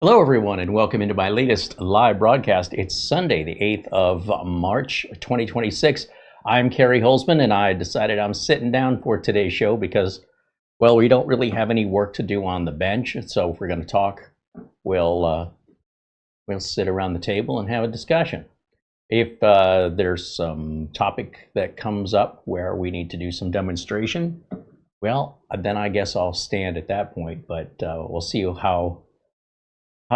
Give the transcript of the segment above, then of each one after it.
Hello, everyone, and welcome into my latest live broadcast. It's Sunday, the 8th of March, 2026. I'm Carey Holzman, and I decided I'm sitting down for today's show because, well, we don't really have any work to do on the bench. So if we're going to talk, we'll sit around the table and have a discussion. If there's some topic that comes up where we need to do some demonstration, well, then I guess I'll stand at that point. But we'll see how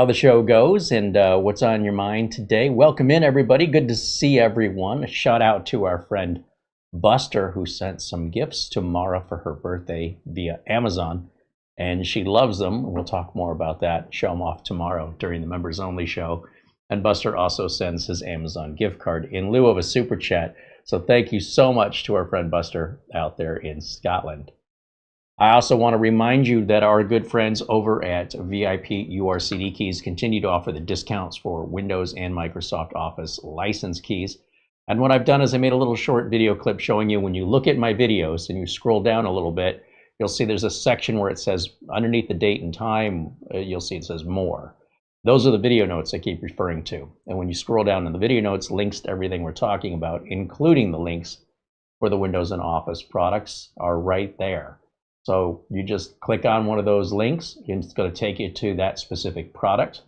the show goes and what's on your mind today. Welcome in, everybody. Good to see everyone. A shout out to our friend Buster, who sent some gifts to Mara for her birthday via Amazon, and she loves them. We'll talk more about that, show them off tomorrow during the members only show. And Buster also sends his Amazon gift card in lieu of a super chat. So thank you so much to our friend Buster out there in Scotland. I also want to remind you that our good friends over at VIP-URCDKEys continue to offer the discounts for Windows and Microsoft Office license keys. And what I've done is I made a little short video clip showing you when you look at my videos and you scroll down a little bit, you'll see there's a section where it says underneath the date and time, you'll see it says more. Those are the video notes I keep referring to. And when you scroll down in the video notes, links to everything we're talking about, including the links for the Windows and Office products, are right there. So you just click on one of those links, and it's going to take you to that specific product.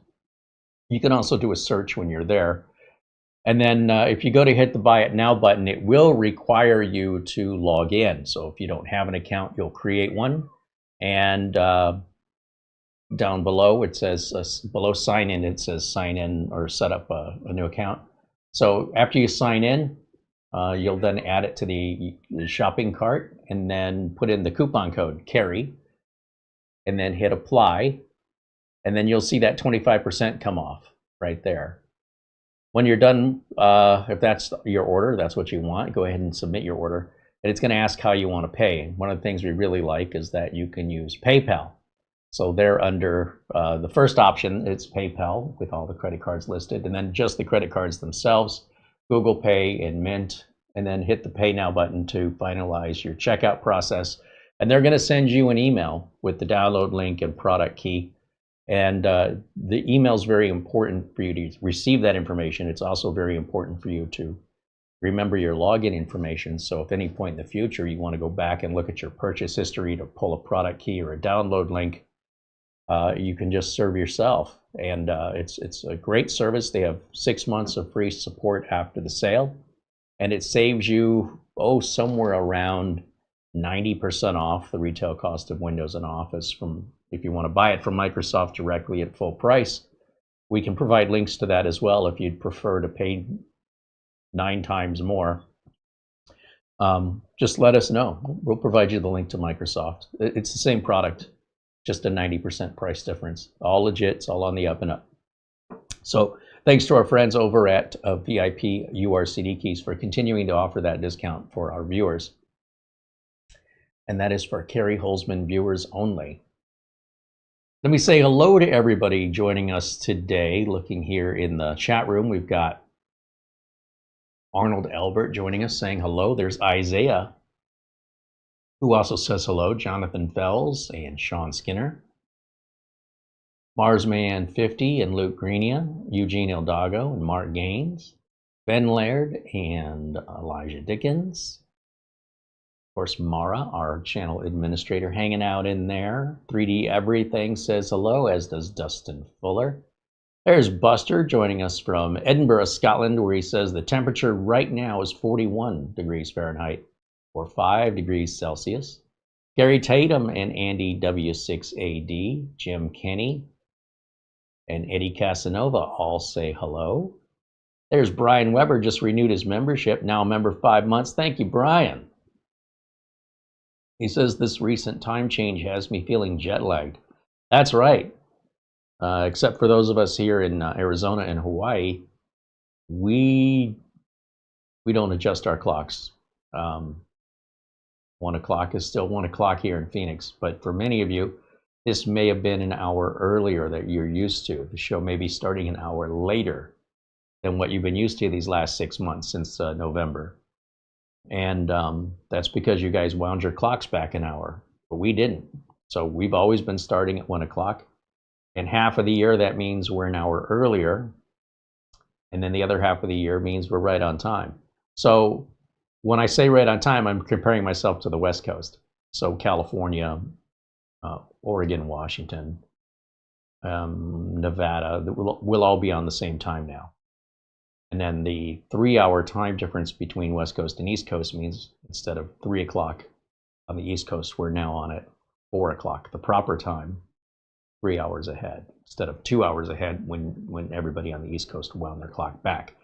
You can also do a search when you're there. And then if you go to hit the Buy It Now button, it will require you to log in. So if you don't have an account, you'll create one. And down below, it says, below sign in, it says sign in or set up a new account. So after you sign in, you'll then add it to the shopping cart and then put in the coupon code Carey and then hit apply, and then you'll see that 25% come off right there. When you're done, if that's your order, that's what you want, go ahead and submit your order, and it's going to ask how you want to pay. One of the things we really like is that you can use PayPal. So they're under the first option, it's PayPal with all the credit cards listed, and then just the credit cards themselves, Google Pay and Mint, and then hit the Pay Now button to finalize your checkout process. And they're going to send you an email with the download link and product key. And the email is very important for you to receive that information. It's also very important for you to remember your login information. So if at any point in the future you want to go back and look at your purchase history to pull a product key or a download link, you can just serve yourself. And it's a great service. They have 6 months of free support after the sale, and it saves you somewhere around 90% off the retail cost of Windows and Office. From if you want to buy it from Microsoft directly at full price, we can provide links to that as well if you'd prefer to pay 9 times more. Just let us know. We'll provide you the link to Microsoft. It's the same product, just a 90% price difference. All legit, it's all on the up and up. So thanks to our friends over at VIP-URCDKEys for continuing to offer that discount for our viewers. And that is for Carey Holzman viewers only. Let me say hello to everybody joining us today. Looking here in the chat room, we've got Arnold Albert joining us saying hello. There's Isaiah, who also says hello, Jonathan Fells and Sean Skinner, Marsman50 and Luke Greenia, Eugene Eldago and Mark Gaines, Ben Laird and Elijah Dickens. Of course, Mara, our channel administrator, hanging out in there. 3D Everything says hello, as does Dustin Fuller. There's Buster joining us from Edinburgh, Scotland, where he says the temperature right now is 41 degrees Fahrenheit. Or 5 degrees Celsius. Gary Tatum and Andy W6AD, Jim Kenny, and Eddie Casanova all say hello. There's Brian Weber, just renewed his membership, now a member 5 months. Thank you, Brian. He says this recent time change has me feeling jet lagged. That's right. Except for those of us here in Arizona and Hawaii, we don't adjust our clocks. 1 o'clock is still 1 o'clock here in Phoenix, but for many of you, this may have been an hour earlier that you're used to. The show may be starting an hour later than what you've been used to these last 6 months since November. And that's because you guys wound your clocks back an hour, but we didn't. So we've always been starting at 1 o'clock. And half of the year, that means we're an hour earlier. And then the other half of the year means we're right on time. So when I say right on time, I'm comparing myself to the West Coast. So California, Oregon, Washington, Nevada, we'll all be on the same time now. And then the 3-hour time difference between West Coast and East Coast means instead of 3 o'clock on the East Coast, we're now on at 4 o'clock, the proper time, 3 hours ahead, instead of 2 hours ahead when everybody on the East Coast wound their clock back.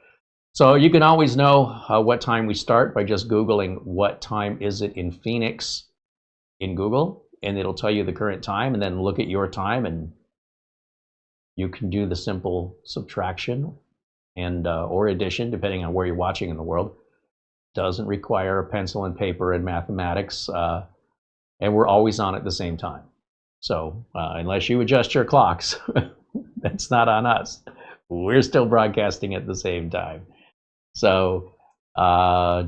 So you can always know what time we start by just Googling what time is it in Phoenix in Google, and it'll tell you the current time, and then look at your time, and you can do the simple subtraction and or addition, depending on where you're watching in the world. Doesn't require a pencil and paper and mathematics, and we're always on at the same time. So unless you adjust your clocks, that's not on us. We're still broadcasting at the same time. So,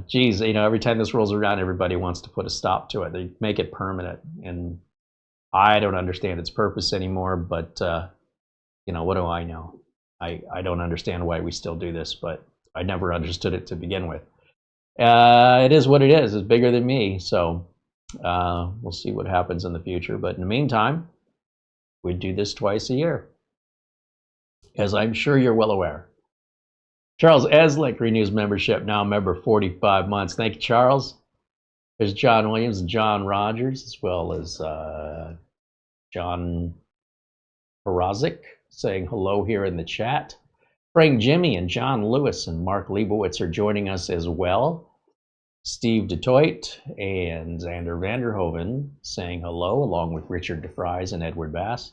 geez, you know, every time this rolls around, everybody wants to put a stop to it. They make it permanent, and I don't understand its purpose anymore. But you know, what do I know? I don't understand why we still do this, but I never understood it to begin with. It is what it is. It's bigger than me, so we'll see what happens in the future. But in the meantime, we do this twice a year, as I'm sure you're well aware. Charles Eslick renews membership, now member 45 months. Thank you, Charles. There's John Williams and John Rogers, as well as John Horazic saying hello here in the chat. Frank Jimmy and John Lewis and Mark Leibowitz are joining us as well. Steve DeToit and Xander Vanderhoven saying hello, along with Richard DeFries and Edward Bass.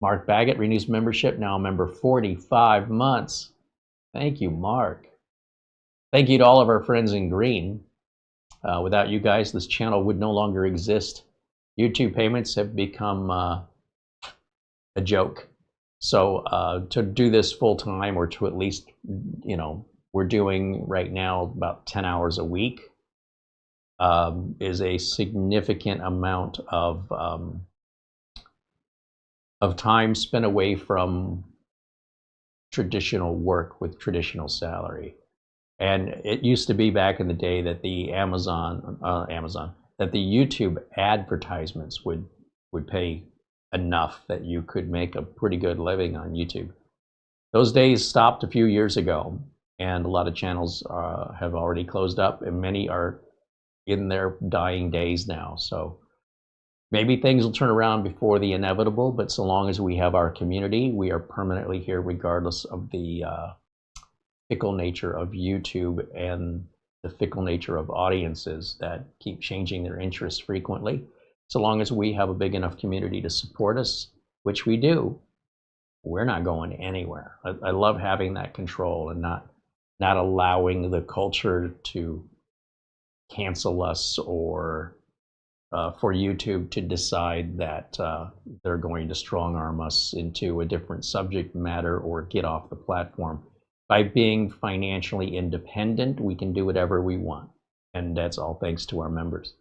Mark Baggett renews membership, now member 45 months. Thank you, Mark. Thank you to all of our friends in green. Without you guys, this channel would no longer exist. YouTube payments have become a joke. So to do this full time, or to at least, you know, we're doing right now about 10 hours a week, is a significant amount of time spent away from traditional work with traditional salary. And it used to be back in the day that the that the YouTube advertisements would pay enough that you could make a pretty good living on YouTube. Those days stopped a few years ago, and a lot of channels have already closed up, and many are in their dying days now. So maybe things will turn around before the inevitable, but so long as we have our community, we are permanently here regardless of the fickle nature of YouTube and the fickle nature of audiences that keep changing their interests frequently. So long as we have a big enough community to support us, which we do, we're not going anywhere. I love having that control and not allowing the culture to cancel us, or for YouTube to decide that they're going to strong arm us into a different subject matter or get off the platform. By being financially independent, we can do whatever we want, and that's all thanks to our members.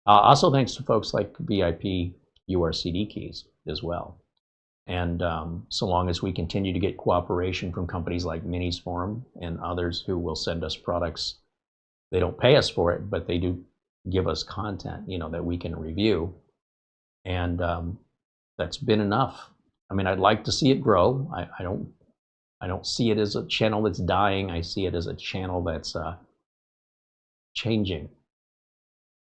Also thanks to folks like VIP-URCDKEys as well. And so long as we continue to get cooperation from companies like Minis Forum and others who will send us products, they don't pay us for it, but they do give us content, you know, that we can review. And that's been enough. I mean, I'd like to see it grow. I don't see it as a channel that's dying. I see it as a channel that's changing.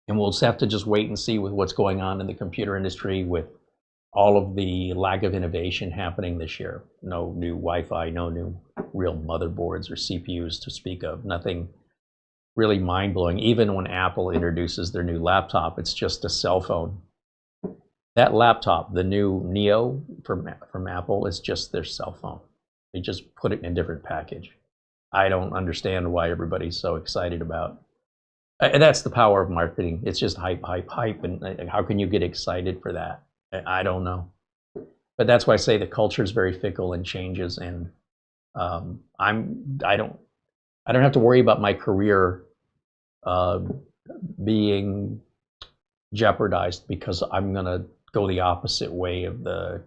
And we'll just have to just wait and see with what's going on in the computer industry, with all of the lack of innovation happening this year. No new Wi-Fi, no new real motherboards or CPUs to speak of. Nothing really mind-blowing. Even when Apple introduces their new laptop, it's just a cell phone. That laptop, the new Neo from Apple, is just their cell phone. They just put it in a different package. I don't understand why everybody's so excited about. And that's the power of marketing. It's just hype, hype, hype. And how can you get excited for that? I don't know. But that's why I say the culture is very fickle and changes. And I don't have to worry about my career being jeopardized because I'm gonna go the opposite way of the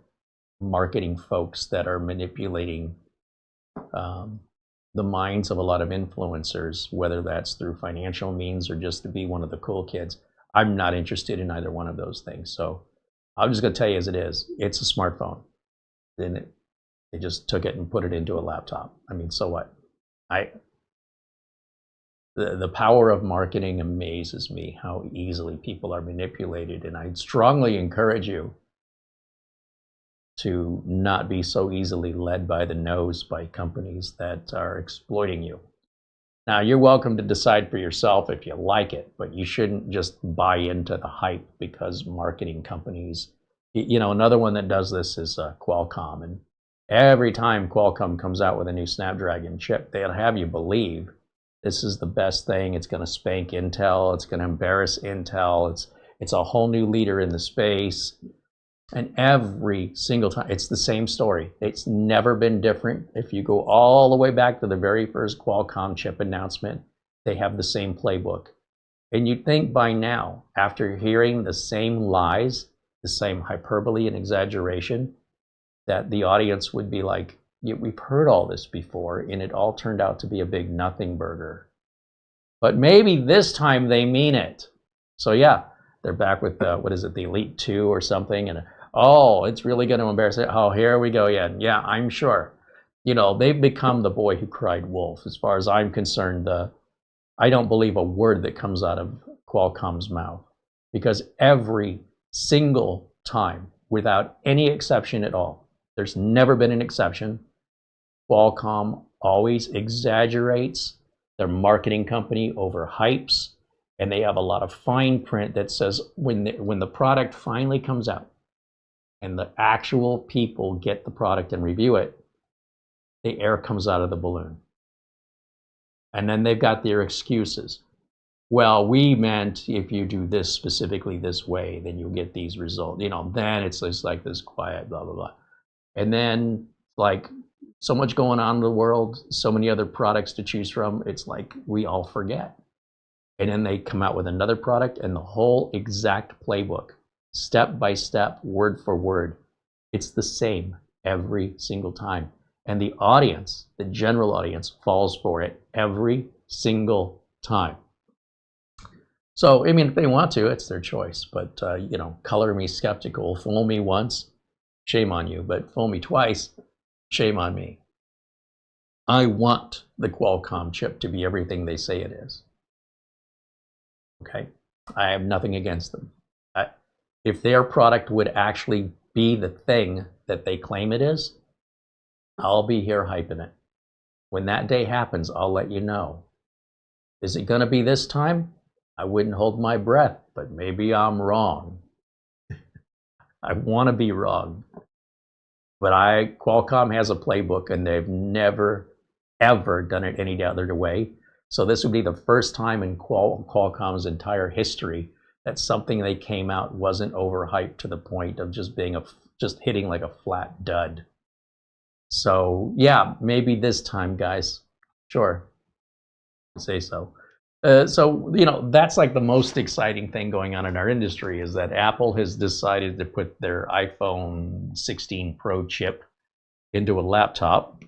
marketing folks that are manipulating the minds of a lot of influencers, whether that's through financial means or just to be one of the cool kids. I'm not interested in either one of those things. So I'm just going to tell you as it is. It's a smartphone. Then they just took it and put it into a laptop. I mean, so what? The power of marketing amazes me, how easily people are manipulated. And I strongly encourage you to not be so easily led by the nose by companies that are exploiting you. Now, you're welcome to decide for yourself if you like it, but you shouldn't just buy into the hype because marketing companies, you know, another one that does this is Qualcomm. And every time Qualcomm comes out with a new Snapdragon chip, they'll have you believe this is the best thing. It's going to spank Intel. It's going to embarrass Intel. It's a whole new leader in the space. And every single time, it's the same story. It's never been different. If you go all the way back to the very first Qualcomm chip announcement, they have the same playbook. And you'd think by now, after hearing the same lies, the same hyperbole and exaggeration, that the audience would be like, yeah, we've heard all this before, and it all turned out to be a big nothing burger. But maybe this time they mean it. So yeah, they're back with the, what is it, the Elite 2 or something, and oh, it's really going to embarrass it. Oh, here we go again. Yeah, I'm sure. You know, they've become the boy who cried wolf. As far as I'm concerned, I don't believe a word that comes out of Qualcomm's mouth, because every single time, without any exception at all, there's never been an exception, Qualcomm always exaggerates. Their marketing company overhypes, and they have a lot of fine print that says when the product finally comes out, and the actual people get the product and review it, the air comes out of the balloon. And then they've got their excuses. Well, we meant if you do this specifically this way, then you'll get these results. You know, then it's just like this quiet, blah, blah, blah. And then, like, so much going on in the world, so many other products to choose from, it's like we all forget. And then they come out with another product, and the whole exact playbook, step by step, word for word, it's the same every single time. And the audience, the general audience, falls for it every single time. So, I mean, if they want to, it's their choice. But, you know, color me skeptical. Fool me once, shame on you. But fool me twice, shame on me. I want the Qualcomm chip to be everything they say it is. Okay? I have nothing against them. If their product would actually be the thing that they claim it is, I'll be here hyping it. When that day happens, I'll let you know. Is it going to be this time? I wouldn't hold my breath, but maybe I'm wrong. I want to be wrong. But Qualcomm has a playbook, and they've never, ever done it any other way. So this would be the first time in Qualcomm's entire history that something they came out wasn't overhyped to the point of just being just hitting like a flat dud. So yeah, maybe this time, guys. Sure, say so. So, you know, that's like the most exciting thing going on in our industry, is that Apple has decided to put their iPhone 16 Pro chip into a laptop.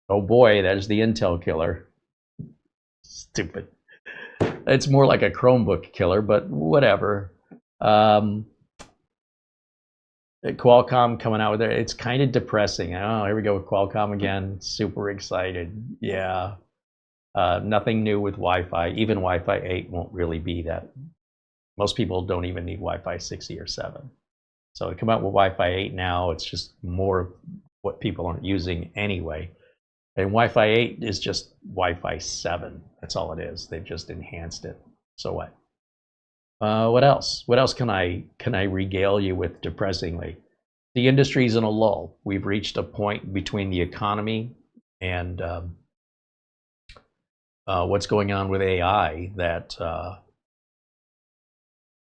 Oh boy, that's the Intel killer. Stupid. It's more like a Chromebook killer, but whatever. Qualcomm coming out with it, it's kind of depressing. Oh, here we go with Qualcomm again. Super excited. Yeah. Nothing new with Wi-Fi. Even Wi-Fi 8 won't really be that. Most people don't even need Wi-Fi 6E or 7. So to come out with Wi-Fi 8 now, it's just more of what people aren't using anyway. And Wi-Fi 8 is just Wi-Fi 7. That's all it is. They've just enhanced it. So what? What else? What else can I regale you with depressingly? The industry's in a lull. We've reached a point between the economy and what's going on with AI that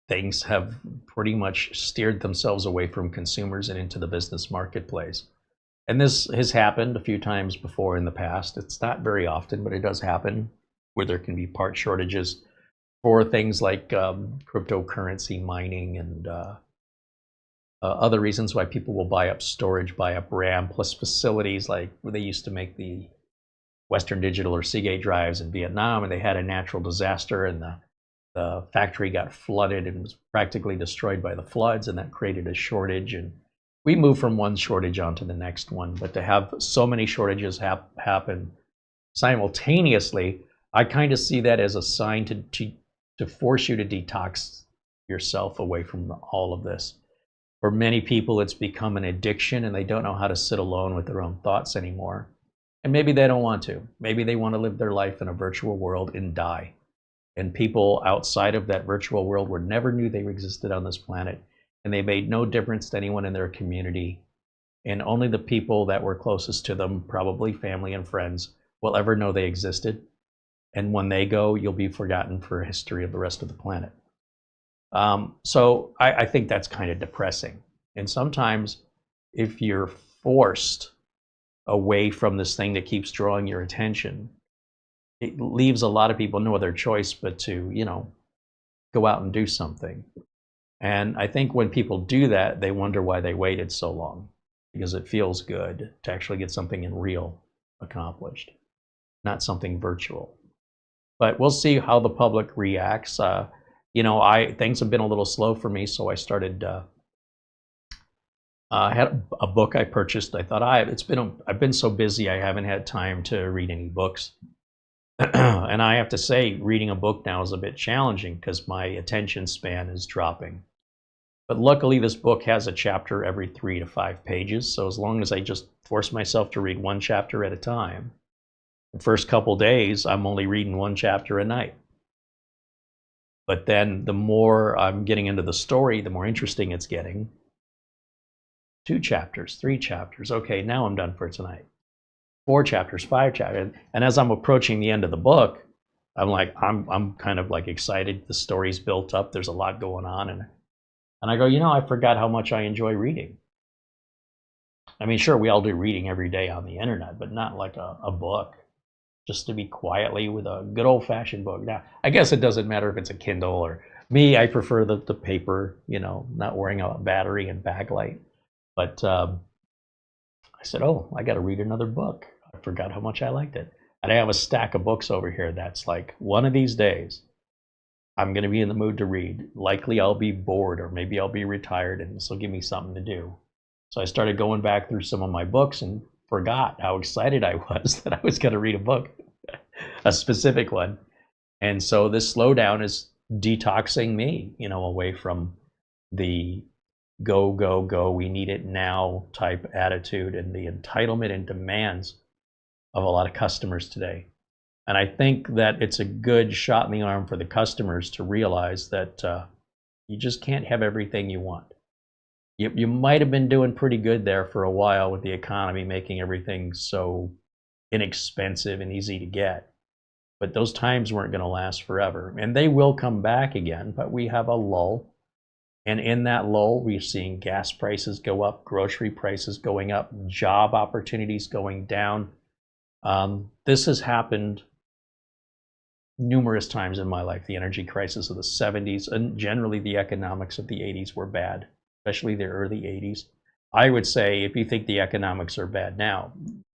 things have pretty much steered themselves away from consumers and into the business marketplace. And this has happened a few times before in the past. It's not very often, but it does happen, where there can be part shortages for things like cryptocurrency mining and Other reasons why people will buy up storage, buy up RAM, plus facilities like where they used to make the Western Digital or Seagate drives in Vietnam, and they had a natural disaster, and the factory got flooded and was practically destroyed by the floods, and that created a shortage. And we moved from one shortage onto the next one. But to have so many shortages happen simultaneously, I kind of see that as a sign to force you to detox yourself away from all of this. For many people, it's become an addiction, and they don't know how to sit alone with their own thoughts anymore. And maybe they don't want to. Maybe they want to live their life in a virtual world and die. And people outside of that virtual world never knew they existed on this planet, and they made no difference to anyone in their community. And only the people that were closest to them, probably family and friends, will ever know they existed. And when they go, you'll be forgotten for history of the rest of the planet. So I think that's kind of depressing. And sometimes if you're forced away from this thing that keeps drawing your attention, it leaves a lot of people no other choice but to, go out and do something. And I think when people do that, they wonder why they waited so long, because it feels good to actually get something in real accomplished, not something virtual. But we'll see how the public reacts. Things have been a little slow for me, so I started. I had a book I purchased. I thought I've been so busy I haven't had time to read any books, and I have to say, reading a book now is a bit challenging because my attention span is dropping. But luckily, this book has a chapter every 3 to 5 pages. So as long as I just force myself to read one chapter at a time, the first couple days I'm only reading one chapter a night. But then the more I'm getting into the story, the more interesting it's getting. 2 chapters, 3 chapters. Okay, now I'm done for tonight. 4 chapters, 5 chapters. And as I'm approaching the end of the book, I'm kind of like excited. The story's built up. There's a lot going on. And I go, I forgot how much I enjoy reading. I mean, sure, we all do reading every day on the internet, but not like a book. Just to be quietly with a good old-fashioned book. Now, I guess it doesn't matter if it's a Kindle or me. I prefer the paper, not wearing a battery and backlight. But I said, oh, I got to read another book. I forgot how much I liked it. And I have a stack of books over here that's like, one of these days, I'm going to be in the mood to read. Likely I'll be bored, or maybe I'll be retired, and this will give me something to do. So I started going back through some of my books and forgot how excited I was that I was going to read a book, a specific one. And so this slowdown is detoxing me, away from the go, go, go, we need it now type attitude and the entitlement and demands of a lot of customers today. And I think that it's a good shot in the arm for the customers to realize that you just can't have everything you want. You might have been doing pretty good there for a while with the economy making everything so inexpensive and easy to get. But those times weren't going to last forever. And they will come back again, but we have a lull. And in that lull, we're seeing gas prices go up, grocery prices going up, job opportunities going down. This has happened numerous times in my life. The energy crisis of the 70s, and generally the economics of the 80s were bad, especially the early 80s. I would say if you think the economics are bad now,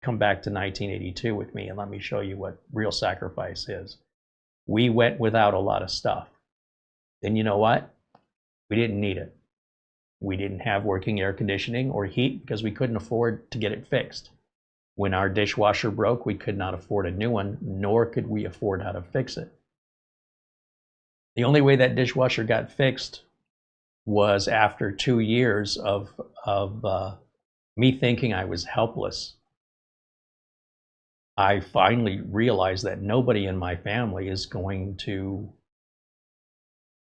come back to 1982 with me and let me show you what real sacrifice is. We went without a lot of stuff. And you know what? We didn't need it. We didn't have working air conditioning or heat because we couldn't afford to get it fixed. When our dishwasher broke, we could not afford a new one, nor could we afford how to fix it. The only way that dishwasher got fixed was after 2 years of me thinking I was helpless. I finally realized that nobody in my family is going to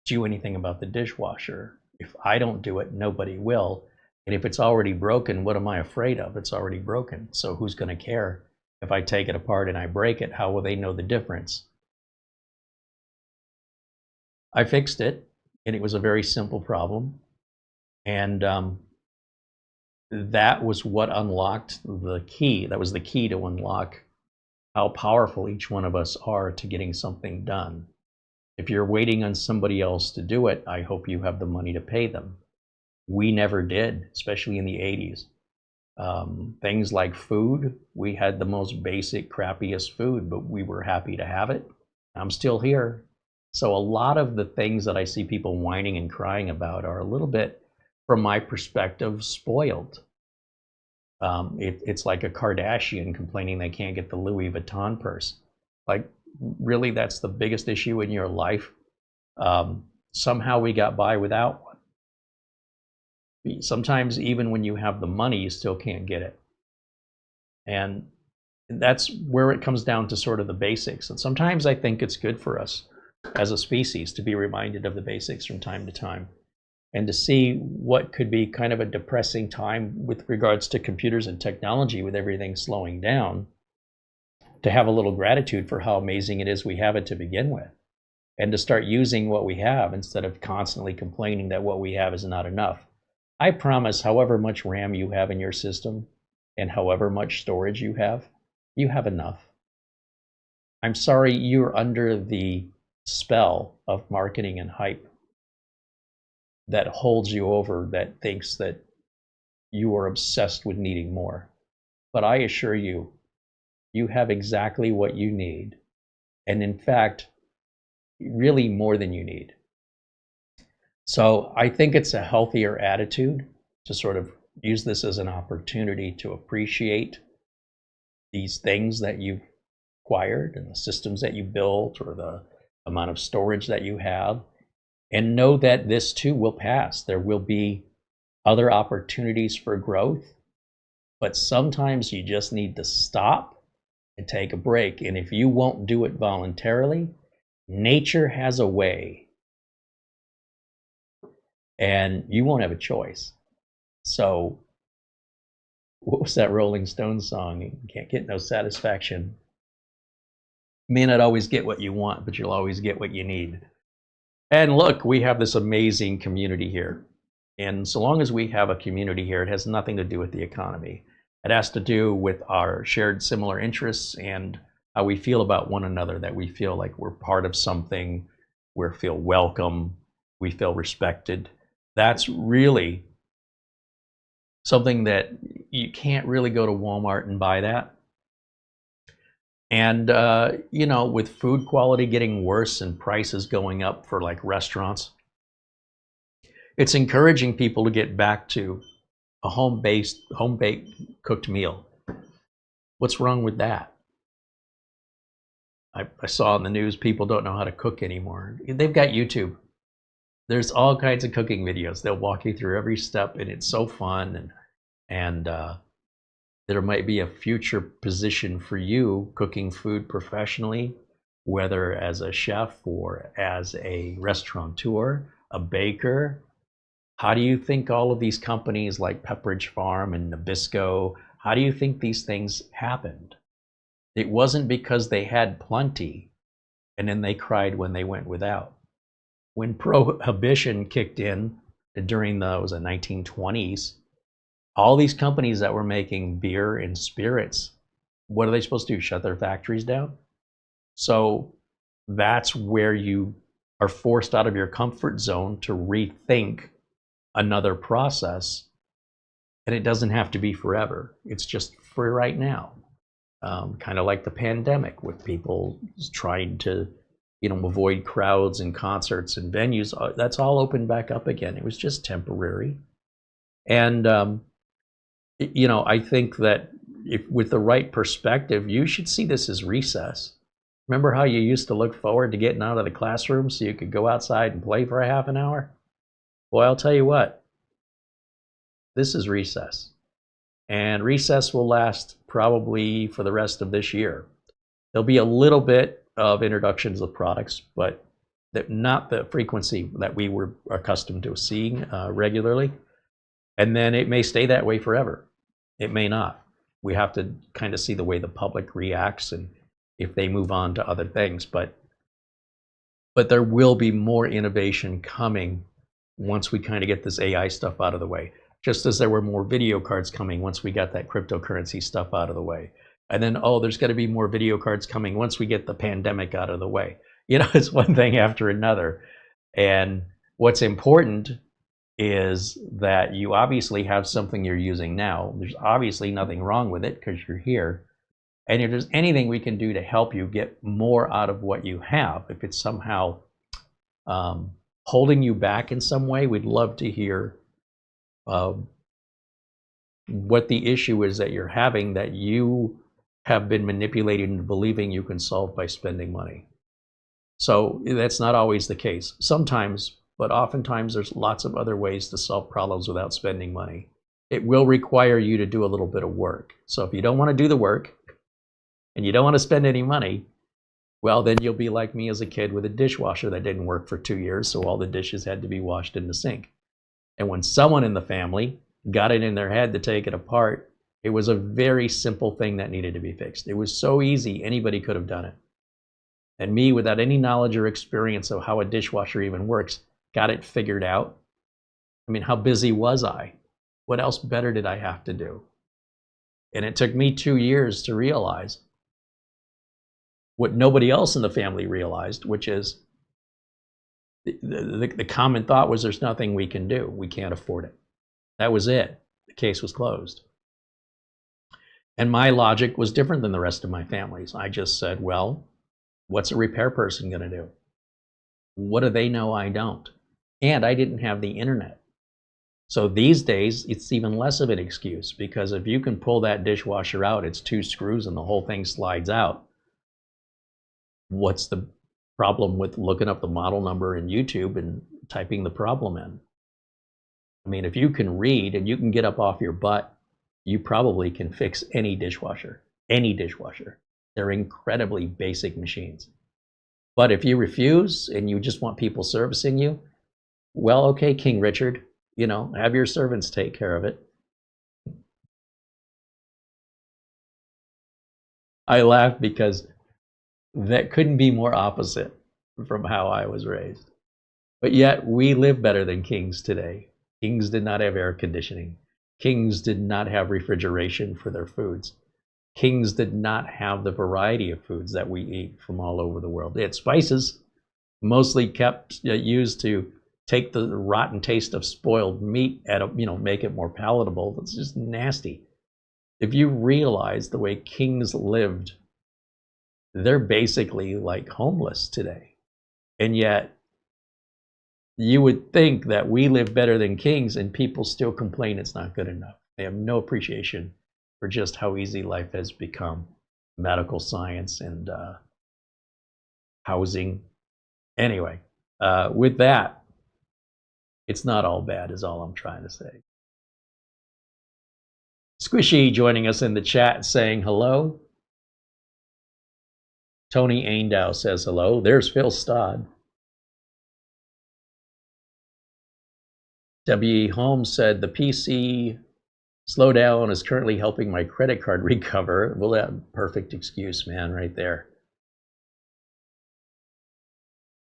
do anything about the dishwasher. If I don't do it, nobody will. And if it's already broken, what am I afraid of? It's already broken. So who's going to care? If I take it apart and I break it, how will they know the difference? I fixed it, and it was a very simple problem. And that was what unlocked the key. That was the key to unlock how powerful each one of us are to getting something done. If you're waiting on somebody else to do it, I hope you have the money to pay them. We never did, especially in the 80s. Things like food, we had the most basic, crappiest food, but we were happy to have it. I'm still here. So a lot of the things that I see people whining and crying about are a little bit, from my perspective, spoiled. It's like a Kardashian complaining they can't get the Louis Vuitton purse. Like, really, that's the biggest issue in your life? Somehow we got by without one. Sometimes even when you have the money, you still can't get it. And that's where it comes down to sort of the basics. And sometimes I think it's good for us as a species to be reminded of the basics from time to time, and to see what could be kind of a depressing time with regards to computers and technology, with everything slowing down, to have a little gratitude for how amazing it is we have it to begin with, and to start using what we have instead of constantly complaining that what we have is not enough. I promise, however much RAM you have in your system and however much storage you have enough. I'm sorry you're under the spell of marketing and hype that holds you over, that thinks that you are obsessed with needing more. But I assure you, you have exactly what you need. And in fact, really more than you need. So I think it's a healthier attitude to sort of use this as an opportunity to appreciate these things that you've acquired and the systems that you built, or the amount of storage that you have, and know that this too will pass. There will be other opportunities for growth, but sometimes you just need to stop and take a break. And if you won't do it voluntarily, nature has a way, and you won't have a choice. So what was that Rolling Stones song? You can't get no satisfaction. You may not always get what you want, but you'll always get what you need. And look, we have this amazing community here. And so long as we have a community here, it has nothing to do with the economy. It has to do with our shared similar interests and how we feel about one another, that we feel like we're part of something, we feel welcome, we feel respected. That's really something that you can't really go to Walmart and buy that. And, you know, with food quality getting worse and prices going up for like restaurants, it's encouraging people to get back to a home-baked cooked meal. What's wrong with that? I saw in the news people don't know how to cook anymore. They've got YouTube. There's all kinds of cooking videos. They'll walk you through every step, and it's so fun. And there might be a future position for you cooking food professionally, whether as a chef or as a restaurateur, a baker. How do you think all of these companies like Pepperidge Farm and Nabisco, how do you think these things happened? It wasn't because they had plenty and then they cried when they went without. When Prohibition kicked in during the 1920s, all these companies that were making beer and spirits, what are they supposed to do? Shut their factories down? So that's where you are forced out of your comfort zone to rethink another process. And it doesn't have to be forever. It's just for right now. Kind of like the pandemic, with people trying to, you know, avoid crowds and concerts and venues. That's all opened back up again. It was just temporary. And you know, I think that if with the right perspective, you should see this as recess. Remember how you used to look forward to getting out of the classroom so you could go outside and play for a half an hour? Well, I'll tell you what, this is recess. And recess will last probably for the rest of this year. There'll be a little bit of introductions of products, but not the frequency that we were accustomed to seeing regularly. And then it may stay that way forever. It may not. We have to kind of see the way the public reacts and if they move on to other things. But there will be more innovation coming once we kind of get this AI stuff out of the way. Just as there were more video cards coming once we got that cryptocurrency stuff out of the way. And then, oh, there's got to be more video cards coming once we get the pandemic out of the way. You know, it's one thing after another. And what's important is that you obviously have something you're using now. There's obviously nothing wrong with it because you're here. And if there's anything we can do to help you get more out of what you have, if it's somehow holding you back in some way, we'd love to hear what the issue is that you're having that you have been manipulated into believing you can solve by spending money. So that's not always the case. Sometimes, but oftentimes there's lots of other ways to solve problems without spending money. It will require you to do a little bit of work. So if you don't want to do the work and you don't want to spend any money, well, then you'll be like me as a kid with a dishwasher that didn't work for 2 years, so all the dishes had to be washed in the sink. And when someone in the family got it in their head to take it apart, it was a very simple thing that needed to be fixed. It was so easy, anybody could have done it. And me, without any knowledge or experience of how a dishwasher even works, got it figured out. I mean, how busy was I? What else better did I have to do? And it took me 2 years to realize what nobody else in the family realized, which is the common thought was there's nothing we can do. We can't afford it. That was it. The case was closed. And my logic was different than the rest of my family's. I just said, well, what's a repair person going to do? What do they know I don't? And I didn't have the internet. So these days, it's even less of an excuse, because if you can pull that dishwasher out, it's 2 screws and the whole thing slides out. What's the problem with looking up the model number in YouTube and typing the problem in? I mean, if you can read and you can get up off your butt, you probably can fix any dishwasher. Any dishwasher. They're incredibly basic machines. But if you refuse and you just want people servicing you, well, okay, King Richard, you know, have your servants take care of it. I laugh because that couldn't be more opposite from how I was raised. But yet we live better than kings today. Kings did not have air conditioning. Kings did not have refrigeration for their foods. Kings did not have the variety of foods that we eat from all over the world. They had spices, mostly kept used to take the rotten taste of spoiled meat at make it more palatable. It's just nasty. If you realize the way kings lived, they're basically like homeless today. And yet you would think that we live better than kings, and people still complain it's not good enough. They have no appreciation for just how easy life has become. Medical science and housing. Anyway, with that, it's not all bad is all I'm trying to say. Squishy joining us in the chat saying hello. Tony Aindow says hello. There's Phil Stodd. W.E. Holmes said the PC slowdown is currently helping my credit card recover. Well, that perfect excuse, man, right there.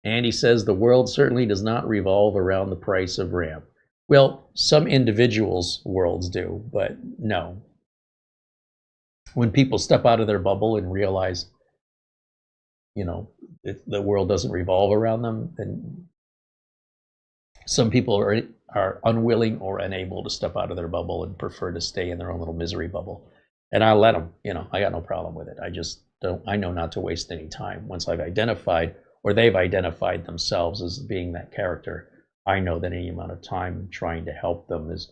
Andy says the world certainly does not revolve around the price of RAM. Well, some individuals' worlds do, but no. When people step out of their bubble and realize, you know, the world doesn't revolve around them, then some people are unwilling or unable to step out of their bubble and prefer to stay in their own little misery bubble. And I let them, you know, I got no problem with it. I just don't, I know not to waste any time. Once I've identified, or they've identified themselves as being that character, I know that any amount of time trying to help them is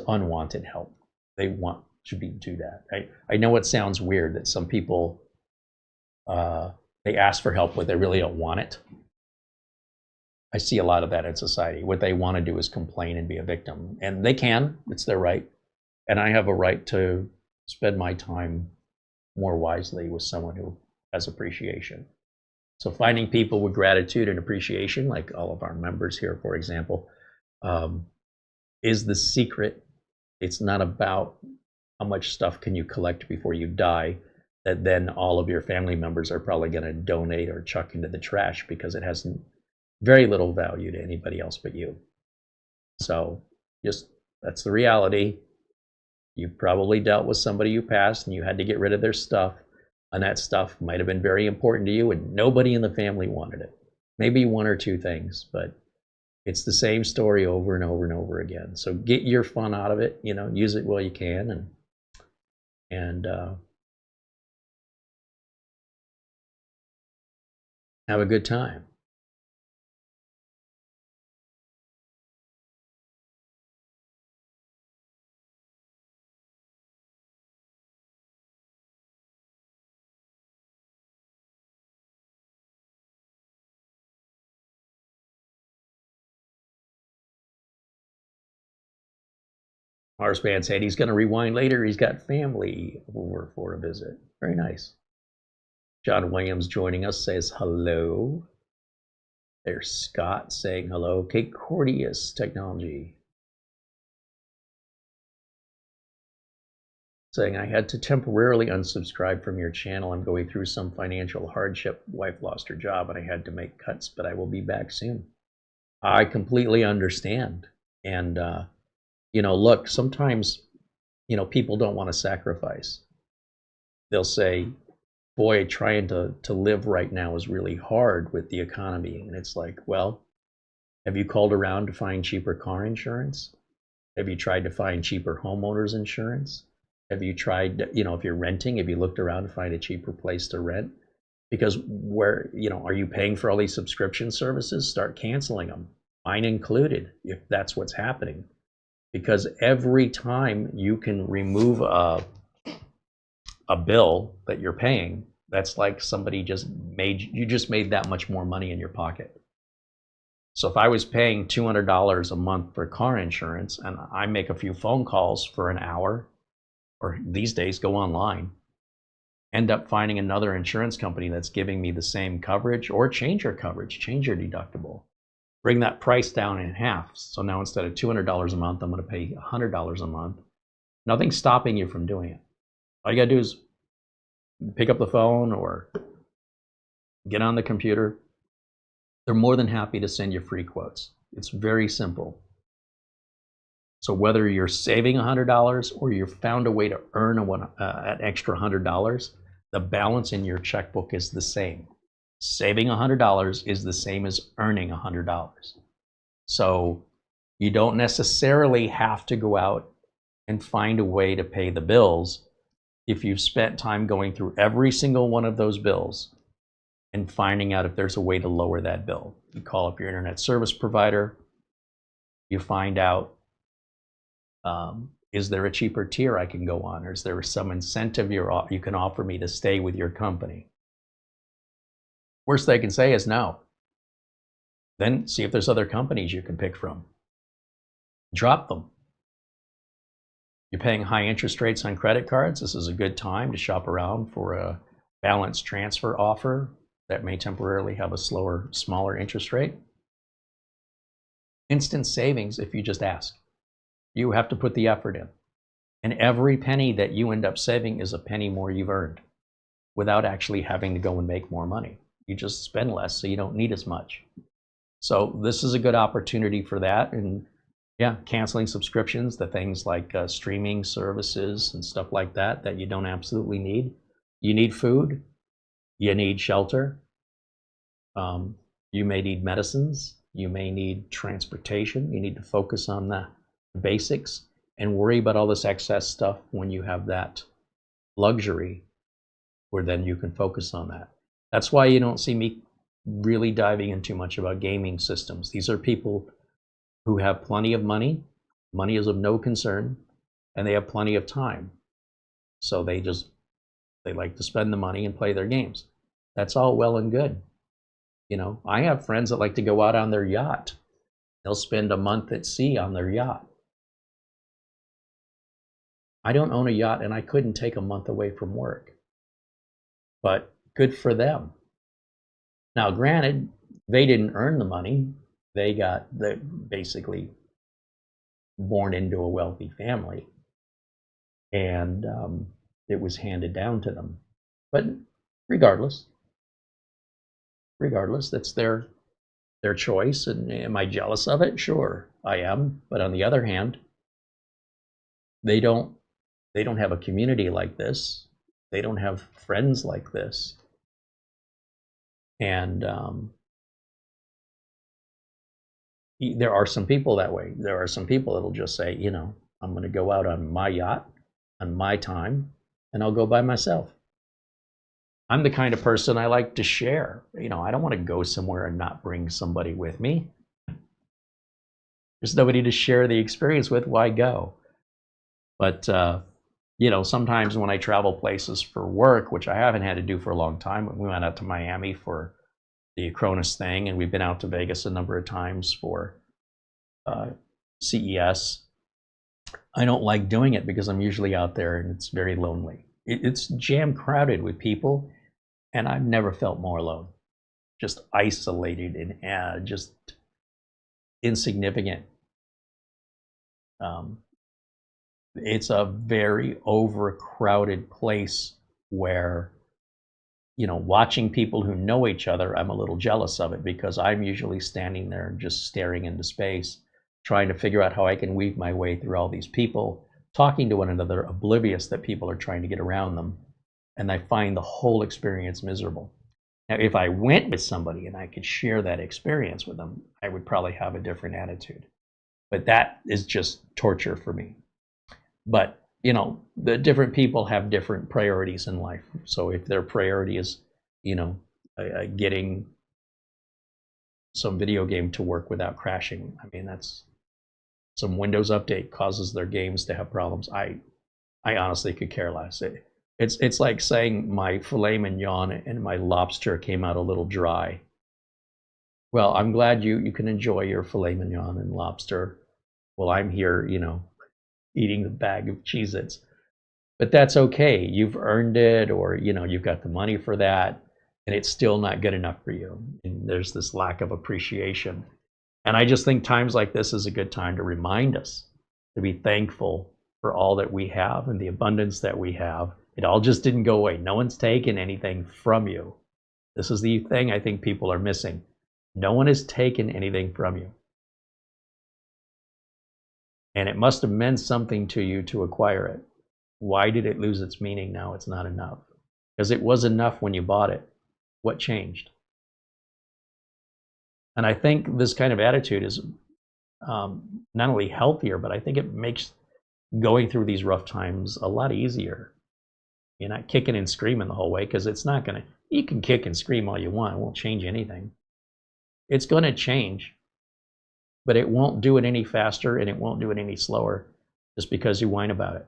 unwanted help. They want to do that. I know it sounds weird that some people, they ask for help, but they really don't want it. I see a lot of that in society. What they want to do is complain and be a victim. And they can, it's their right. And I have a right to spend my time more wisely with someone who has appreciation. So finding people with gratitude and appreciation, like all of our members here, for example, is the secret. It's not about how much stuff can you collect before you die, that then all of your family members are probably going to donate or chuck into the trash because it has very little value to anybody else but you. So just, that's the reality. You probably dealt with somebody you passed and you had to get rid of their stuff, and that stuff might have been very important to you and nobody in the family wanted it. Maybe 1 or 2 things, but It's the same story over and over and over again. So get your fun out of it, use it while you can, and have a good time. Marsman said he's going to rewind later. He's got family over for a visit. Very nice. John Williams joining us says hello. There's Scott saying hello. Kate Cordius Technology saying, I had to temporarily unsubscribe from your channel. I'm going through some financial hardship. Wife lost her job and I had to make cuts, but I will be back soon. I completely understand. And, look, sometimes, people don't want to sacrifice. They'll say, boy, trying to live right now is really hard with the economy. And it's like, well, have you called around to find cheaper car insurance? Have you tried to find cheaper homeowners insurance? Have you tried, if you're renting, have you looked around to find a cheaper place to rent? Because are you paying for all these subscription services? Start canceling them, mine included, if that's what's happening. Because every time you can remove a bill that you're paying, that's like somebody just made that much more money in your pocket. So if I was paying $200 a month for car insurance and I make a few phone calls for an hour, or these days go online, end up finding another insurance company that's giving me the same coverage, or change your coverage, change your deductible, bring that price down in half. So now instead of $200 a month, I'm going to pay $100 a month. Nothing's stopping you from doing it. All you got to do is pick up the phone or get on the computer. They're more than happy to send you free quotes. It's very simple. So whether you're saving $100 or you've found a way to earn an extra $100, the balance in your checkbook is the same. Saving $100 is the same as earning $100. So you don't necessarily have to go out and find a way to pay the bills if you've spent time going through every single one of those bills and finding out if there's a way to lower that bill. You call up your internet service provider, you find out, is there a cheaper tier I can go on, or is there some incentive you can offer me to stay with your company? Worst they can say is no. Then see if there's other companies you can pick from. Drop them. You're paying high interest rates on credit cards. This is a good time to shop around for a balance transfer offer that may temporarily have a smaller interest rate. Instant savings if you just ask. You have to put the effort in. And every penny that you end up saving is a penny more you've earned without actually having to go and make more money. You just spend less, so you don't need as much. So this is a good opportunity for that. And yeah, canceling subscriptions, the things like streaming services and stuff like that you don't absolutely need. You need food, you need shelter, you may need medicines, you may need transportation. You need to focus on the basics and worry about all this excess stuff when you have that luxury, where then you can focus on that. That's why you don't see me really diving in too much about gaming systems. These are people who have plenty of money. Money is of no concern, and they have plenty of time. So they like to spend the money and play their games. That's all well and good. I have friends that like to go out on their yacht. They'll spend a month at sea on their yacht. I don't own a yacht, and I couldn't take a month away from work. But good for them. Now, granted, they didn't earn the money. They're basically born into a wealthy family, and it was handed down to them. But regardless, that's their choice. And am I jealous of it? Sure, I am. But on the other hand, they don't have a community like this. They don't have friends like this. And there are some people that way. There are some people that'll just say, I'm going to go out on my yacht, on my time, and I'll go by myself. I'm the kind of person I like to share. I don't want to go somewhere and not bring somebody with me. There's nobody to share the experience with, why go? But, sometimes when I travel places for work, which I haven't had to do for a long time, we went out to Miami for the Acronis thing, and we've been out to Vegas a number of times for CES. I don't like doing it because I'm usually out there and it's very lonely. It's jam crowded with people, and I've never felt more alone. Just isolated and just insignificant. It's a very overcrowded place where, watching people who know each other, I'm a little jealous of it because I'm usually standing there just staring into space, trying to figure out how I can weave my way through all these people, talking to one another, oblivious that people are trying to get around them. And I find the whole experience miserable. Now, if I went with somebody and I could share that experience with them, I would probably have a different attitude. But that is just torture for me. But, the different people have different priorities in life. So if their priority is, getting some video game to work without crashing, that's some Windows update causes their games to have problems. I honestly could care less. It's like saying my filet mignon and my lobster came out a little dry. Well, I'm glad you can enjoy your filet mignon and lobster while I'm here, eating a bag of Cheez-Its. But that's okay. You've earned it, or you've got the money for that, and it's still not good enough for you. And there's this lack of appreciation. And I just think times like this is a good time to remind us to be thankful for all that we have and the abundance that we have. It all just didn't go away. No one's taken anything from you. This is the thing I think people are missing. No one has taken anything from you. And it must have meant something to you to acquire it. Why did it lose its meaning now? It's not enough. Because it was enough when you bought it. What changed? And I think this kind of attitude is not only healthier, but I think it makes going through these rough times a lot easier. You're not kicking and screaming the whole way, because it's not going to, you can kick and scream all you want. It won't change anything. It's going to change, but it won't do it any faster and it won't do it any slower just because you whine about it.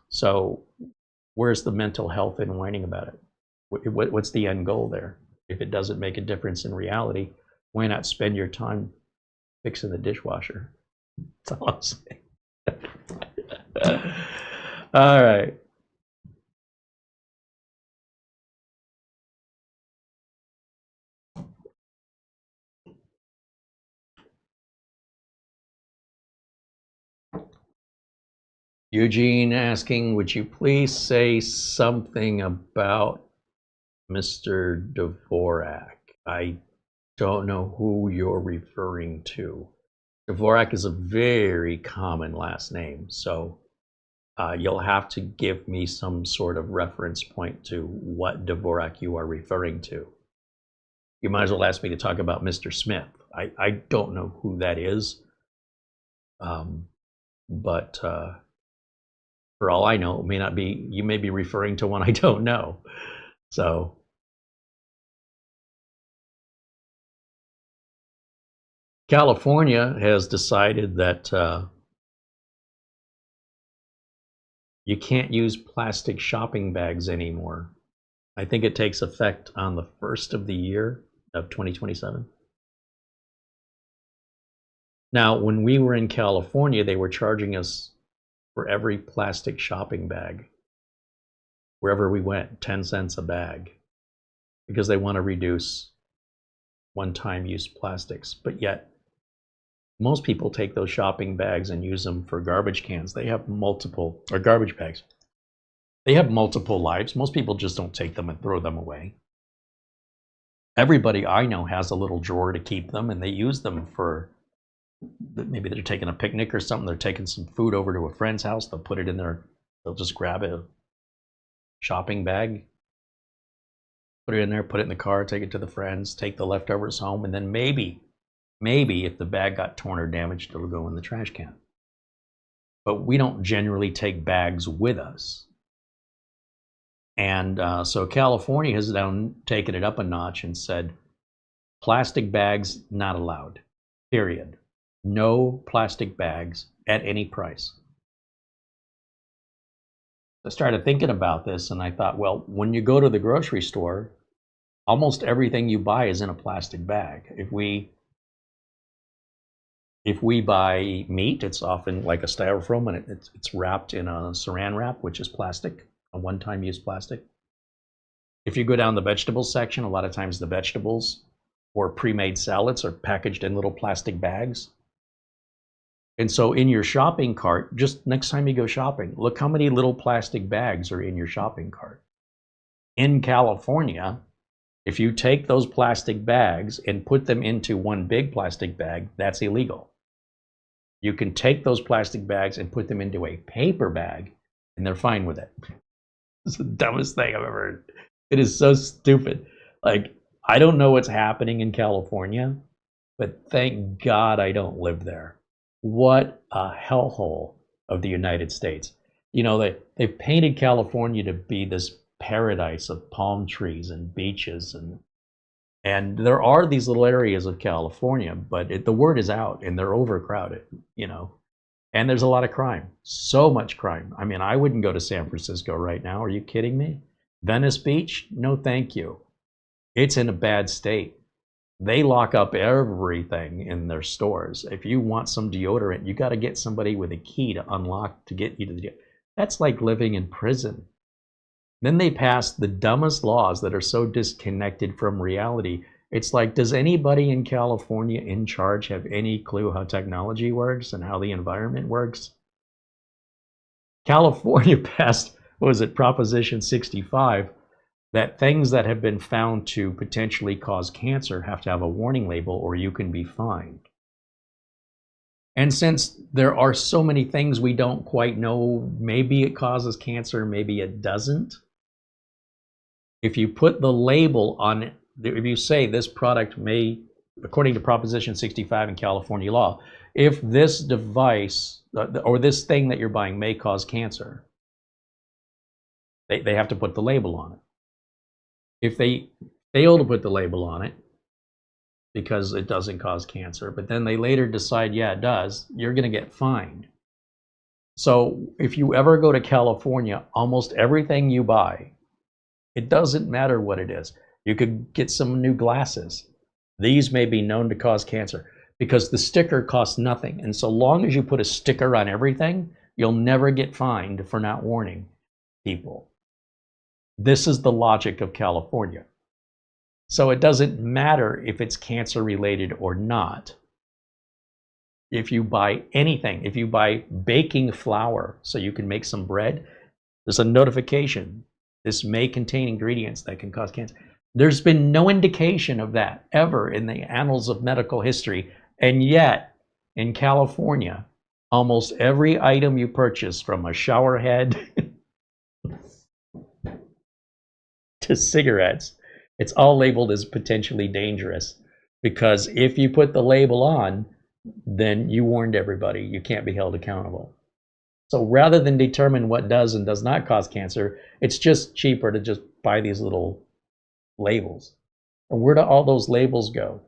So where's the mental health in whining about it? What's the end goal there? If it doesn't make a difference in reality, why not spend your time fixing the dishwasher? That's all I'm saying. All right. Eugene asking, would you please say something about Mr. Dvorak? I don't know who you're referring to. Dvorak is a very common last name, so you'll have to give me some sort of reference point to what Dvorak you are referring to. You might as well ask me to talk about Mr. Smith. I don't know who that is, but for all I know, it may not be, you may be referring to one I don't know. So California has decided that you can't use plastic shopping bags anymore. I think it takes effect on the 1st of the year of 2027. Now, when we were in California, they were charging us for every plastic shopping bag, wherever we went, 10 cents a bag, because they want to reduce one-time use plastics. But yet, most people take those shopping bags and use them for garbage cans. They have multiple, or garbage bags. They have multiple lives. Most people just don't take them and throw them away. Everybody I know has a little drawer to keep them, and they use them for, maybe they're taking a picnic or something. They're taking some food over to a friend's house. They'll put it in there. They'll just grab a shopping bag, put it in there, put it in the car, take it to the friends, take the leftovers home, and then maybe Maybe if the bag got torn or damaged, it'll go in the trash can. But we don't generally take bags with us. And so California has now taken it up a notch and said, plastic bags not allowed, period. No plastic bags at any price. I started thinking about this and I thought, well, when you go to the grocery store, almost everything you buy is in a plastic bag. If we buy meat, it's often like a styrofoam and it's wrapped in a saran wrap, which is plastic, a one-time use plastic. If you go down the vegetables section, a lot of times the vegetables or pre-made salads are packaged in little plastic bags. And so in your shopping cart, just next time you go shopping, look how many little plastic bags are in your shopping cart. In California, if you take those plastic bags and put them into one big plastic bag, that's illegal. You can take those plastic bags and put them into a paper bag, and they're fine with it. It's the dumbest thing I've ever heard. It is so stupid. Like, I don't know what's happening in California, but thank God I don't live there. What a hellhole of the United States. You know, they've painted California to be this paradise of palm trees and beaches, and there are these little areas of California, but the word is out and they're overcrowded, you know, and there's a lot of crime, so much crime. I mean, I wouldn't go to San Francisco right now. Are you kidding me? Venice Beach? No, thank you. It's in a bad state. They lock up everything in their stores. If you want some deodorant, you got to get somebody with a key to unlock to get you to the deodorant. That's like living in prison. Then they pass the dumbest laws that are so disconnected from reality. It's like, does anybody in California in charge have any clue how technology works and how the environment works? California passed, what was it, Proposition 65, that things that have been found to potentially cause cancer have to have a warning label or you can be fined. And since there are so many things we don't quite know, maybe it causes cancer, maybe it doesn't. If you put the label on it, if you say this product may, according to Proposition 65 in California law, if this device or this thing that you're buying may cause cancer, they have to put the label on it. If they fail to put the label on it because it doesn't cause cancer, but then they later decide, yeah, it does, you're going to get fined. So if you ever go to California, almost everything you buy, it doesn't matter what it is. You could get some new glasses. These may be known to cause cancer because the sticker costs nothing. And so long as you put a sticker on everything, you'll never get fined for not warning people. This is the logic of California. So it doesn't matter if it's cancer related or not. If you buy anything, if you buy baking flour so you can make some bread, there's a notification. This may contain ingredients that can cause cancer. There's been no indication of that ever in the annals of medical history. And yet, in California, almost every item you purchase, from a shower head to cigarettes, it's all labeled as potentially dangerous. Because if you put the label on, then you warned everybody. You can't be held accountable. So rather than determine what does and does not cause cancer, it's just cheaper to just buy these little labels. And where do all those labels go?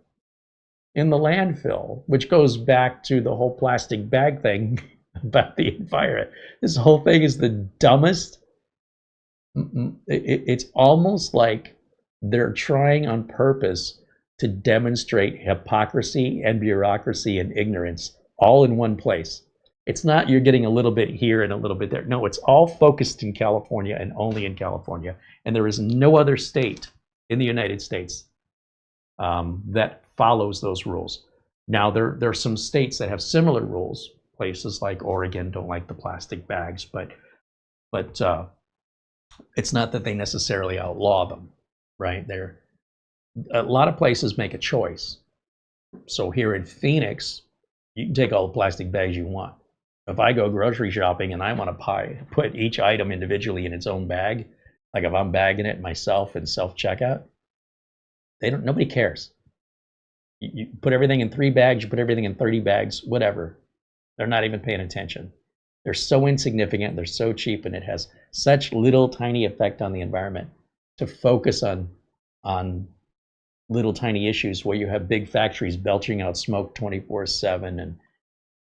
In the landfill, which goes back to the whole plastic bag thing about the environment. This whole thing is the dumbest. It's almost like they're trying on purpose to demonstrate hypocrisy and bureaucracy and ignorance all in one place. It's not you're getting a little bit here and a little bit there. No, it's all focused in California and only in California. And there is no other state in the United States that follows those rules. Now, there are some states that have similar rules. Places like Oregon don't like the plastic bags, but it's not that they necessarily outlaw them, right? A lot of places make a choice. So here in Phoenix, you can take all the plastic bags you want. If I go grocery shopping and I want to put each item individually in its own bag, like if I'm bagging it myself in self-checkout, nobody cares. You put everything in 3 bags, you put everything in 30 bags, whatever. They're not even paying attention. They're so insignificant, they're so cheap, and it has such little tiny effect on the environment to focus on little tiny issues where you have big factories belching out smoke 24/7 and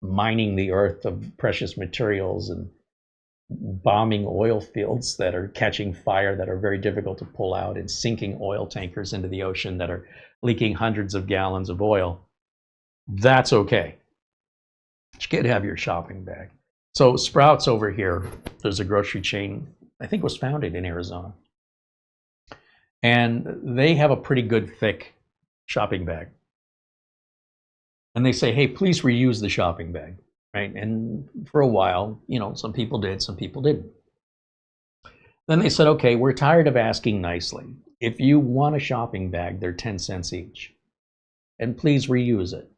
mining the earth of precious materials and bombing oil fields that are catching fire that are very difficult to pull out and sinking oil tankers into the ocean that are leaking hundreds of gallons of oil. That's okay. You can have your shopping bag. So Sprouts over here, there's a grocery chain, I think was founded in Arizona. And they have a pretty good thick shopping bag. And they say, hey, please reuse the shopping bag, right? And for a while, you know, some people did, some people didn't. Then they said, okay, we're tired of asking nicely. If you want a shopping bag, they're 10 cents each. And please reuse it.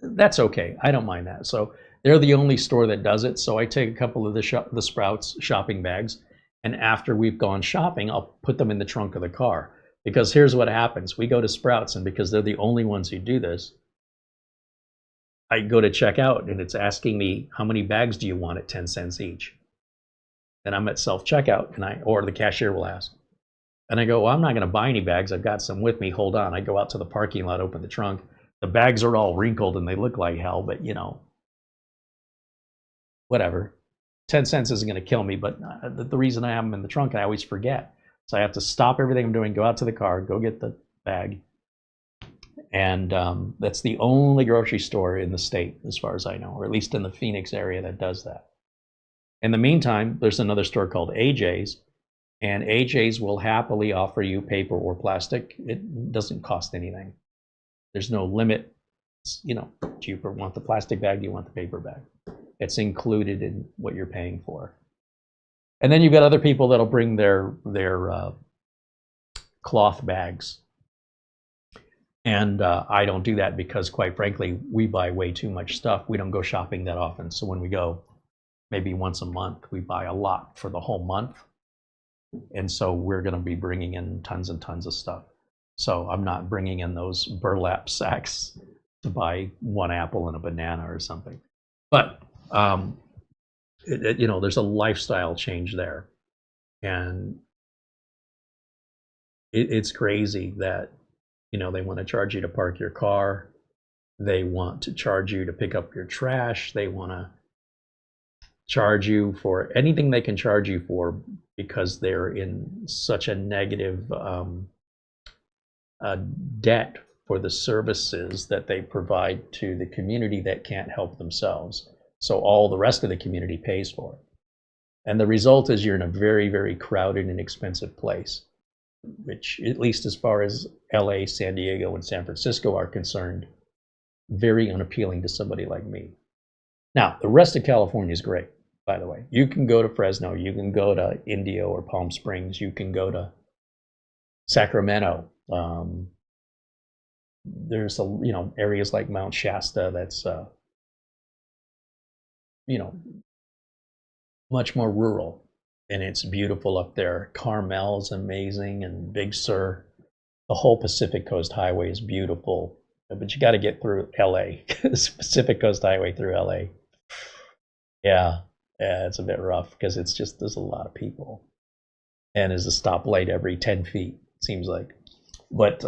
That's okay. I don't mind that. So they're the only store that does it. So I take a couple of the Sprouts shopping bags, and after we've gone shopping, I'll put them in the trunk of the car. Because here's what happens. We go to Sprouts, and because they're the only ones who do this, I go to check out, and it's asking me, how many bags do you want at 10 cents each? And I'm at self-checkout, or the cashier will ask. And I go, well, I'm not going to buy any bags. I've got some with me. Hold on. I go out to the parking lot, open the trunk. The bags are all wrinkled, and they look like hell, but, you know, whatever. 10 cents isn't going to kill me, but the reason I have them in the trunk, I always forget. So I have to stop everything I'm doing, go out to the car, go get the bag. And that's the only grocery store in the state, as far as I know, or at least in the Phoenix area, that does that. In the meantime, there's another store called AJ's, and AJ's will happily offer you paper or plastic. It doesn't cost anything. There's no limit. You know, do you want the plastic bag? Do you want the paper bag? It's included in what you're paying for. And then you've got other people that'll bring their cloth bags. And I don't do that because, quite frankly, we buy way too much stuff. We don't go shopping that often. So when we go, maybe once a month, we buy a lot for the whole month. And so we're going to be bringing in tons and tons of stuff. So I'm not bringing in those burlap sacks to buy one apple and a banana or something. But you know, there's a lifestyle change there, and it's crazy that, you know, they want to charge you to park your car, they want to charge you to pick up your trash, they want to charge you for anything they can charge you for because they're in such a negative debt for the services that they provide to the community that can't help themselves. So all the rest of the community pays for it. And the result is you're in a very, very crowded and expensive place, which, at least as far as LA, San Diego, and San Francisco are concerned, very unappealing to somebody like me. Now, the rest of California is great, by the way. You can go to Fresno, you can go to Indio or Palm Springs, you can go to Sacramento. There's you know, areas like Mount Shasta that's you know, much more rural, and it's beautiful up there. Carmel's amazing, and Big Sur. The whole Pacific Coast Highway is beautiful, but you got to get through LA. Pacific Coast Highway through LA. Yeah, it's a bit rough because it's just, there's a lot of people, and there's a stoplight every 10 feet, it seems like. But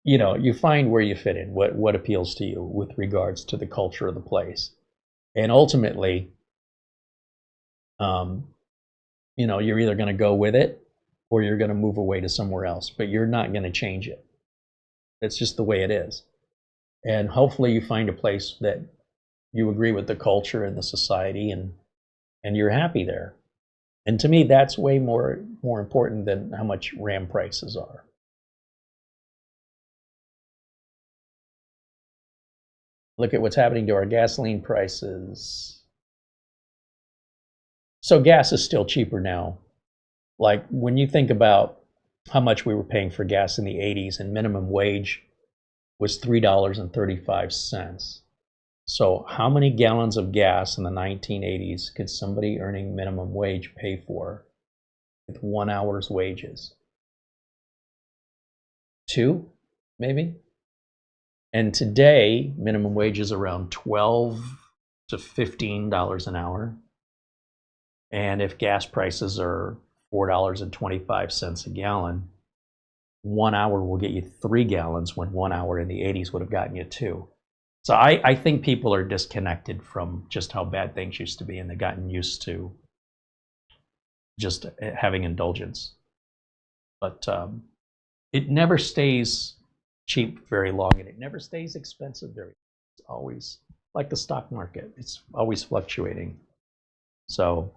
you know, you find where you fit in, what appeals to you with regards to the culture of the place. And ultimately, you know, you're either going to go with it or you're going to move away to somewhere else, but you're not going to change it. It's just the way it is. And hopefully you find a place that you agree with the culture and the society, and you're happy there. And to me, that's way more important than how much RAM prices are. Look at what's happening to our gasoline prices. So gas is still cheaper now. Like, when you think about how much we were paying for gas in the 80s, and minimum wage was $3.35. So how many gallons of gas in the 1980s could somebody earning minimum wage pay for with 1 hour's wages? 2, maybe. And today, minimum wage is around $12 to $15 an hour. And if gas prices are $4.25 a gallon, 1 hour will get you 3 gallons when 1 hour in the 80s would have gotten you 2. So I think people are disconnected from just how bad things used to be, and they've gotten used to just having indulgence. But it never stays cheap very long, and it never stays expensive very long. It's always like the stock market. It's always fluctuating. So,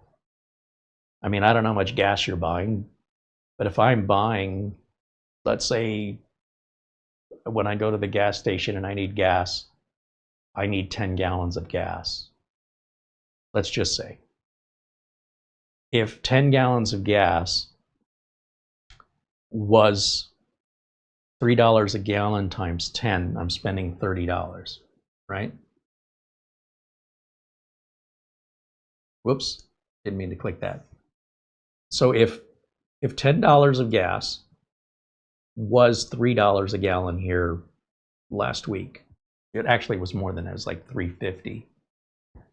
I mean, I don't know how much gas you're buying, but if I'm buying, let's say, when I go to the gas station and I need gas, I need 10 gallons of gas. Let's just say. If 10 gallons of gas was $3 a gallon times 10, I'm spending $30, right? Whoops, didn't mean to click that. So if $10 of gas was $3 a gallon here last week, it actually was more than that, it was like $3.50,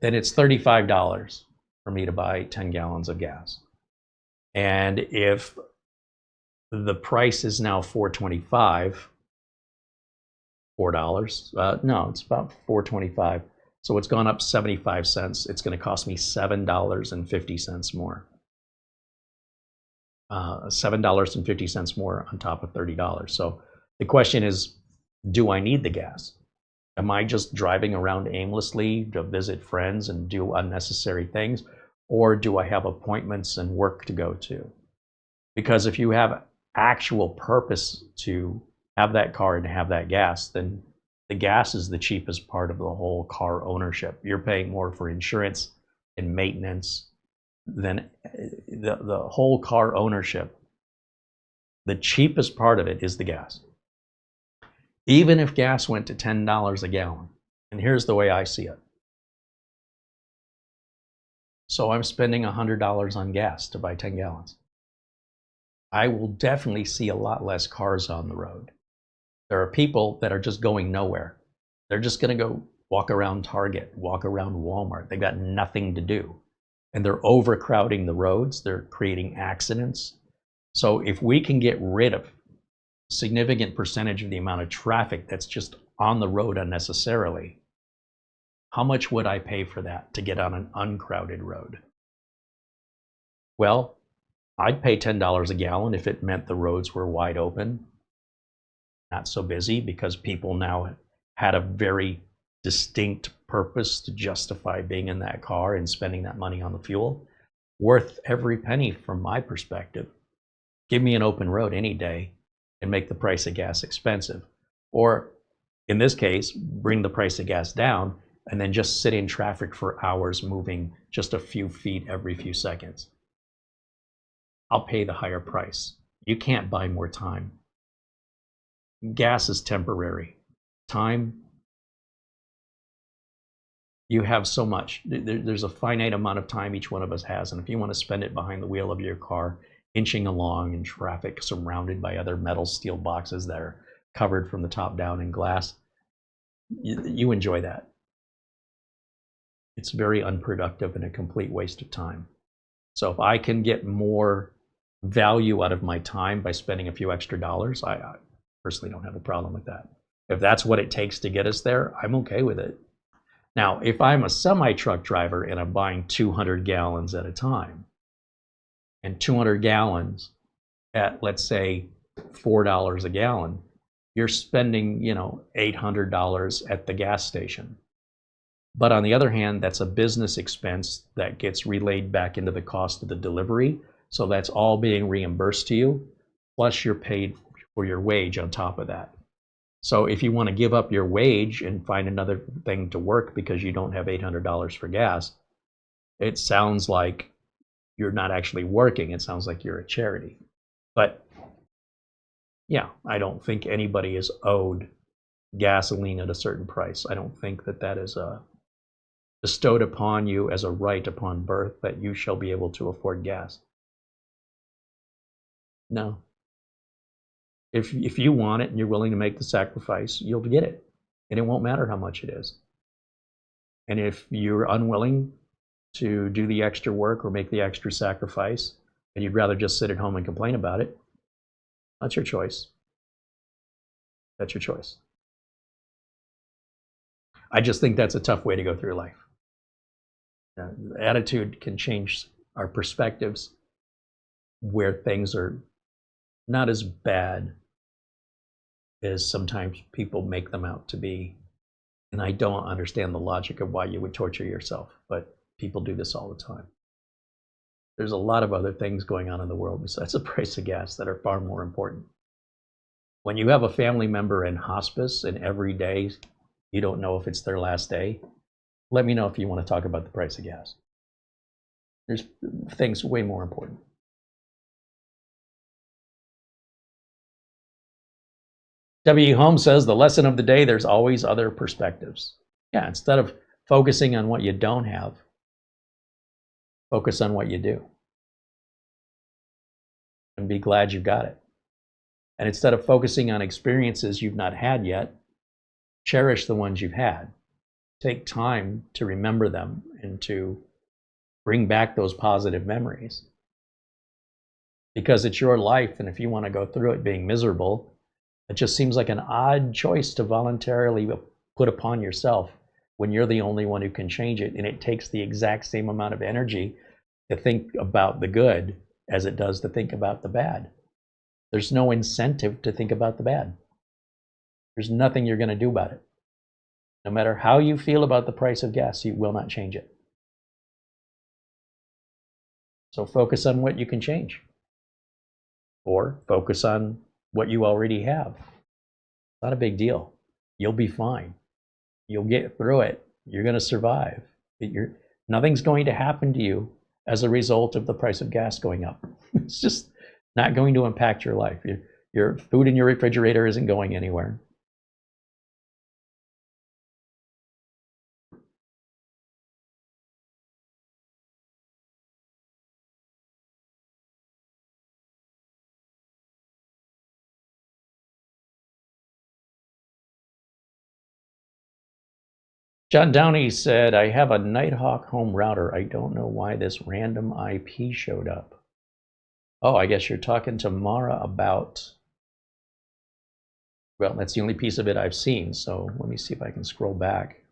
then it's $35 for me to buy 10 gallons of gas. And if the price is now $4.25, $4, no, it's about $4.25. So it's gone up 75 cents. It's going to cost me $7.50 more. $7.50 more on top of $30. So the question is, do I need the gas? Am I just driving around aimlessly to visit friends and do unnecessary things? Or do I have appointments and work to go to? Because if you have actual purpose to have that car and have that gas, then the gas is the cheapest part of the whole car ownership. You're paying more for insurance and maintenance than the whole car ownership. The cheapest part of it is the gas. Even if gas went to $10 a gallon, and here's the way I see it. So I'm spending $100 on gas to buy 10 gallons. I will definitely see a lot less cars on the road. There are people that are just going nowhere. They're just going to go walk around Target, walk around Walmart. They've got nothing to do. And they're overcrowding the roads. They're creating accidents. So if we can get rid of a significant percentage of the amount of traffic that's just on the road unnecessarily, how much would I pay for that to get on an uncrowded road? Well, I'd pay $10 a gallon if it meant the roads were wide open, not so busy, because people now had a very distinct purpose to justify being in that car and spending that money on the fuel. Worth every penny from my perspective. Give me an open road any day and make the price of gas expensive. Or in this case, bring the price of gas down and then just sit in traffic for hours, moving just a few feet every few seconds. I'll pay the higher price. You can't buy more time. Gas is temporary. Time, you have so much. There's a finite amount of time each one of us has, and if you want to spend it behind the wheel of your car, inching along in traffic, surrounded by other metal steel boxes that are covered from the top down in glass, you enjoy that. It's very unproductive and a complete waste of time. So if I can get more value out of my time by spending a few extra dollars, I personally don't have a problem with that. If that's what it takes to get us there, I'm okay with it. Now, if I'm a semi-truck driver and I'm buying 200 gallons at a time, and 200 gallons at, let's say, $4 a gallon, you're spending, $800 at the gas station. But on the other hand, that's a business expense that gets relayed back into the cost of the delivery. So that's all being reimbursed to you, plus you're paid for your wage on top of that. So if you want to give up your wage and find another thing to work because you don't have $800 for gas, it sounds like you're not actually working. It sounds like you're a charity. But yeah, I don't think anybody is owed gasoline at a certain price. I don't think that that is bestowed upon you as a right upon birth that you shall be able to afford gas. No. If you want it and you're willing to make the sacrifice, you'll get it. And it won't matter how much it is. And if you're unwilling to do the extra work or make the extra sacrifice, and you'd rather just sit at home and complain about it, that's your choice. That's your choice. I just think that's a tough way to go through life. Attitude can change our perspectives where things are not as bad as sometimes people make them out to be. And I don't understand the logic of why you would torture yourself, but people do this all the time. There's a lot of other things going on in the world besides the price of gas that are far more important. When you have a family member in hospice and every day you don't know if it's their last day, let me know if you want to talk about the price of gas. There's things way more important. W. Holmes says, the lesson of the day, there's always other perspectives. Yeah, instead of focusing on what you don't have, focus on what you do. And be glad you got it. And instead of focusing on experiences you've not had yet, cherish the ones you've had. Take time to remember them and to bring back those positive memories. Because it's your life, and if you want to go through it being miserable, it just seems like an odd choice to voluntarily put upon yourself when you're the only one who can change it, and it takes the exact same amount of energy to think about the good as it does to think about the bad. There's no incentive to think about the bad. There's nothing you're going to do about it. No matter how you feel about the price of gas, you will not change it. So focus on what you can change. Or focus on what you already have. Not a big deal. You'll be fine. You'll get through it. You're going to survive. Nothing's going to happen to you as a result of the price of gas going up. It's just not going to impact your life. Your food in your refrigerator isn't going anywhere. John Downey said, I have a Nighthawk home router. I don't know why this random IP showed up. Oh, I guess you're talking to Mara about, well, that's the only piece of it I've seen. So let me see if I can scroll back.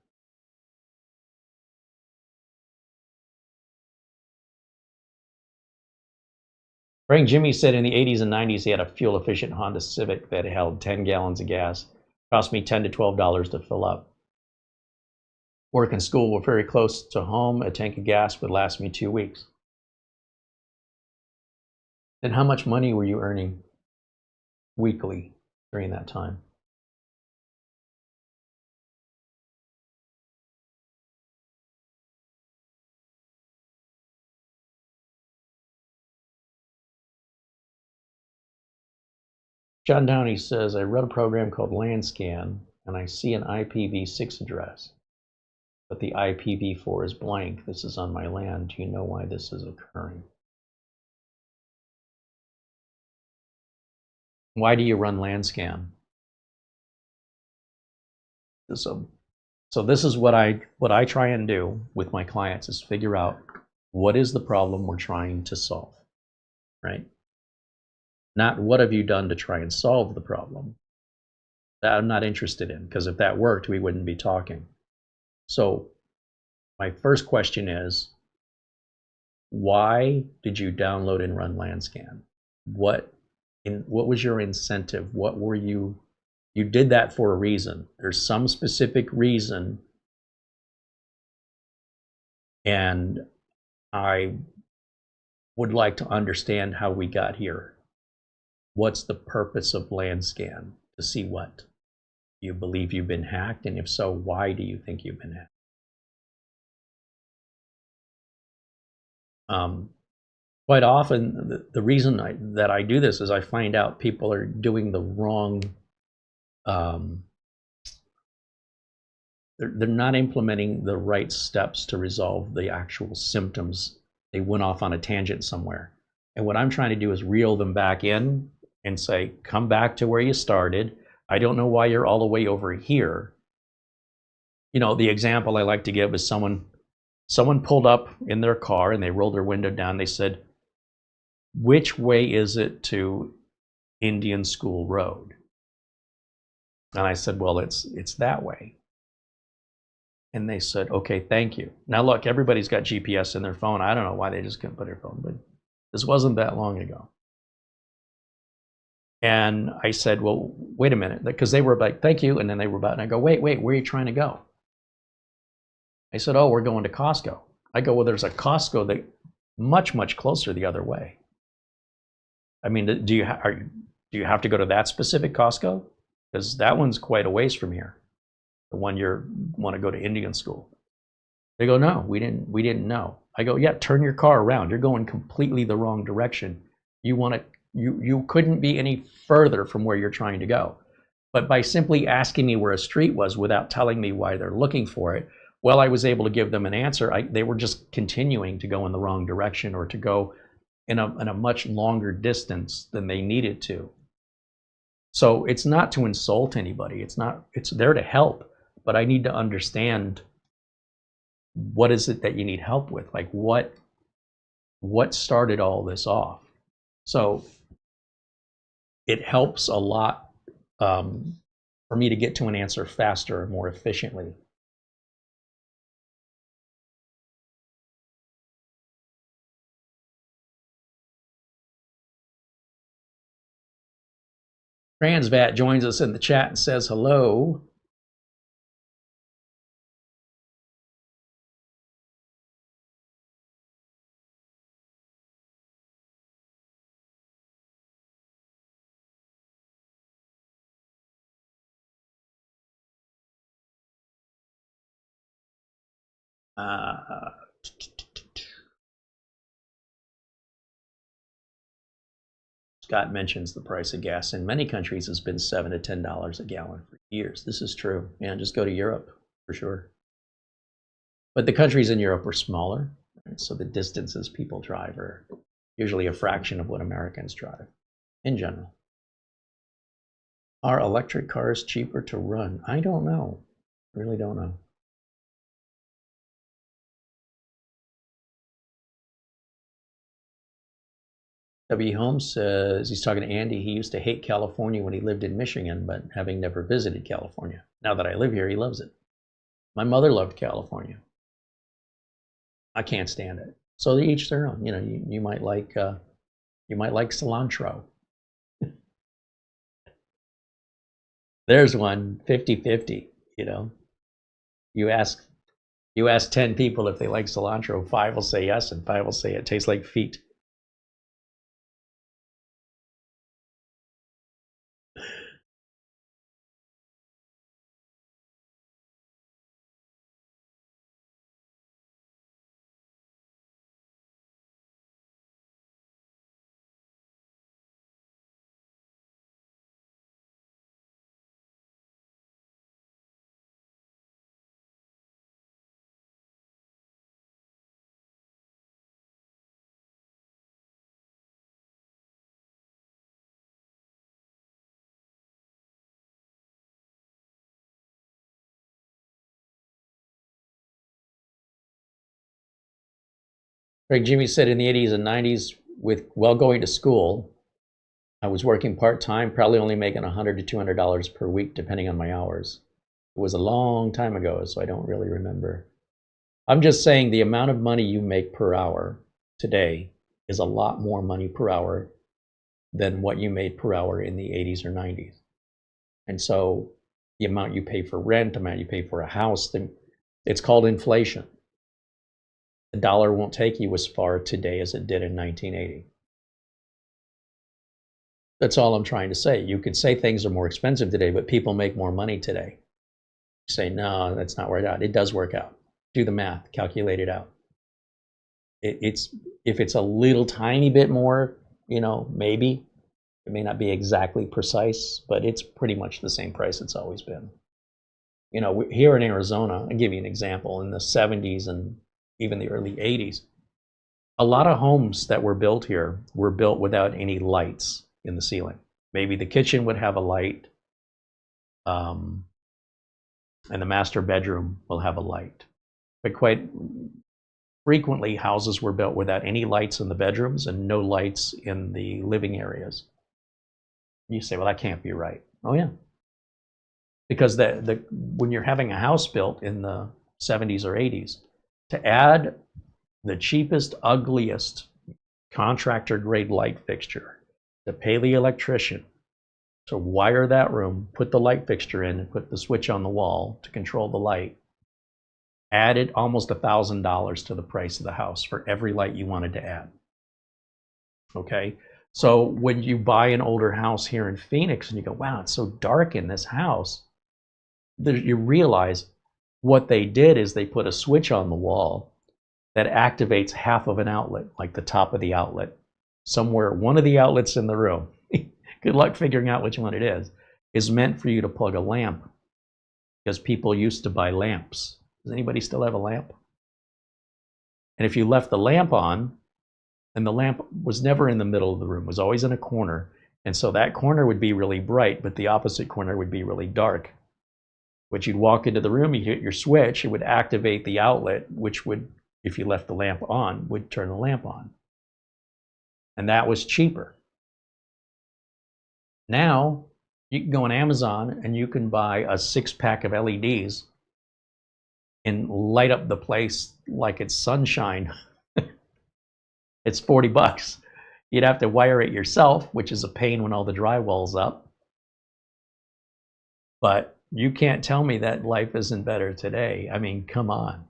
Frank Jimmy said in the 80s and 90s, he had a fuel-efficient Honda Civic that held 10 gallons of gas. Cost me $10 to $12 to fill up. Work and school were very close to home. A tank of gas would last me 2 weeks. And how much money were you earning weekly during that time? John Downey says, I run a program called LandScan, and I see an IPv6 address, but the IPv4 is blank. This is on my land. Do you know why this is occurring? Why do you run LandScan? So this is what I try and do with my clients, is figure out what is the problem we're trying to solve, right? Not what have you done to try and solve the problem. That I'm not interested in, because if that worked, we wouldn't be talking. So my first question is, why did you download and run LandScan? What was your incentive? What were you did that for a reason. There's some specific reason, and I would like to understand how we got here. What's the purpose of LandScan? To see what? Do you believe you've been hacked? And if so, why do you think you've been hacked? Quite often, the reason that I do this is I find out people are doing the wrong, they're not implementing the right steps to resolve the actual symptoms. They went off on a tangent somewhere. And what I'm trying to do is reel them back in and say, come back to where you started. I don't know why you're all the way over here. You know, the example I like to give is someone pulled up in their car and they rolled their window down. They said, which way is it to Indian School Road? And I said, well, it's that way. And they said, okay, thank you. Now look, everybody's got GPS in their phone. I don't know why they just couldn't put their phone, but this wasn't that long ago. And I said, well, wait a minute, because they were like, thank you. And then they were about, and I go, wait, where are you trying to go? I said, oh, we're going to Costco. I go, well, there's a Costco that much closer the other way. I mean, do you have to go to that specific Costco? Because that one's quite a ways from here. The one you want to go to Indian school. They go, no, we didn't know. I go, yeah, turn your car around. You're going completely the wrong direction. You couldn't be any further from where you're trying to go. But by simply asking me where a street was without telling me why they're looking for it, well, I was able to give them an answer. They were just continuing to go in the wrong direction, or to go in a much longer distance than they needed to. So it's not to insult anybody. It's there to help. But I need to understand, what is it that you need help with? Like what started all this off? So it helps a lot for me to get to an answer faster and more efficiently. Transvat joins us in the chat and says hello. Scott mentions the price of gas in many countries has been $7 to $10 a gallon for years. This is true. And just go to Europe for sure. But the countries in Europe are smaller, right? So the distances people drive are usually a fraction of what Americans drive in general. Are electric cars cheaper to run? I don't know. I really don't know. W. Holmes says, he's talking to Andy, he used to hate California when he lived in Michigan, but having never visited California. Now that I live here, he loves it. My mother loved California. I can't stand it. So they each their own. You know, you might like cilantro. There's one 50-50, you know. You ask 10 people if they like cilantro, 5 will say yes and 5 will say it tastes like feet. Greg Jimmy said in the 80s and 90s, while going to school, I was working part-time, probably only making $100 to $200 per week, depending on my hours. It was a long time ago, so I don't really remember. I'm just saying the amount of money you make per hour today is a lot more money per hour than what you made per hour in the 80s or 90s. And so the amount you pay for rent, the amount you pay for a house, it's called inflation. The dollar won't take you as far today as it did in 1980. That's all I'm trying to say. You could say things are more expensive today, but people make more money today. You say, no, that's not worked out. It does work out. Do the math, calculate it out. If it's a little tiny bit more, you know, maybe. It may not be exactly precise, but it's pretty much the same price it's always been. You know, here in Arizona, I'll give you an example, in the 70s and even the early 80s, a lot of homes that were built here were built without any lights in the ceiling. Maybe the kitchen would have a light, and the master bedroom will have a light. But quite frequently, houses were built without any lights in the bedrooms and no lights in the living areas. You say, well, that can't be right. Oh yeah, because when you're having a house built in the 70s or 80s, to add the cheapest, ugliest contractor grade light fixture, to pay the electrician to wire that room, put the light fixture in, and put the switch on the wall to control the light, added almost $1,000 to the price of the house for every light you wanted to add. Okay, so when you buy an older house here in Phoenix and you go, wow, it's so dark in this house, you realize what they did is they put a switch on the wall that activates half of an outlet, like the top of the outlet, somewhere, one of the outlets in the room. Good luck figuring out which one it is meant for you to plug a lamp, because people used to buy lamps. Does anybody still have a lamp? And if you left the lamp on, and the lamp was never in the middle of the room, it was always in a corner, and so that corner would be really bright, but the opposite corner would be really dark. But you'd walk into the room, you hit your switch, it would activate the outlet, which would, if you left the lamp on, would turn the lamp on. And that was cheaper. Now, you can go on Amazon and you can buy a 6-pack of LEDs and light up the place like it's sunshine. It's $40. You'd have to wire it yourself, which is a pain when all the drywall's up. But you can't tell me that life isn't better today. I mean, come on.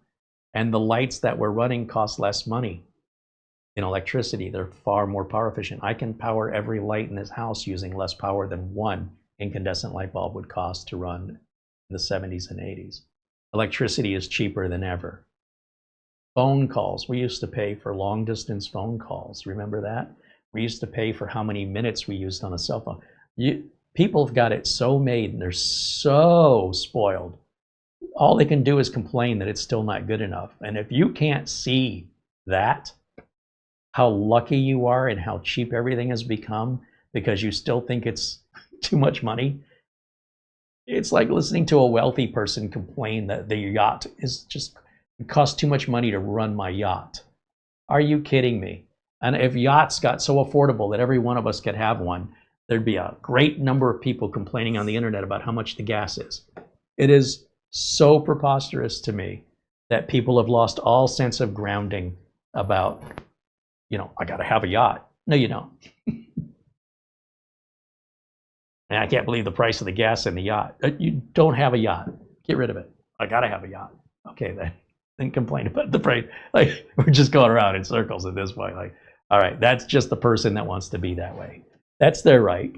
And the lights that we're running cost less money in electricity. They're far more power efficient. I can power every light in this house using less power than one incandescent light bulb would cost to run in the 70s and 80s. Electricity is cheaper than ever. Phone calls. We used to pay for long distance phone calls. Remember that? We used to pay for how many minutes we used on a cell phone. People have got it so made and they're so spoiled. All they can do is complain that it's still not good enough. And if you can't see that, how lucky you are and how cheap everything has become because you still think it's too much money, it's like listening to a wealthy person complain that the yacht is just, it costs too much money to run my yacht. Are you kidding me? And if yachts got so affordable that every one of us could have one, there'd be a great number of people complaining on the internet about how much the gas is. It is so preposterous to me that people have lost all sense of grounding about, you know, I got to have a yacht. No, you don't. And I can't believe the price of the gas in the yacht. You don't have a yacht. Get rid of it. I got to have a yacht. Okay, then complain about the price. Like, we're just going around in circles at this point. Like, all right, that's just the person that wants to be that way. That's their right.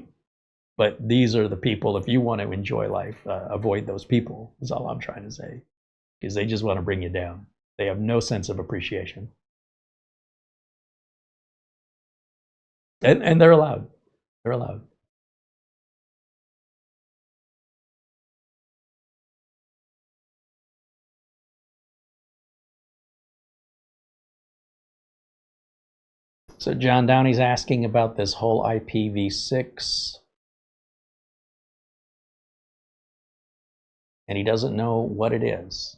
But these are the people, if you want to enjoy life, avoid those people, is all I'm trying to say. Because they just want to bring you down. They have no sense of appreciation. And they're allowed. They're allowed. So John Downey's asking about this whole IPv6. And he doesn't know what it is.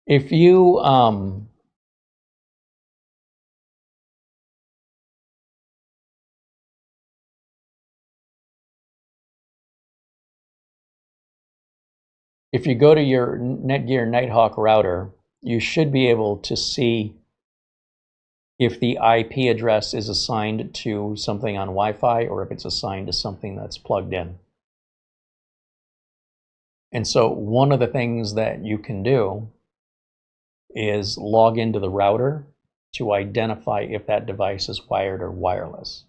If you if you go to your Netgear Nighthawk router, you should be able to see if the IP address is assigned to something on Wi-Fi or if it's assigned to something that's plugged in. And so one of the things that you can do is log into the router to identify if that device is wired or wireless.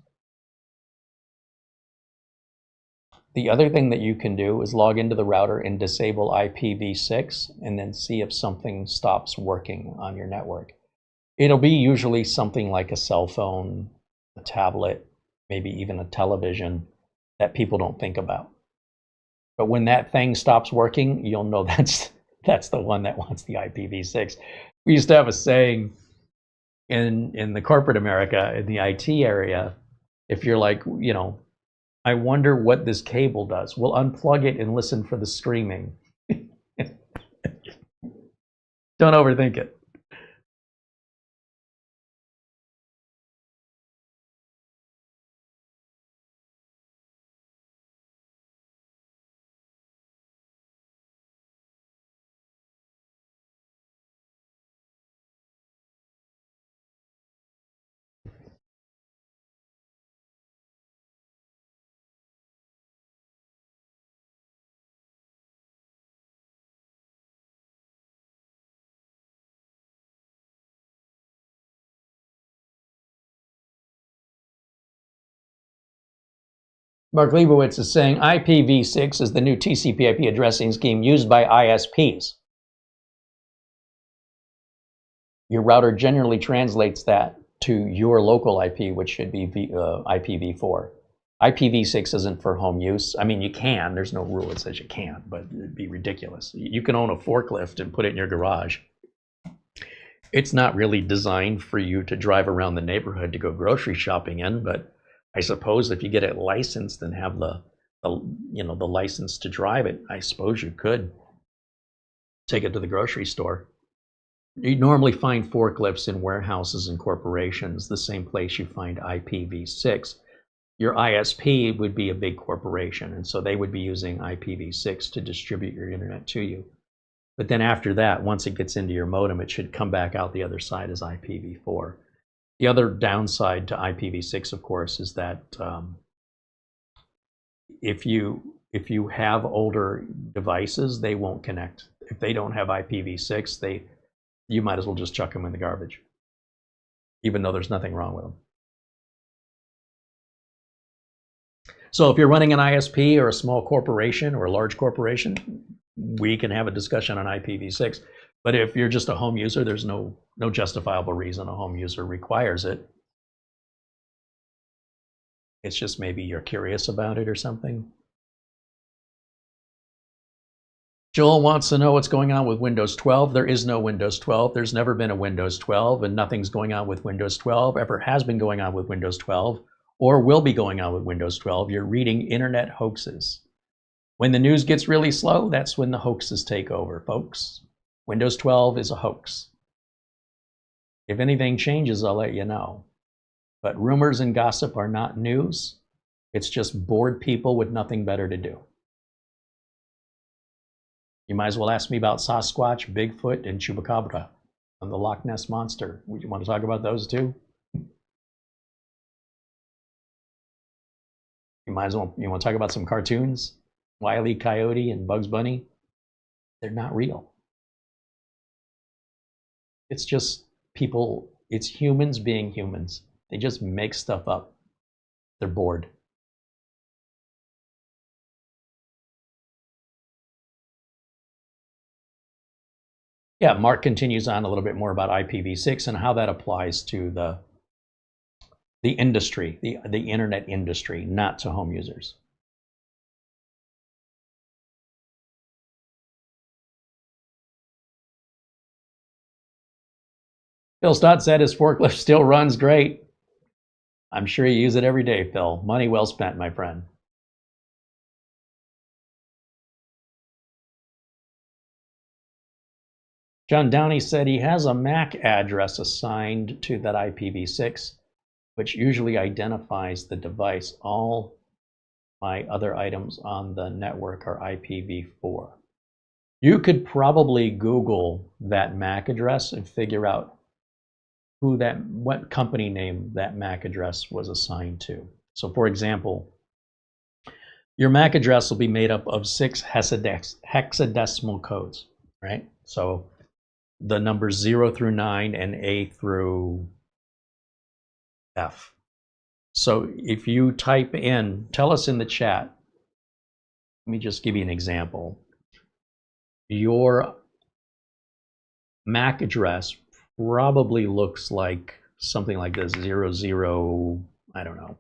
The other thing that you can do is log into the router and disable IPv6 and then see if something stops working on your network. It'll be usually something like a cell phone, a tablet, maybe even a television that people don't think about. But when that thing stops working, you'll know that's the one that wants the IPv6. We used to have a saying in the corporate America, in the IT area, if you're like, you know, I wonder what this cable does, we'll unplug it and listen for the screaming. Don't overthink it. Mark Leibowitz is saying IPv6 is the new TCP/IP addressing scheme used by ISPs. Your router generally translates that to your local IP, which should be IPv4. IPv6 isn't for home use. I mean, you can. There's no rule that says you can't, but it'd be ridiculous. You can own a forklift and put it in your garage. It's not really designed for you to drive around the neighborhood to go grocery shopping in, but I suppose if you get it licensed and have the license to drive it, I suppose you could take it to the grocery store. You normally find forklifts in warehouses and corporations, the same place you find IPv6. Your ISP would be a big corporation, and so they would be using IPv6 to distribute your internet to you. But then after that, once it gets into your modem, it should come back out the other side as IPv4. The other downside to IPv6, of course, is that if you have older devices, they won't connect. If they don't have IPv6, you might as well just chuck them in the garbage, even though there's nothing wrong with them. So if you're running an ISP or a small corporation or a large corporation, we can have a discussion on IPv6. But if you're just a home user, there's no justifiable reason a home user requires it. It's just maybe you're curious about it or something. Joel wants to know what's going on with Windows 12. There is no Windows 12. There's never been a Windows 12, and nothing's going on with Windows 12, ever has been going on with Windows 12, or will be going on with Windows 12. You're reading internet hoaxes. When the news gets really slow, that's when the hoaxes take over, folks. Windows 12 is a hoax. If anything changes, I'll let you know. But rumors and gossip are not news. It's just bored people with nothing better to do. You might as well ask me about Sasquatch, Bigfoot, and Chupacabra and the Loch Ness Monster. Would you want to talk about those too? You want to talk about some cartoons? Wile E. Coyote and Bugs Bunny? They're not real. It's just people, it's humans being humans. They just make stuff up. They're bored. Yeah, Mark continues on a little bit more about IPv6 and how that applies to the industry, the internet industry, not to home users. Phil Stott said his forklift still runs great. I'm sure you use it every day, Phil. Money well spent, my friend. John Downey said he has a MAC address assigned to that IPv6, which usually identifies the device. All my other items on the network are IPv4. You could probably Google that MAC address and figure out what company name that MAC address was assigned to. So for example, your MAC address will be made up of 6 hexadecimal codes, right? So the numbers 0 through 9 and A through F. So if you type in, tell us in the chat, let me just give you an example. Your MAC address probably looks like something like this, 00, I don't know.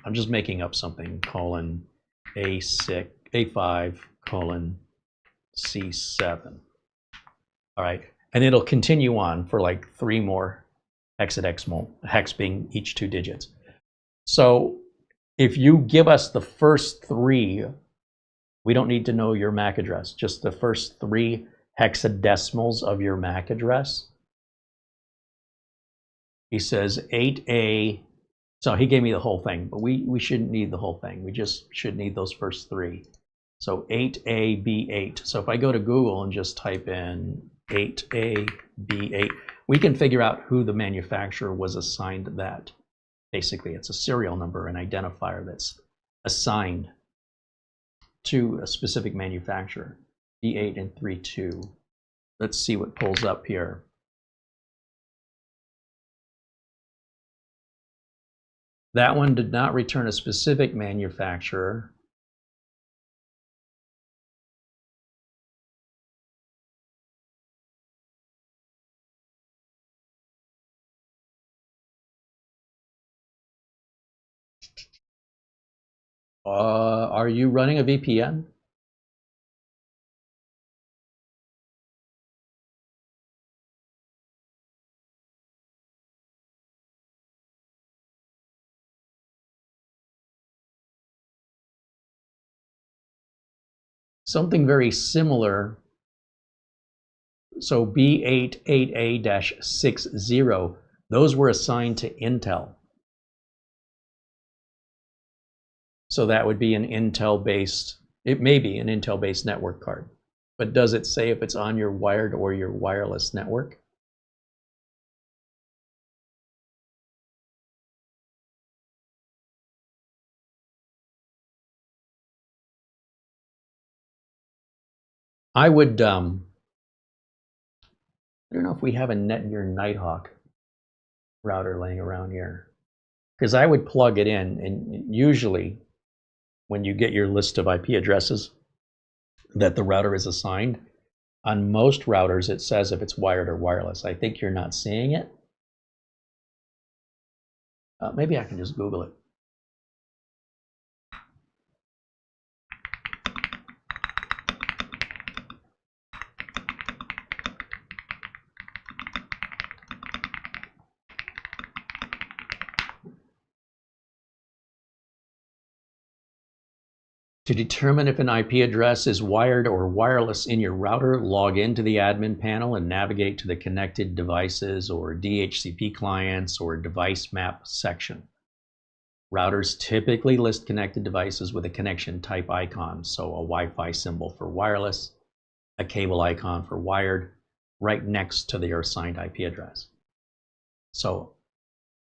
I'm just making up something, colon A6, A5, colon C7. All right, and it'll continue on for like 3 more hexadecimal, hex being each 2 digits. So if you give us the first 3, we don't need to know your MAC address, just the first 3 hexadecimals of your MAC address. He says 8A, so he gave me the whole thing, but we shouldn't need the whole thing. We just should need those first 3. So 8AB8. So if I go to Google and just type in 8AB8, we can figure out who the manufacturer was assigned that. Basically, it's a serial number, an identifier that's assigned to a specific manufacturer. B8 and 32. Let's see what pulls up here. That one did not return a specific manufacturer. Are you running a VPN? Something very similar. So B888A-60, those were assigned to Intel. So that would be an Intel-based, it may be an Intel-based network card. But does it say if it's on your wired or your wireless network? I would, I don't know if we have a Netgear Nighthawk router laying around here. Because I would plug it in, and usually when you get your list of IP addresses that the router is assigned, on most routers it says if it's wired or wireless. I think you're not seeing it. Maybe I can just Google it. To determine if an IP address is wired or wireless in your router, log into the admin panel and navigate to the connected devices or DHCP clients or device map section. Routers typically list connected devices with a connection type icon, so a Wi-Fi symbol for wireless, a cable icon for wired, right next to their assigned IP address. So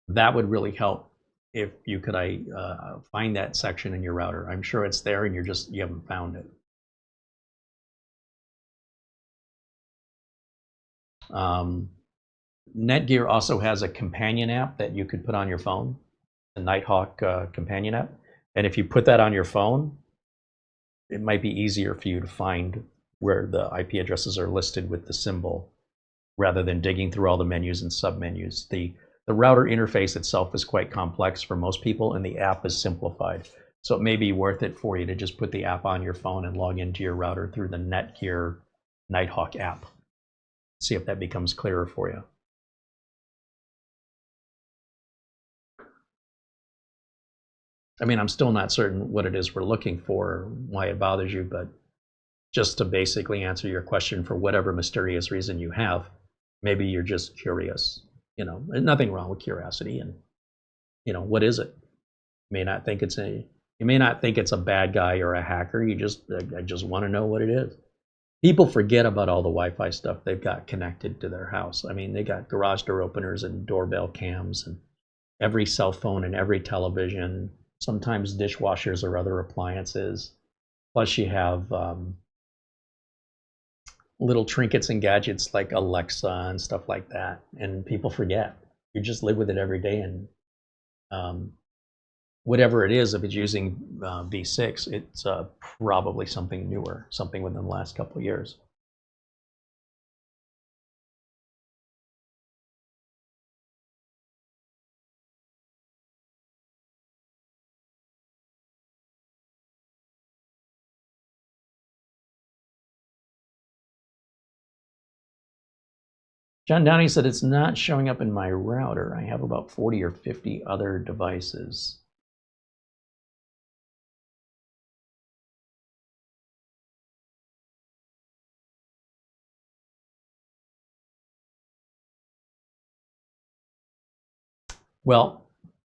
that would really help if you could find that section in your router. I'm sure it's there and you haven't found it. Netgear also has a companion app that you could put on your phone, the Nighthawk companion app. And if you put that on your phone, it might be easier for you to find where the IP addresses are listed with the symbol rather than digging through all the menus and submenus. The router interface itself is quite complex for most people, and the app is simplified. So it may be worth it for you to just put the app on your phone and log into your router through the Netgear Nighthawk app. See if that becomes clearer for you. I mean, I'm still not certain what it is we're looking for, why it bothers you, but just to basically answer your question, for whatever mysterious reason you have, maybe you're just curious. You know, nothing wrong with curiosity, and you know, what is it? You may not think it's a bad guy or a hacker. I just want to know what it is. People forget about all the Wi-Fi stuff they've got connected to their house. I mean, they got garage door openers and doorbell cams and every cell phone and every television, sometimes dishwashers or other appliances. Plus you have little trinkets and gadgets like Alexa and stuff like that, and people forget. You just live with it every day, and whatever it is, if it's using V6, it's probably something newer, something within the last couple of years. John Downey said it's not showing up in my router. I have about 40 or 50 other devices. Well,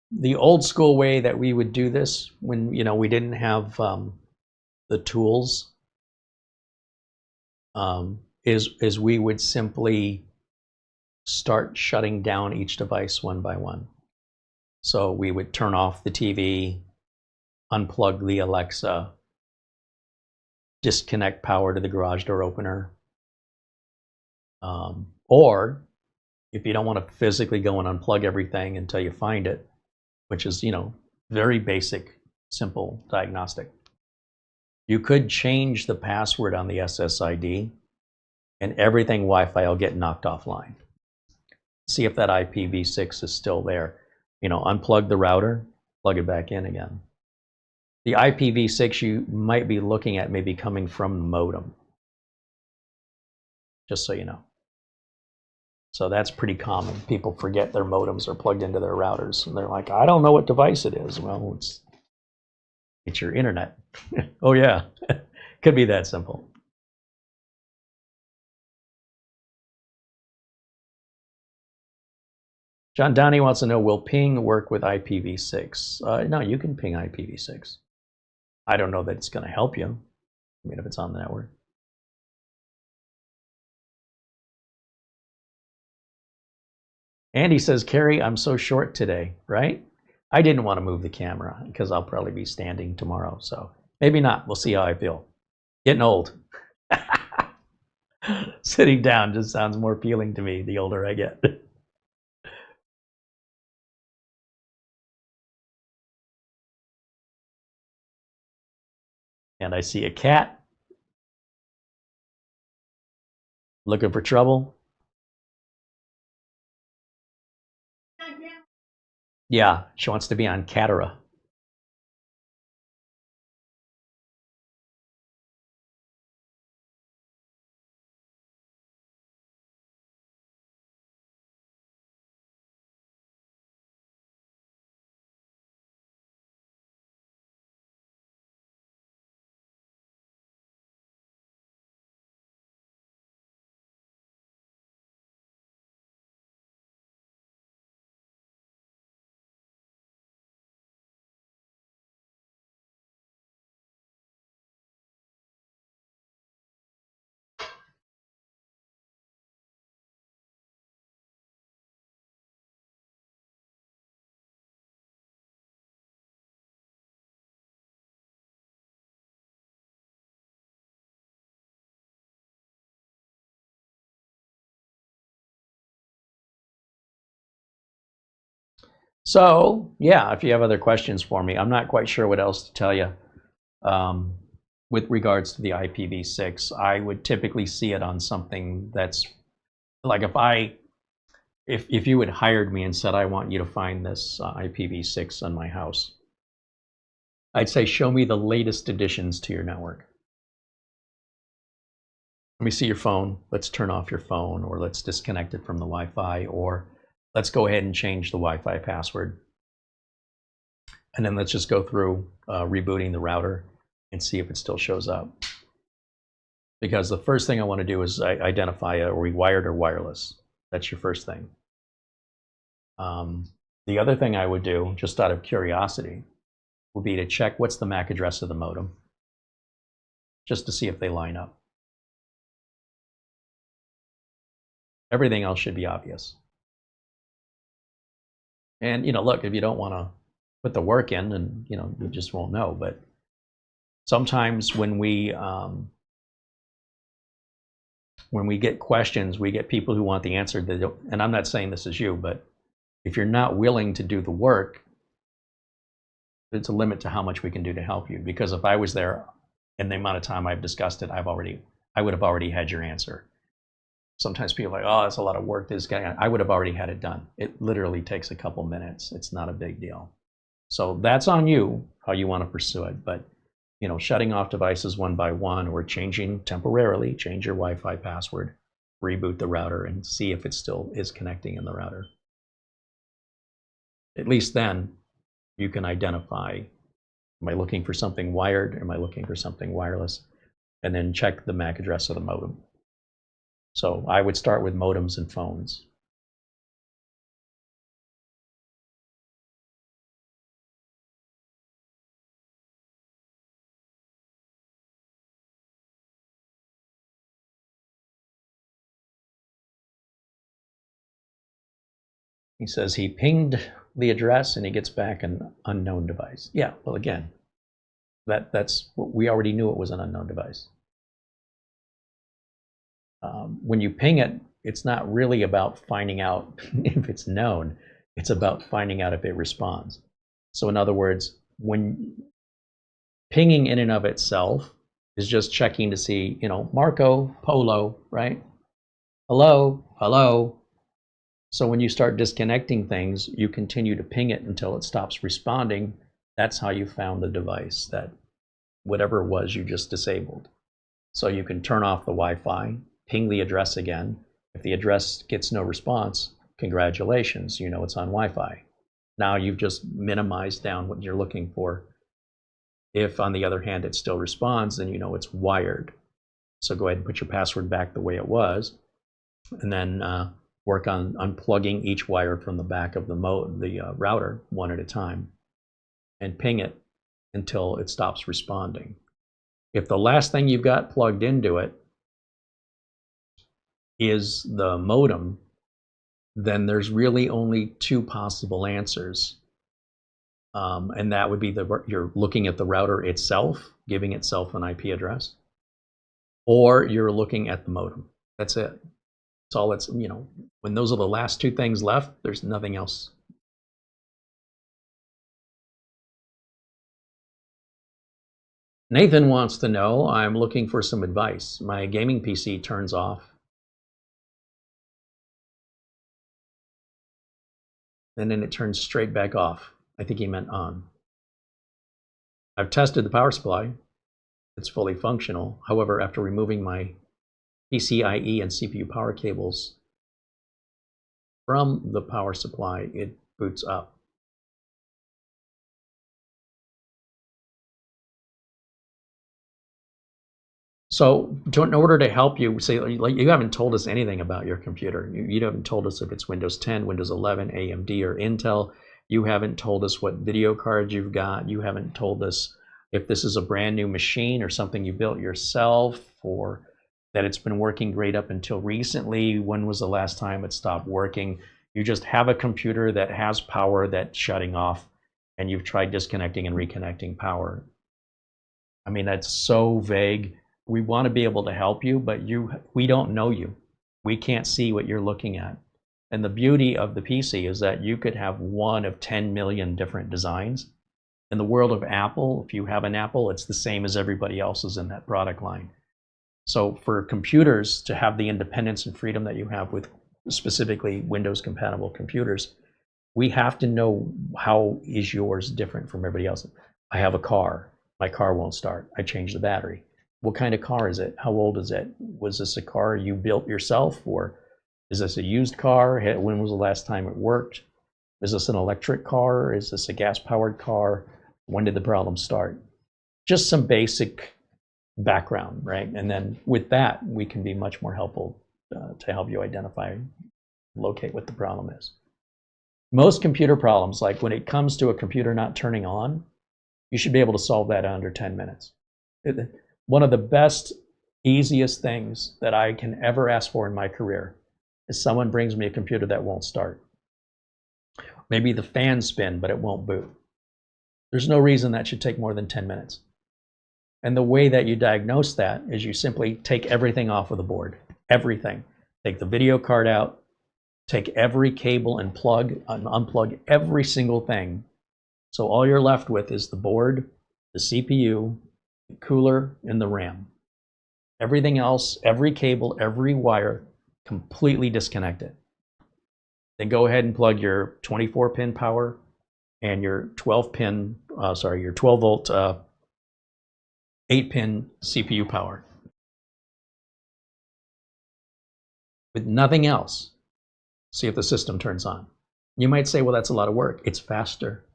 the old school way that we would do this when we didn't have the tools is we would simply start shutting down each device one by one. So we would turn off the TV, unplug the Alexa, disconnect power to the garage door opener, or if you don't want to physically go and unplug everything until you find it, which is, very basic, simple diagnostic, you could change the password on the SSID and everything Wi-Fi will get knocked offline. See if that IPv6 is still there. Unplug the router, plug it back in again. The IPv6 you might be looking at may be coming from the modem, just so you know. So that's pretty common. People forget their modems are plugged into their routers, and they're like, I don't know what device it is. Well, it's your internet. Oh yeah, could be that simple. John Downey wants to know, will ping work with IPv6? No, you can ping IPv6. I don't know that it's going to help you. I mean, if it's on the network. Andy says, Carey, I'm so short today, right? I didn't want to move the camera because I'll probably be standing tomorrow. So maybe not. We'll see how I feel. Getting old. Sitting down just sounds more appealing to me the older I get. And I see a cat looking for trouble. Yeah, she wants to be on Catera. So, yeah, if you have other questions for me, I'm not quite sure what else to tell you. With regards to the IPv6, I would typically see it on something that's like if you had hired me and said, I want you to find this IPv6 on my house, I'd say, show me the latest additions to your network. Let me see your phone. Let's turn off your phone, or let's disconnect it from the Wi-Fi, or let's go ahead and change the Wi-Fi password. And then let's just go through rebooting the router and see if it still shows up. Because the first thing I want to do is identify are we wired or wireless. That's your first thing. The other thing I would do, just out of curiosity, would be to check what's the MAC address of the modem, just to see if they line up. Everything else should be obvious. And look, if you don't want to put the work in, and you just won't know. But sometimes when we get questions, we get people who want the answer. And I'm not saying this is you, but if you're not willing to do the work, it's a limit to how much we can do to help you. Because if I was there in the amount of time I've discussed it, I would have already had your answer. Sometimes people are like, oh, it's a lot of work. This guy, I would have already had it done. It literally takes a couple minutes. It's not a big deal. So that's on you, how you want to pursue it. But shutting off devices one by one, or changing temporarily, change your Wi-Fi password, reboot the router and see if it still is connecting in the router. At least then you can identify, am I looking for something wired? Am I looking for something wireless? And then check the MAC address of the modem. So I would start with modems and phones. He says he pinged the address and he gets back an unknown device. Yeah, well, again, that's what we already knew, it was an unknown device. When you ping it, it's not really about finding out if it's known. It's about finding out if it responds. So in other words, when pinging in and of itself is just checking to see, you know, Marco Polo, right? Hello, hello. So when you start disconnecting things, you continue to ping it until it stops responding. That's how you found the device, that whatever it was you just disabled. So you can turn off the Wi-Fi, ping the address again. If the address gets no response, congratulations, you know it's on Wi-Fi. Now you've just minimized down what you're looking for. If, on the other hand, it still responds, then you know it's wired. So go ahead and put your password back the way it was, and then work on unplugging each wire from the back of the router one at a time, and ping it until it stops responding. If the last thing you've got plugged into it is the modem, then there's really only two possible answers. And that would be you're looking at the router itself, giving itself an IP address, or you're looking at the modem. That's it. That's all it's, you know, when those are the last two things left, there's nothing else. Nathan wants to know, I'm looking for some advice. My gaming PC turns off, and then it turns straight back off. I think he meant on. I've tested the power supply. It's fully functional. However, after removing my PCIe and CPU power cables from the power supply, it boots up. So in order to help you, say, like, you haven't told us anything about your computer. You haven't told us if it's Windows 10, Windows 11, AMD, or Intel. You haven't told us what video cards you've got. You haven't told us if this is a brand new machine or something you built yourself, or that it's been working great up until recently. When was the last time it stopped working? You just have a computer that has power that's shutting off, and you've tried disconnecting and reconnecting power. I mean, that's so vague. We want to be able to help you, but we don't know you. We can't see what you're looking at. And the beauty of the PC is that you could have one of 10 million different designs. In the world of Apple, if you have an Apple, it's the same as everybody else's in that product line. So for computers to have the independence and freedom that you have with specifically Windows compatible computers, we have to know how is yours different from everybody else. I have a car. My car won't start. I changed the battery. What kind of car is it? How old is it? Was this a car you built yourself, or is this a used car? When was the last time it worked? Is this an electric car? Is this a gas-powered car? When did the problem start? Just some basic background, right? And then with that, we can be much more helpful to help you identify, locate what the problem is. Most computer problems, like when it comes to a computer not turning on, you should be able to solve that in under 10 minutes. One of the best, easiest things that I can ever ask for in my career is someone brings me a computer that won't start. Maybe the fans spin, but it won't boot. There's no reason that should take more than 10 minutes. And the way that you diagnose that is you simply take everything off of the board. Everything. Take the video card out, take every cable and unplug every single thing. So all you're left with is the board, the CPU, the cooler, and the RAM. Everything else, every cable, every wire, completely disconnected. Then go ahead and plug your 24-pin power and your 12-pin, your 12-volt 8-pin CPU power. with nothing else, see if the system turns on. You might say, well, that's a lot of work. It's faster.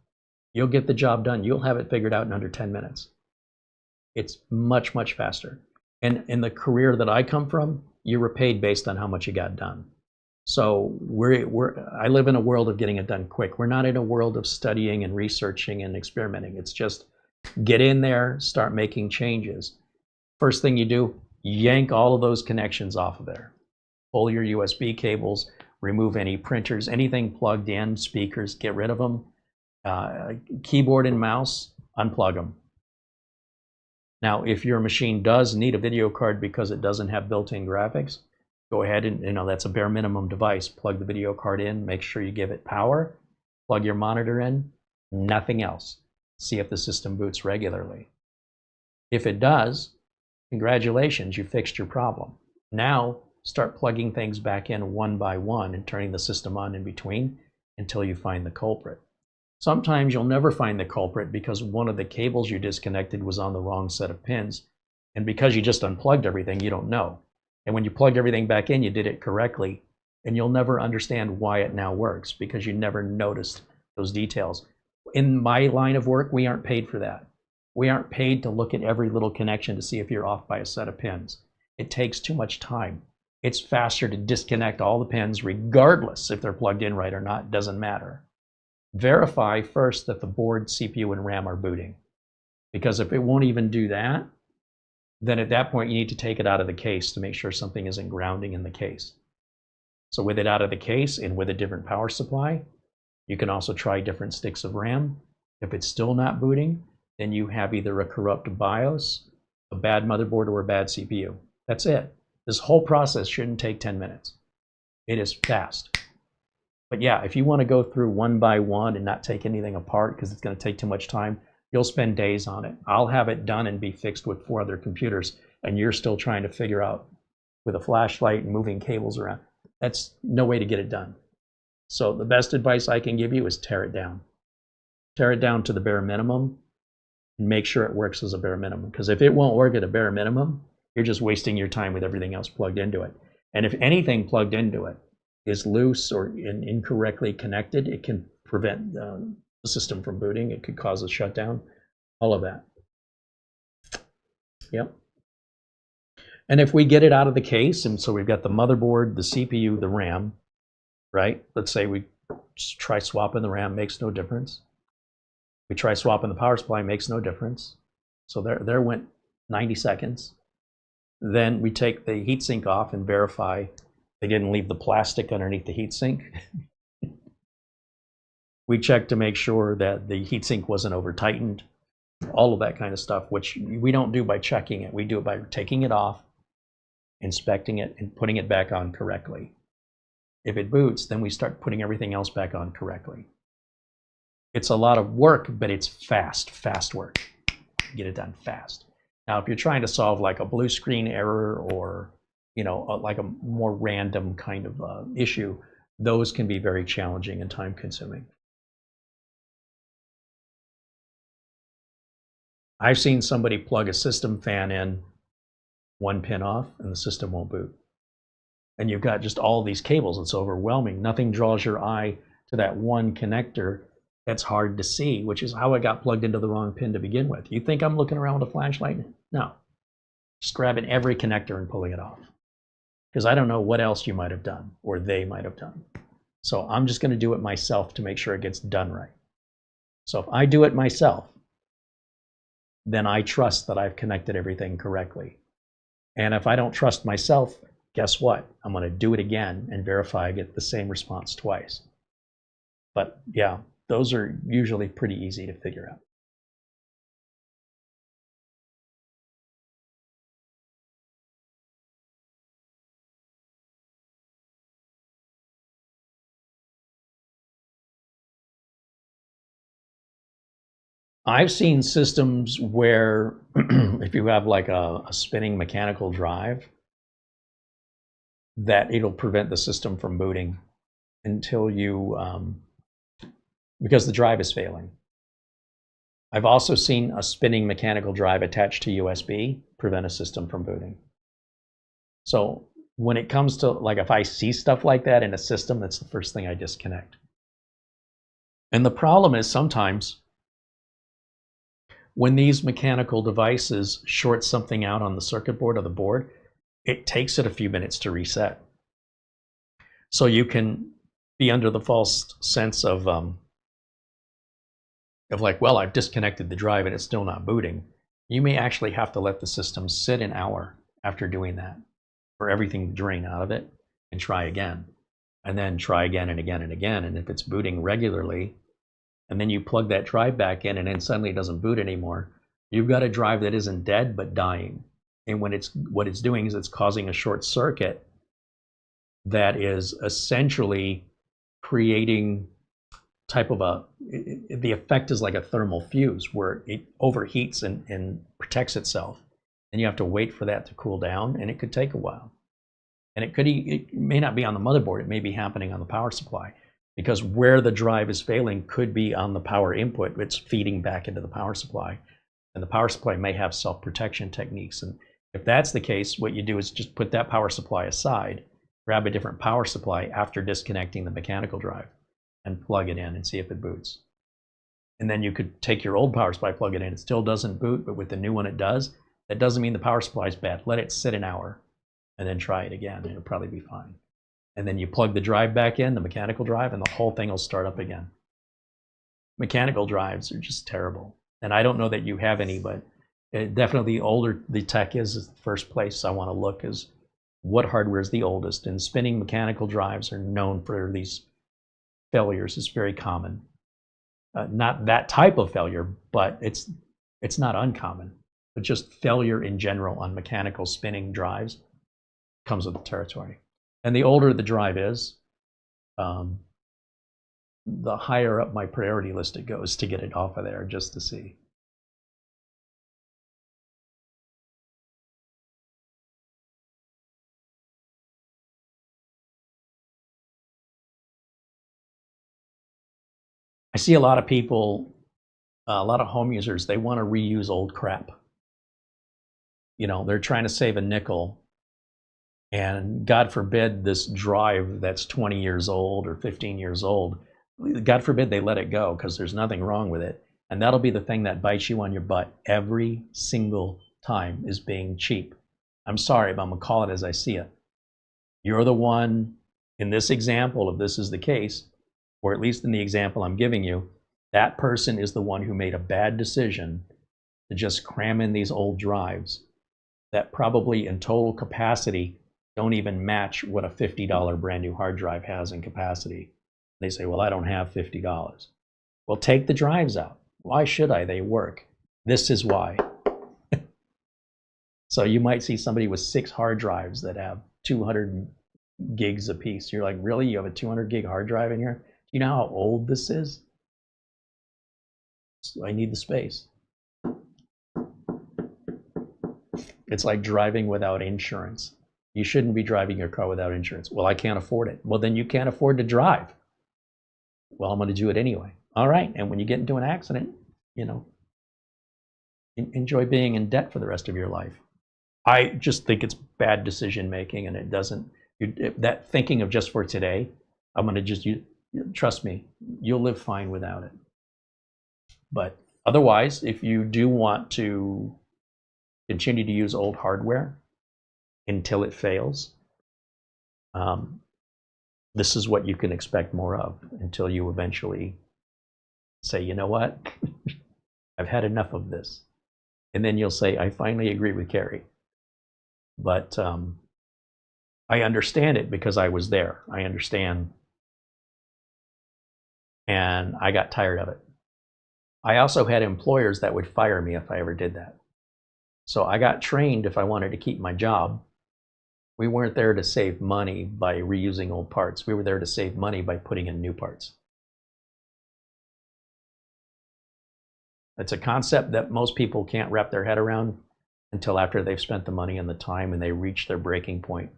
You'll get the job done. You'll have it figured out in under 10 minutes. It's much, much faster. And in the career that I come from, you were paid based on how much you got done. So I live in a world of getting it done quick. We're not in a world of studying and researching and experimenting. It's just get in there, start making changes. First thing you do, yank all of those connections off of there. Pull your USB cables, remove any printers, anything plugged in, speakers, get rid of them. Keyboard and mouse, unplug them. Now, if your machine does need a video card because it doesn't have built-in graphics, go ahead and, that's a bare minimum device. Plug the video card in, make sure you give it power, plug your monitor in, nothing else. See if the system boots regularly. If it does, congratulations, you fixed your problem. Now, start plugging things back in one by one and turning the system on in between until you find the culprit. Sometimes you'll never find the culprit because one of the cables you disconnected was on the wrong set of pins. And because you just unplugged everything, you don't know. And when you plugged everything back in, you did it correctly. And you'll never understand why it now works because you never noticed those details. In my line of work, we aren't paid for that. We aren't paid to look at every little connection to see if you're off by a set of pins. It takes too much time. It's faster to disconnect all the pins regardless if they're plugged in right or not. It doesn't matter. Verify first that the board, CPU, and RAM are booting. Because if it won't even do that, then at that point you need to take it out of the case to make sure something isn't grounding in the case. So with it out of the case and with a different power supply, you can also try different sticks of RAM. If it's still not booting, then you have either a corrupt BIOS, a bad motherboard, or a bad CPU. That's it. This whole process shouldn't take 10 minutes. It is fast. But yeah, if you want to go through one by one and not take anything apart because it's going to take too much time, you'll spend days on it. I'll have it done and be fixed with 4 other computers, and you're still trying to figure out with a flashlight and moving cables around. That's no way to get it done. So the best advice I can give you is tear it down. Tear it down to the bare minimum and make sure it works as a bare minimum. Because if it won't work at a bare minimum, you're just wasting your time with everything else plugged into it. And if anything plugged into it is loose or incorrectly connected, it can prevent the system from booting. It could cause a shutdown, all of that. Yep. And if we get it out of the case, and so we've got the motherboard, the CPU, the RAM, right? Let's say we try swapping the RAM, makes no difference. We try swapping the power supply, makes no difference. So there went 90 seconds. Then we take the heatsink off and verify they didn't leave the plastic underneath the heatsink. We check to make sure that the heatsink wasn't over tightened, all of that kind of stuff, which we don't do by checking it. We do it by taking it off, inspecting it, and putting it back on correctly. If it boots, then we start putting everything else back on correctly. It's a lot of work, but it's fast work. Get it done fast. Now, if you're trying to solve like a blue screen error or like a more random kind of issue, those can be very challenging and time consuming. I've seen somebody plug a system fan in, 1 pin off, and the system won't boot. And you've got just all these cables. It's overwhelming. Nothing draws your eye to that one connector that's hard to see, which is how it got plugged into the wrong pin to begin with. You think I'm looking around with a flashlight? No. Just grabbing every connector and pulling it off. Because I don't know what else you might have done or they might have done. So I'm just going to do it myself to make sure it gets done right. So if I do it myself, then I trust that I've connected everything correctly. And if I don't trust myself, guess what? I'm going to do it again and verify I get the same response twice. But yeah, those are usually pretty easy to figure out. I've seen systems where if you have like a spinning mechanical drive, that it'll prevent the system from booting until you, because the drive is failing. I've also seen a spinning mechanical drive attached to USB prevent a system from booting. So when it comes to, like, if I see stuff like that in a system, that's the first thing I disconnect. And the problem is sometimes when these mechanical devices short something out on the circuit board of the board, it takes it a few minutes to reset. So you can be under the false sense of like, well, I've disconnected the drive and it's still not booting. You may actually have to let the system sit an hour after doing that for everything to drain out of it, and try again, and then try again and again and again. And if it's booting regularly, and then you plug that drive back in and then suddenly it doesn't boot anymore, you've got a drive that isn't dead but dying. And when what it's doing is it's causing a short circuit that is essentially creating type of the effect is like a thermal fuse where it overheats and protects itself. And you have to wait for that to cool down, and it could take a while. And it may not be on the motherboard, it may be happening on the power supply, because where the drive is failing could be on the power input. It's feeding back into the power supply, and the power supply may have self-protection techniques. And if that's the case, what you do is just put that power supply aside, grab a different power supply after disconnecting the mechanical drive, and plug it in and see if it boots. And then you could take your old power supply, plug it in, it still doesn't boot, but with the new one it does. That doesn't mean the power supply is bad. Let it sit an hour and then try it again, and it'll probably be fine. And then you plug the drive back in, the mechanical drive, and the whole thing will start up again. Mechanical drives are just terrible. And I don't know that you have any, but definitely the older the tech is the first place I want to look is what hardware is the oldest. And spinning mechanical drives are known for these failures. It's very common. Not that type of failure, but it's not uncommon. But just failure in general on mechanical spinning drives comes with the territory. And the older the drive is, the higher up my priority list it goes to get it off of there, just to see. I see a lot of people, a lot of home users, they want to reuse old crap. You know, they're trying to save a nickel, and God forbid this drive that's 20 years old or 15 years old, God forbid they let it go, because there's nothing wrong with it. And that'll be the thing that bites you on your butt every single time, is being cheap. I'm sorry, but I'm gonna call it as I see it. You're the one, in this example, if this is the case, or at least in the example I'm giving you, that person is the one who made a bad decision to just cram in these old drives that probably in total capacity don't even match what a $50 brand new hard drive has in capacity. They say, well, I don't have $50. Well, take the drives out. Why should I? They work. This is why. So you might see somebody with 6 hard drives that have 200 gigs apiece. You're like, really? You have a 200 gig hard drive in here? Do you know how old this is? So I need the space. It's like driving without insurance. You shouldn't be driving your car without insurance. Well, I can't afford it. Well, then you can't afford to drive. Well, I'm going to do it anyway. All right. And when you get into an accident, you know, enjoy being in debt for the rest of your life. I just think it's bad decision making, and it doesn't, that thinking of just for today, I'm going to just, trust me, you'll live fine without it. But otherwise, if you do want to continue to use old hardware until it fails, this is what you can expect more of until you eventually say, you know what, I've had enough of this. And then you'll say, I finally agree with Carey. But I understand it because I was there. I understand. And I got tired of it. I also had employers that would fire me if I ever did that. So I got trained if I wanted to keep my job. We weren't there to save money by reusing old parts. We were there to save money by putting in new parts. It's a concept that most people can't wrap their head around until after they've spent the money and the time and they reach their breaking point.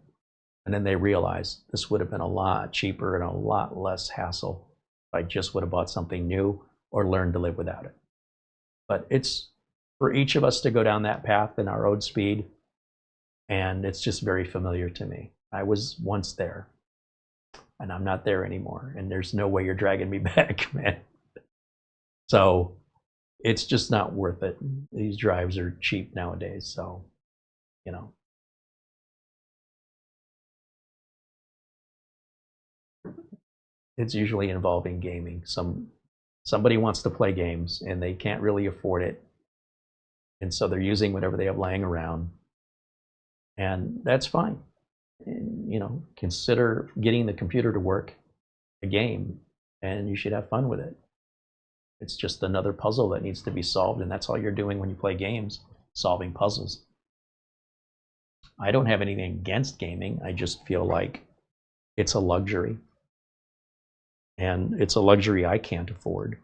And then they realize this would have been a lot cheaper and a lot less hassle if I just would have bought something new or learned to live without it. But it's for each of us to go down that path in our own speed. And it's just very familiar to me. I was once there, and I'm not there anymore, and there's no way you're dragging me back, man. So it's just not worth it. These drives are cheap nowadays, so, you know. It's usually involving gaming. Somebody wants to play games and they can't really afford it, and so they're using whatever they have laying around, and that's fine. And, you know, consider getting the computer to work a game, and you should have fun with it. It's just another puzzle that needs to be solved, and that's all you're doing when you play games, solving puzzles. I don't have anything against gaming. I just feel like it's a luxury, and it's a luxury I can't afford.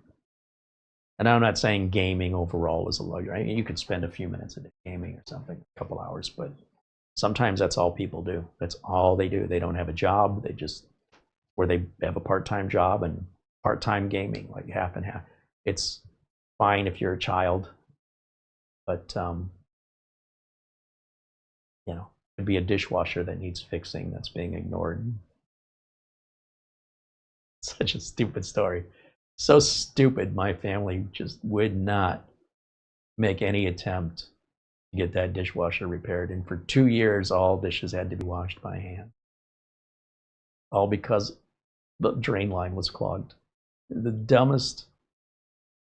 And I'm not saying gaming overall is a luxury. I mean, you could spend a few minutes a day gaming or something, a couple hours, but sometimes that's all people do. That's all they do. They don't have a job. They just, or they have a part-time job and part-time gaming, like half and half. It's fine if you're a child, but you know, it'd be a dishwasher that needs fixing that's being ignored. Such a stupid story. So stupid, my family just would not make any attempt to get that dishwasher repaired. And for 2 years, all dishes had to be washed by hand. All because the drain line was clogged. The dumbest.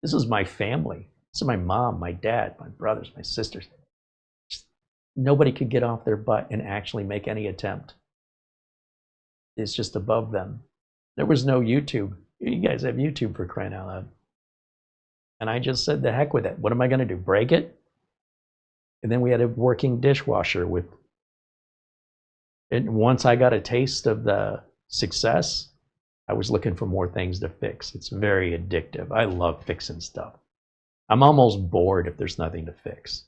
This is my family. This is my mom, my dad, my brothers, my sisters. Just, nobody could get off their butt and actually make any attempt. It's just above them. There was no YouTube. You guys have YouTube, for crying out loud. And I just said, the heck with it. What am I going to do? Break it? And then we had a working dishwasher with. And once I got a taste of the success, I was looking for more things to fix. It's very addictive. I love fixing stuff. I'm almost bored if there's nothing to fix.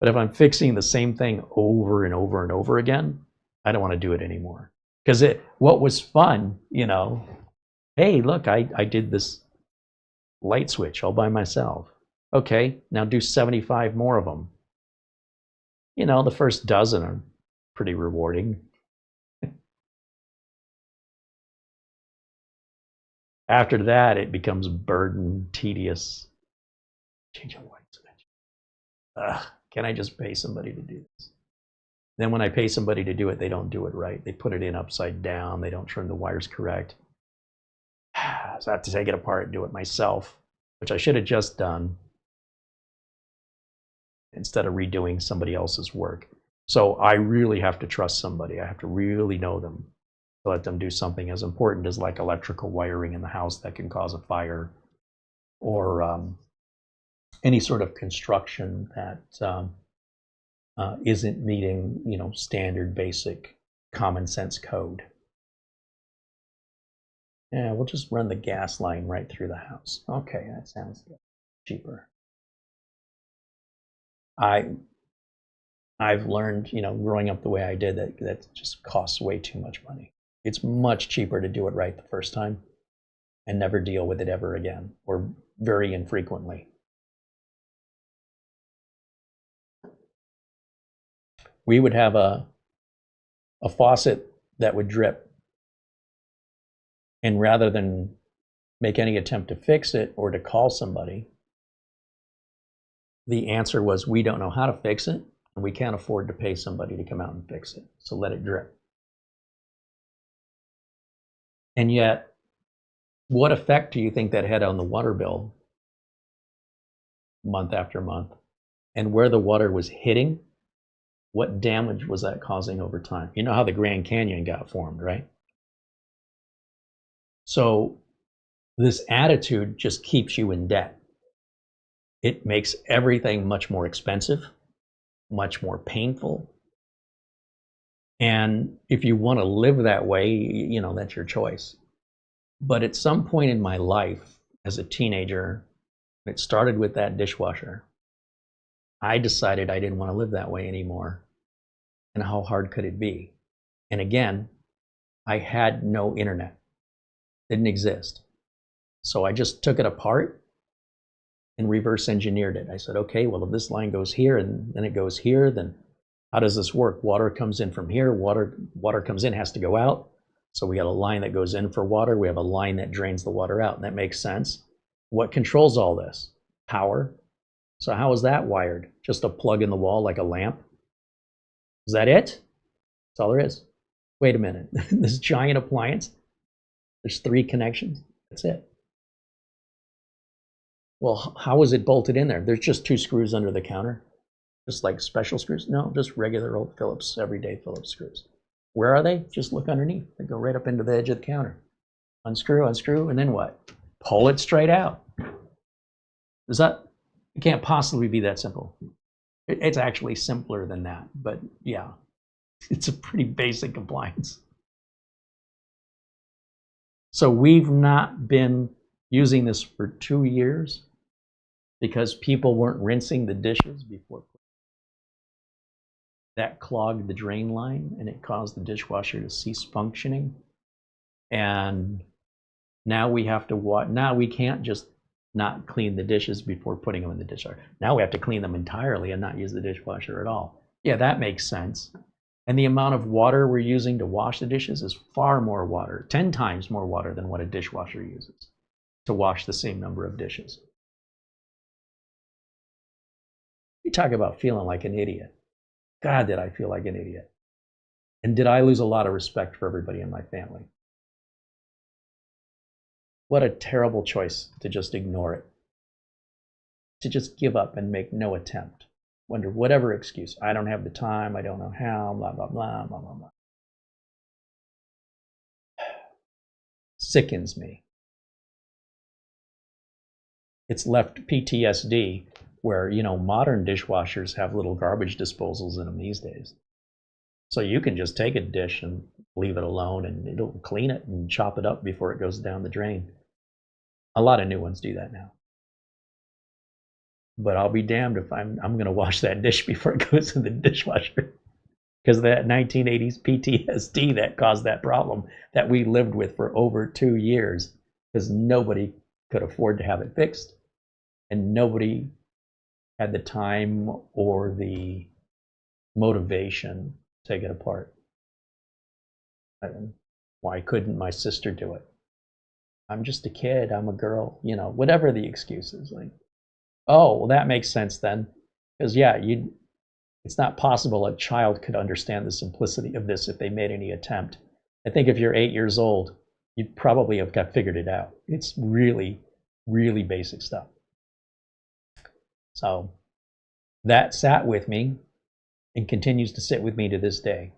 But if I'm fixing the same thing over and over and over again, I don't want to do it anymore. Because what was fun, you know, hey, look, I did this light switch all by myself. Okay, now do 75 more of them. You know, the first dozen are pretty rewarding. After that, it becomes burden, tedious. Change a light switch. Can I just pay somebody to do this? Then when I pay somebody to do it, they don't do it right. They put it in upside down. They don't trim the wires correct. So I have to take it apart and do it myself, which I should have just done instead of redoing somebody else's work. So I really have to trust somebody. I have to really know them to let them do something as important as like electrical wiring in the house that can cause a fire, or any sort of construction that isn't meeting, you know, standard basic common sense code. Yeah, we'll just run the gas line right through the house. Okay, that sounds good. Cheaper. I've learned, you know, growing up the way I did, that just costs way too much money. It's much cheaper to do it right the first time and never deal with it ever again, or very infrequently. We would have a faucet that would drip, and rather than make any attempt to fix it or to call somebody, the answer was, we don't know how to fix it, and we can't afford to pay somebody to come out and fix it, so let it drip. And yet, what effect do you think that had on the water bill month after month? And where the water was hitting, what damage was that causing over time? You know how the Grand Canyon got formed, right? So this attitude just keeps you in debt. It makes everything much more expensive, much more painful. And if you want to live that way, you know, that's your choice. But at some point in my life as a teenager, it started with that dishwasher, I decided I didn't want to live that way anymore. And how hard could it be? And again, I had no internet. It didn't exist. So I just took it apart and reverse engineered it. I said, okay, well, if this line goes here and then it goes here, then How does this work? Water comes in from here. Water comes in, has to go out. So we got a line that goes in for water. We have a line that drains the water out. And that makes sense. What controls all this? Power. So how is that wired? Just a plug in the wall like a lamp? Is that it? That's all there is. Wait a minute. This giant appliance, there's 3 connections. That's it. Well, how is it bolted in there? There's just 2 screws under the counter. Just like special screws? No, just regular old Phillips, everyday Phillips screws. Where are they? Just look underneath. They go right up into the edge of the counter. Unscrew, unscrew, and then what? Pull it straight out. Is that? It can't possibly be that simple. It's actually simpler than that, but yeah, it's a pretty basic appliance. So we've not been using this for 2 years because people weren't rinsing the dishes before. That clogged the drain line and it caused the dishwasher to cease functioning. And now we have to watch. Now we can't just not clean the dishes before putting them in the dishwasher. Now we have to clean them entirely and not use the dishwasher at all. Yeah, that makes sense. And the amount of water we're using to wash the dishes is far more water, 10 times more water than what a dishwasher uses to wash the same number of dishes. You talk about feeling like an idiot. God, did I feel like an idiot. And did I lose a lot of respect for everybody in my family? What a terrible choice to just ignore it. To just give up and make no attempt. Under whatever excuse. I don't have the time, I don't know how, blah, blah, blah, blah, blah, blah. Sickens me. It's left PTSD where, you know, modern dishwashers have little garbage disposals in them these days. So you can just take a dish and leave it alone and it'll clean it and chop it up before it goes down the drain. A lot of new ones do that now. But I'll be damned if I'm going to wash that dish before it goes in the dishwasher. Because that 1980s PTSD that caused that problem that we lived with for over 2 years, because nobody could afford to have it fixed. And nobody had the time or the motivation to take it apart. Why couldn't my sister do it? I'm just a kid, I'm a girl, you know, whatever the excuse is. Like, oh, well, that makes sense then. Because, yeah, it's not possible a child could understand the simplicity of this if they made any attempt. I think if you're 8 years old, you'd probably have figured it out. It's really, really basic stuff. So that sat with me and continues to sit with me to this day.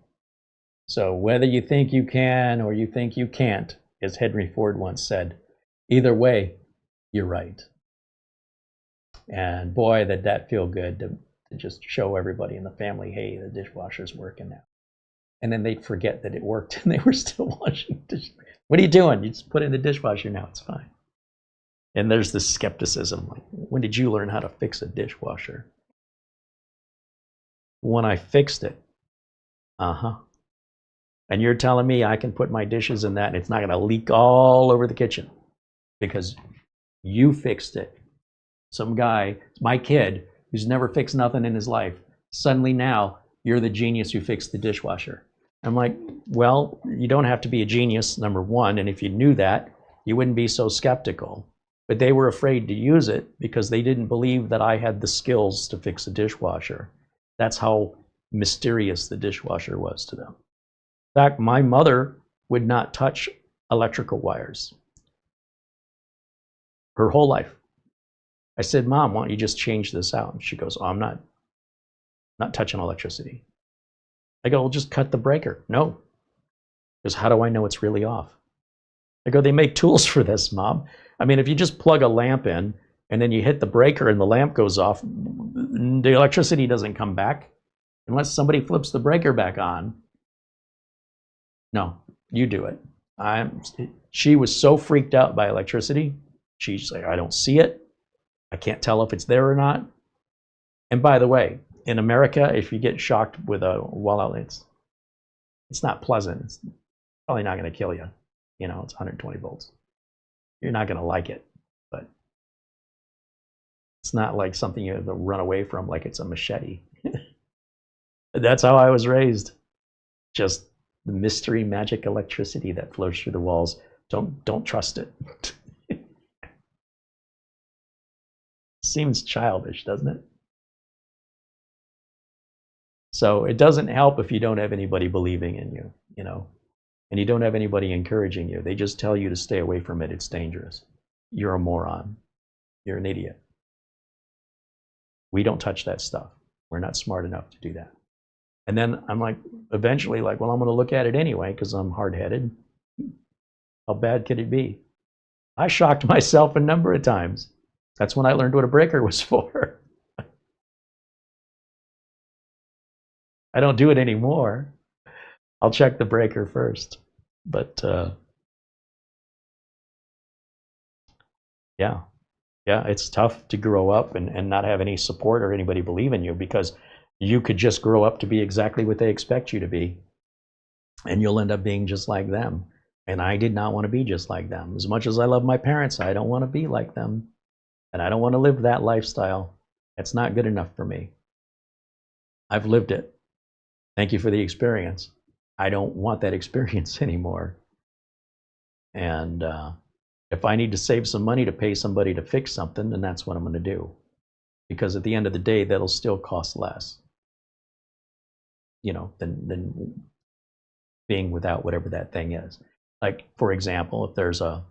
So whether you think you can or you think you can't, as Henry Ford once said, either way, you're right. And boy, did that feel good to just show everybody in the family, hey, the dishwasher's working now. And then they'd forget that it worked and they were still washing dishes. What are you doing? You just put it in the dishwasher now, it's fine. And there's this skepticism, like, when did you learn how to fix a dishwasher? When I fixed it. And you're telling me I can put my dishes in that and it's not going to leak all over the kitchen because you fixed it. Some guy, my kid, who's never fixed nothing in his life, suddenly now you're the genius who fixed the dishwasher. I'm like, well, you don't have to be a genius, number one, and if you knew that, you wouldn't be so skeptical. But they were afraid to use it because they didn't believe that I had the skills to fix a dishwasher. That's how mysterious the dishwasher was to them. In fact, my mother would not touch electrical wires her whole life. I said, Mom, why don't you just change this out? And she goes, oh, I'm not touching electricity. I go, well, just cut the breaker. No. Because how do I know it's really off? I go, they make tools for this, Mom. I mean, if you just plug a lamp in and then you hit the breaker and the lamp goes off, the electricity doesn't come back unless somebody flips the breaker back on. No, you do it. She was so freaked out by electricity. She's like, I don't see it. I can't tell if it's there or not. And by the way, in America, if you get shocked with a wall outlet, it's not pleasant. It's probably not going to kill you. You know, it's 120 volts. You're not going to like it, but it's not like something you have to run away from like it's a machete. That's how I was raised. Just the mystery magic electricity that flows through the walls. Don't trust it. Seems childish, doesn't it? So it doesn't help if you don't have anybody believing in you, and you don't have anybody encouraging you. They just tell you to stay away from it. It's dangerous. You're a moron. You're an idiot. We don't touch that stuff. We're not smart enough to do that. And then I'm like, eventually, like, well, I'm going to look at it anyway because I'm hard-headed. How bad could it be? I shocked myself a number of times. That's when I learned what a breaker was for. I don't do it anymore. I'll check the breaker first. But yeah, it's tough to grow up and not have any support or anybody believe in you, because you could just grow up to be exactly what they expect you to be, and you'll end up being just like them. And I did not want to be just like them. As much as I love my parents, I don't want to be like them, and I don't want to live that lifestyle. That's not good enough for me. I've lived it. Thank you for the experience. I don't want that experience anymore. And if I need to save some money to pay somebody to fix something, then that's what I'm going to do. Because at the end of the day, that'll still cost less, than being without whatever that thing is. Like, for example, if there's an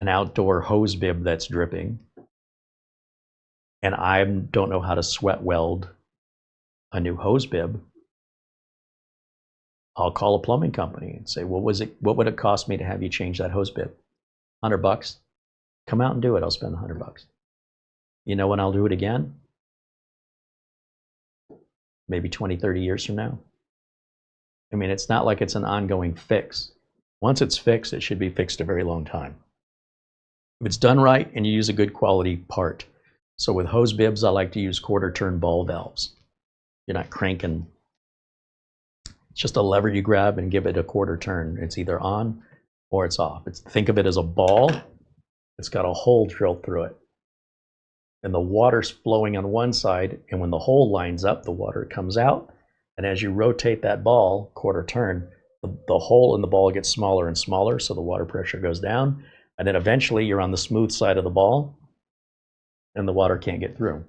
outdoor hose bib that's dripping, and I don't know how to sweat weld a new hose bib, I'll call a plumbing company and say, what would it cost me to have you change that hose bib? $100. Come out and do it. I'll spend $100. You know when I'll do it again? Maybe 20, 30 years from now. I mean, it's not like it's an ongoing fix. Once it's fixed, it should be fixed a very long time. If it's done right and you use a good quality part. So with hose bibs, I like to use quarter turn ball valves. You're not cranking. It's just a lever you grab and give it a quarter turn. It's either on or it's off. Think of it as a ball. It's got a hole drilled through it. And the water's flowing on one side, and when the hole lines up, the water comes out. And as you rotate that ball, quarter turn, the hole in the ball gets smaller and smaller, so the water pressure goes down. And then eventually you're on the smooth side of the ball, and the water can't get through.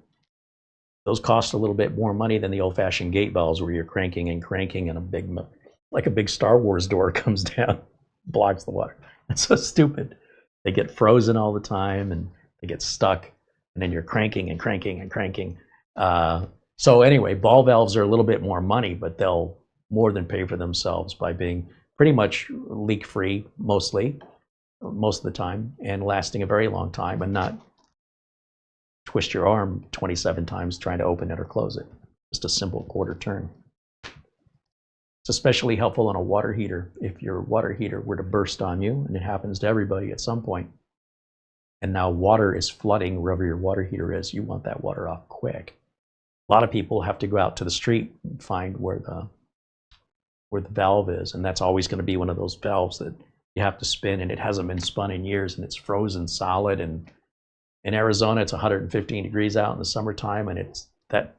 Those cost a little bit more money than the old-fashioned gate valves where you're cranking and cranking, and a big Star Wars door comes down, blocks the water. That's so stupid. They get frozen all the time, and they get stuck, and then you're cranking and cranking and cranking. So anyway, ball valves are a little bit more money, but they'll more than pay for themselves by being pretty much leak-free most of the time, and lasting a very long time, and not twist your arm 27 times trying to open it or close it. Just a simple quarter turn. It's especially helpful on a water heater. If your water heater were to burst on you, and it happens to everybody at some point, and now water is flooding wherever your water heater is, you want that water off quick. A lot of people have to go out to the street and find where the valve is, and that's always going to be one of those valves that you have to spin, and it hasn't been spun in years, and it's frozen solid. And in Arizona, it's 115 degrees out in the summertime, and that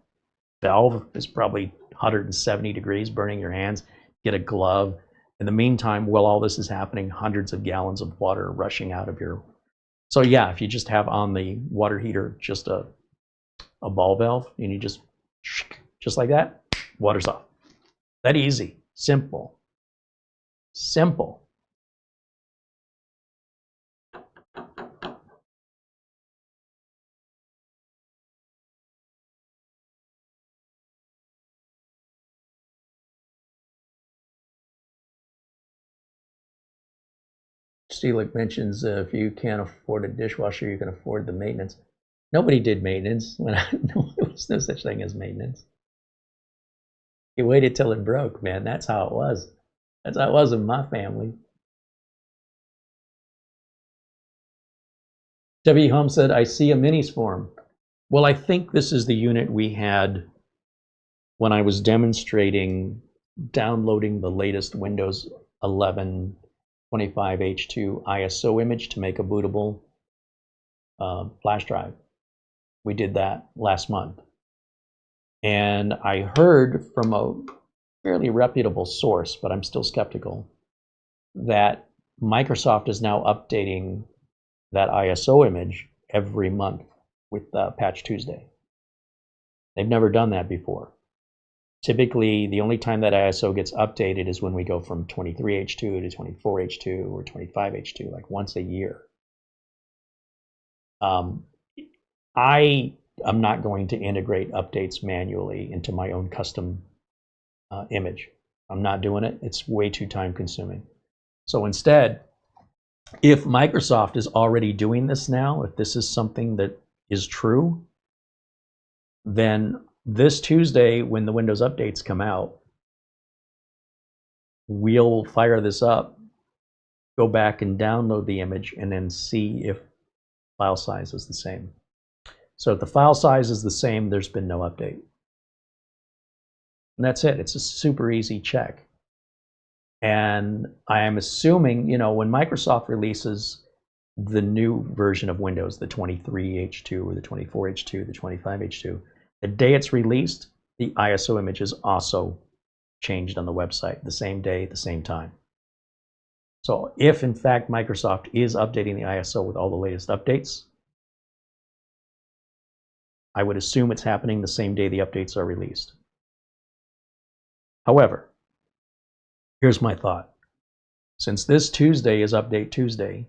valve is probably 170 degrees, burning your hands. Get a glove. In the meantime, while all this is happening, hundreds of gallons of water rushing out of your. So yeah, if you just have on the water heater just a ball valve, and you just like that, water's off. That easy, simple. Steelick mentions if you can't afford a dishwasher, you can afford the maintenance. Nobody did maintenance. There was no such thing as maintenance. You waited till it broke, man. That's how it was. That's how it was in my family. W. Holmes said, I see a minis form. Well, I think this is the unit we had when I was demonstrating downloading the latest Windows 11 25H2 ISO image to make a bootable flash drive. We did that last month. And I heard from a fairly reputable source, but I'm still skeptical, that Microsoft is now updating that ISO image every month with Patch Tuesday. They've never done that before. Typically, the only time that ISO gets updated is when we go from 23H2 to 24H2 or 25H2, like once a year. I am not going to integrate updates manually into my own custom image. I'm not doing it. It's way too time consuming. So instead, if Microsoft is already doing this now, if this is something that is true, then this Tuesday, when the Windows updates come out, we'll fire this up, go back and download the image, and then see if file size is the same. So if the file size is the same, there's been no update. And that's it. It's a super easy check. And I am assuming, you know, when Microsoft releases the new version of Windows, the 23H2 or the 24H2, the 25H2, the day it's released, the ISO image is also changed on the website the same day, the same time. So if in fact Microsoft is updating the ISO with all the latest updates, I would assume it's happening the same day the updates are released. However, here's my thought. Since this Tuesday is Update Tuesday,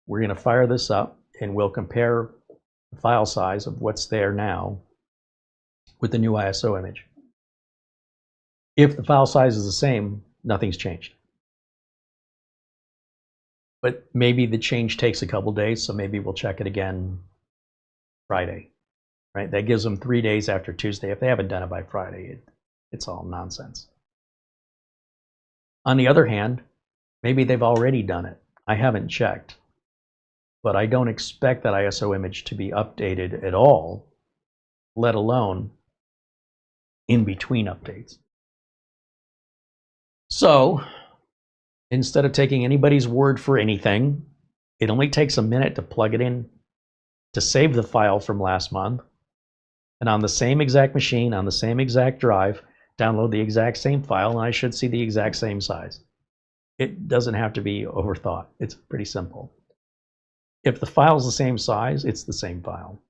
we're going to fire this up and we'll compare the file size of what's there now with the new ISO image. If the file size is the same, nothing's changed. But maybe the change takes a couple days, so maybe we'll check it again Friday. Right? That gives them 3 days after Tuesday. If they haven't done it by Friday, it's all nonsense. On the other hand, maybe they've already done it. I haven't checked, but I don't expect that ISO image to be updated at all, let alone in between updates. So instead of taking anybody's word for anything, it only takes a minute to plug it in to save the file from last month, and on the same exact machine, on the same exact drive, download the exact same file, and I should see the exact same size. It doesn't have to be overthought. It's pretty simple. If the file's the same size, it's the same file.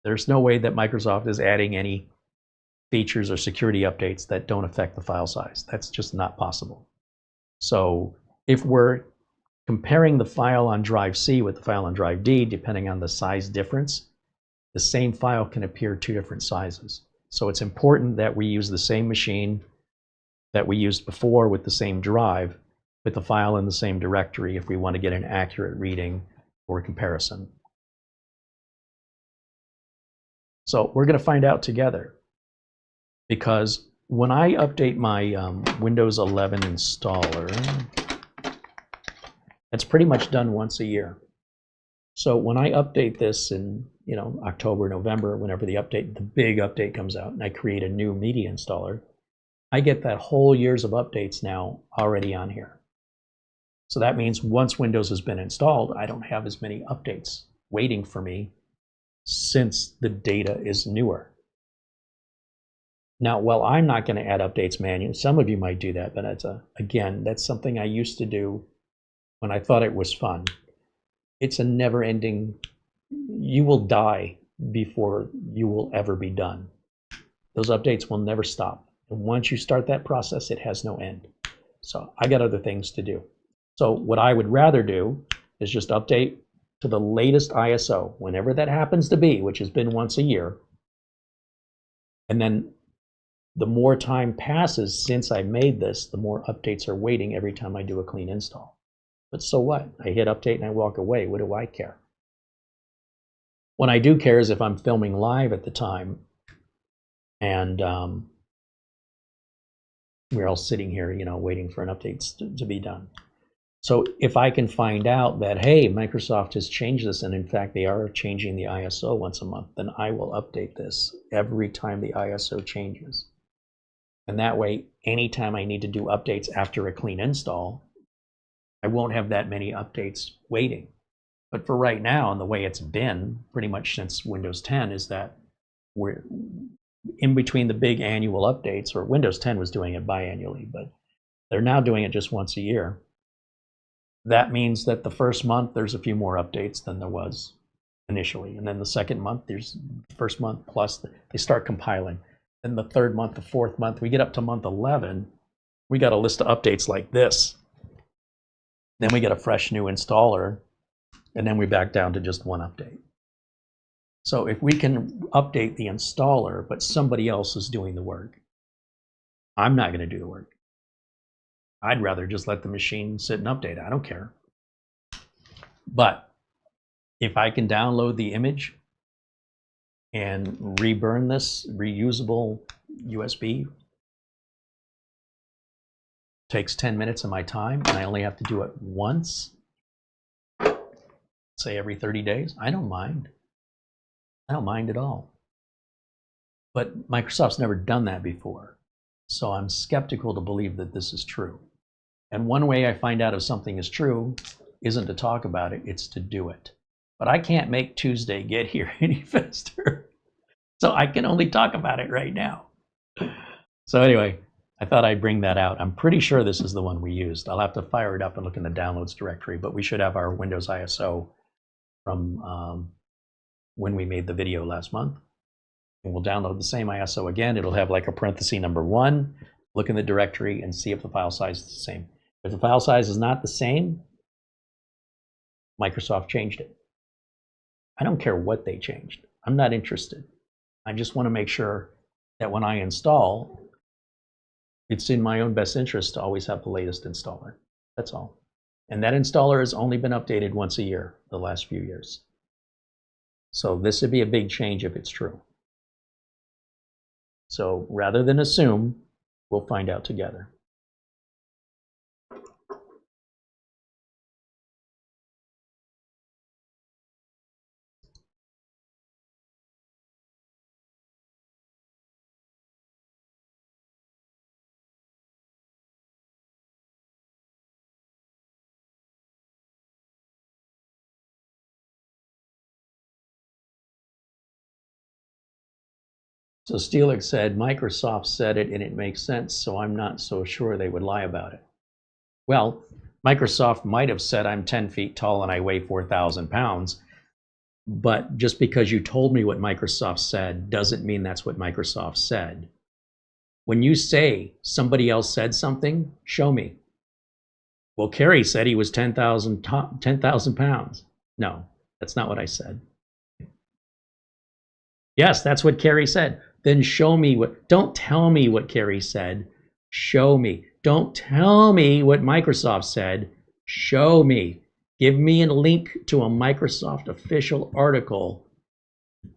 There's no way that Microsoft is adding any features or security updates that don't affect the file size. That's just not possible. So if we're comparing the file on drive C with the file on drive D, depending on the size difference, the same file can appear two different sizes. So it's important that we use the same machine that we used before with the same drive, with the file in the same directory if we want to get an accurate reading or comparison. So we're going to find out together, because when I update my Windows 11 installer, it's pretty much done once a year. So when I update this in October, November, whenever the big update comes out, and I create a new media installer, I get that whole year's of updates now already on here. So that means once Windows has been installed, I don't have as many updates waiting for me since the data is newer. Now, while I'm not going to add updates manually, some of you might do that, but again, that's something I used to do when I thought it was fun. It's a never-ending, you will die before you will ever be done. Those updates will never stop. And once you start that process, it has no end. So I got other things to do. So what I would rather do is just update to the latest ISO, whenever that happens to be, which has been once a year. And then the more time passes since I made this, the more updates are waiting every time I do a clean install. But so what? I hit update and I walk away. What do I care? What I do care is if I'm filming live at the time and we're all sitting here, waiting for an update to be done. So if I can find out that, hey, Microsoft has changed this, and in fact they are changing the ISO once a month, then I will update this every time the ISO changes. And that way, anytime I need to do updates after a clean install, I won't have that many updates waiting. But for right now, and the way it's been pretty much since Windows 10, is that in between the big annual updates, or Windows 10 was doing it biannually, but they're now doing it just once a year. That means that the first month there's a few more updates than there was initially, and then the second month there's first month plus they start compiling. Then the third month, the fourth month, we get up to month 11, we got a list of updates like this. Then we get a fresh new installer, and then we back down to just one update. So if we can update the installer, but somebody else is doing the work, I'm not going to do the work. I'd rather just let the machine sit and update. I don't care. But if I can download the image and reburn this reusable USB, takes 10 minutes of my time, and I only have to do it once, say every 30 days, I don't mind. I don't mind at all. But Microsoft's never done that before, so I'm skeptical to believe that this is true. And one way I find out if something is true isn't to talk about it, it's to do it. But I can't make Tuesday get here any faster, so I can only talk about it right now. So anyway, I thought I'd bring that out. I'm pretty sure this is the one we used. I'll have to fire it up and look in the downloads directory, but we should have our Windows ISO from when we made the video last month. And we'll download the same ISO again. It'll have like a parenthesis number 1, look in the directory and see if the file size is the same. If the file size is not the same, Microsoft changed it. I don't care what they changed. I'm not interested. I just want to make sure that when I install, it's in my own best interest to always have the latest installer. That's all. And that installer has only been updated once a year the last few years. So this would be a big change if it's true. So rather than assume, we'll find out together. So Steelix said, Microsoft said it and it makes sense, so I'm not so sure they would lie about it. Well, Microsoft might have said I'm 10 feet tall and I weigh 4,000 pounds, but just because you told me what Microsoft said doesn't mean that's what Microsoft said. When you say somebody else said something, show me. Well, Carey said he was 10,000 pounds. No, that's not what I said. Yes, that's what Carey said. Then show me what, don't tell me what Carey said, show me. Don't tell me what Microsoft said, show me. Give me a link to a Microsoft official article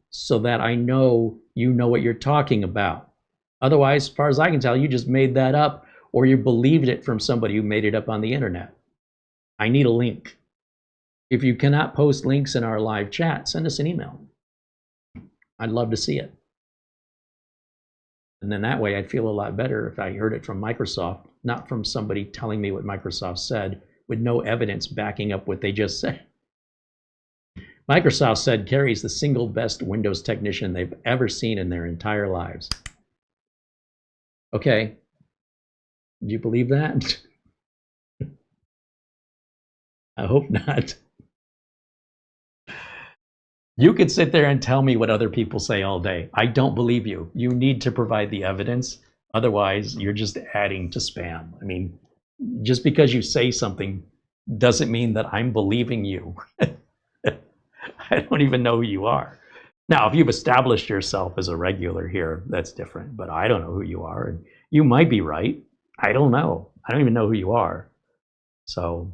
so that I know you know what you're talking about. Otherwise, as far as I can tell, you just made that up or you believed it from somebody who made it up on the internet. I need a link. If you cannot post links in our live chat, send us an email. I'd love to see it. And then that way I'd feel a lot better if I heard it from Microsoft, not from somebody telling me what Microsoft said with no evidence backing up what they just said. Microsoft said Carey's the single best Windows technician they've ever seen in their entire lives. Okay, do you believe that? I hope not. You could sit there and tell me what other people say all day. I don't believe you. You need to provide the evidence. Otherwise, you're just adding to spam. I mean, just because you say something doesn't mean that I'm believing you. I don't even know who you are. Now, if you've established yourself as a regular here, that's different. But I don't know who you are. And you might be right. I don't know. I don't even know who you are. So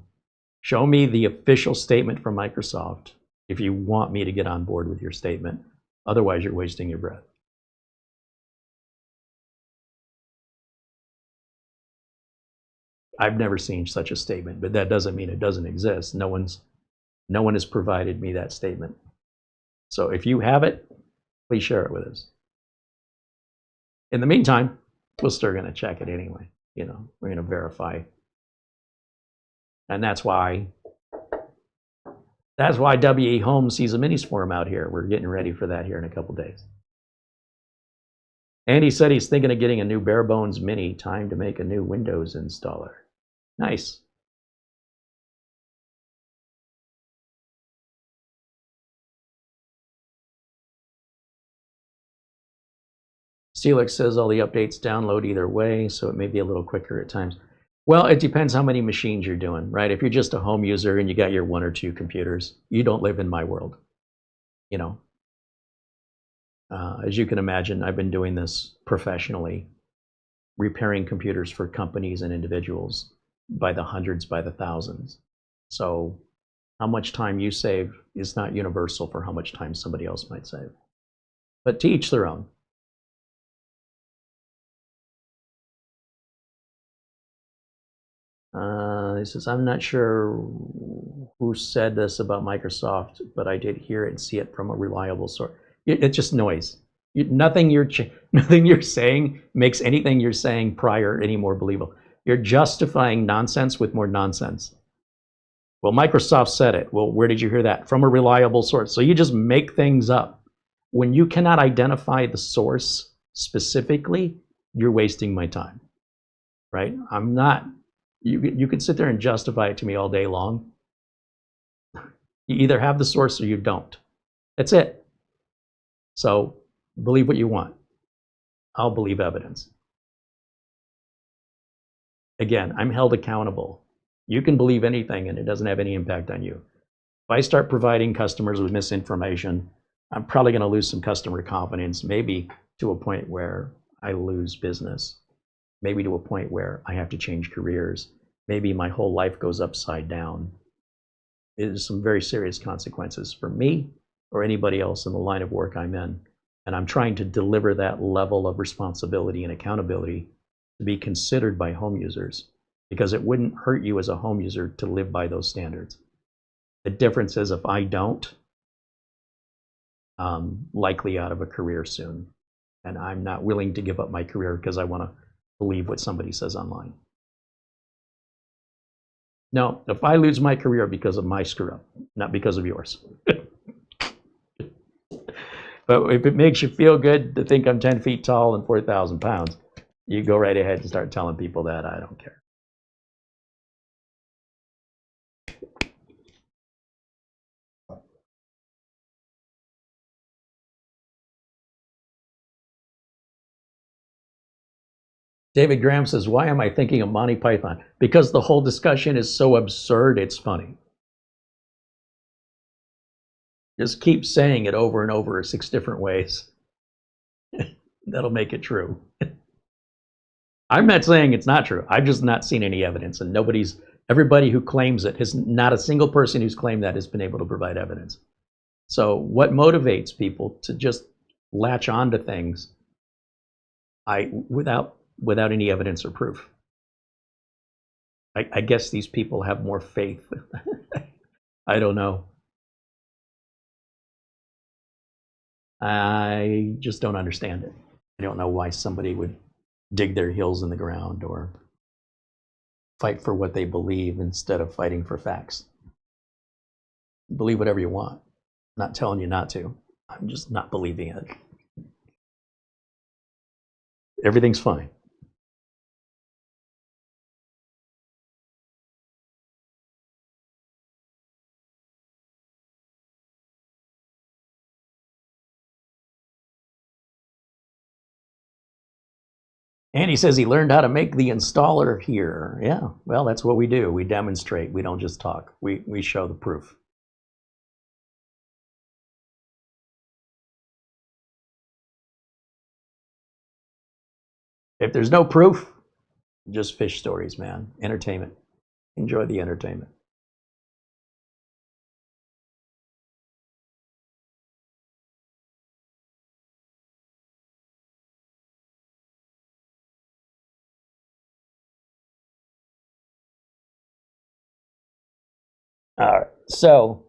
show me the official statement from Microsoft if you want me to get on board with your statement. Otherwise, you're wasting your breath. I've never seen such a statement, but that doesn't mean it doesn't exist. No one has provided me that statement. So if you have it, please share it with us. In the meantime, we're still going to check it anyway. You know, we're going to verify. And that's why W.E. Holmes sees a minis forum out here. We're getting ready for that here in a couple days. Andy said he's thinking of getting a new bare bones mini. Time to make a new Windows installer. Nice. Steelix says all the updates download either way, so it may be a little quicker at times. Well, it depends how many machines you're doing, right? If you're just a home user and you got your 1 or 2 computers, you don't live in my world. You know, as you can imagine, I've been doing this professionally, repairing computers for companies and individuals by the hundreds, by the thousands. So how much time you save is not universal for how much time somebody else might save. But to each their own. He says, I'm not sure who said this about Microsoft, but I did hear it and see it from a reliable source. It's just noise. Nothing you're saying makes anything you're saying prior any more believable. You're justifying nonsense with more nonsense. Well, Microsoft said it. Well, where did you hear that? From a reliable source. So you just make things up. When you cannot identify the source specifically, you're wasting my time, right? I'm not. You could sit there and justify it to me all day long. You either have the source or you don't. That's it. So believe what you want. I'll believe evidence. Again, I'm held accountable. You can believe anything and it doesn't have any impact on you. If I start providing customers with misinformation, I'm probably going to lose some customer confidence, maybe to a point where I lose business. Maybe to a point where I have to change careers. Maybe my whole life goes upside down. It is some very serious consequences for me or anybody else in the line of work I'm in. And I'm trying to deliver that level of responsibility and accountability to be considered by home users, because it wouldn't hurt you as a home user to live by those standards. The difference is if I don't, I'm likely out of a career soon. And I'm not willing to give up my career because I want to believe what somebody says online. No, if I lose my career because of my screw up, not because of yours. But if it makes you feel good to think I'm 10 feet tall and 4,000 pounds, you go right ahead and start telling people that. I don't care. David Graham says, why am I thinking of Monty Python? Because the whole discussion is so absurd, it's funny. Just keep saying it over and over 6 different ways. That'll make it true. I'm not saying it's not true. I've just not seen any evidence, and everybody who claims it has, not a single person who's claimed that has been able to provide evidence. So what motivates people to just latch on to things without any evidence or proof? I guess these people have more faith. I don't know. I just don't understand it. I don't know why somebody would dig their heels in the ground or fight for what they believe instead of fighting for facts. Believe whatever you want. I'm not telling you not to. I'm just not believing it. Everything's fine. And he says he learned how to make the installer here. Yeah, well, that's what we do. We demonstrate. We don't just talk. We show the proof. If there's no proof, just fish stories, man. Entertainment. Enjoy the entertainment. All right, so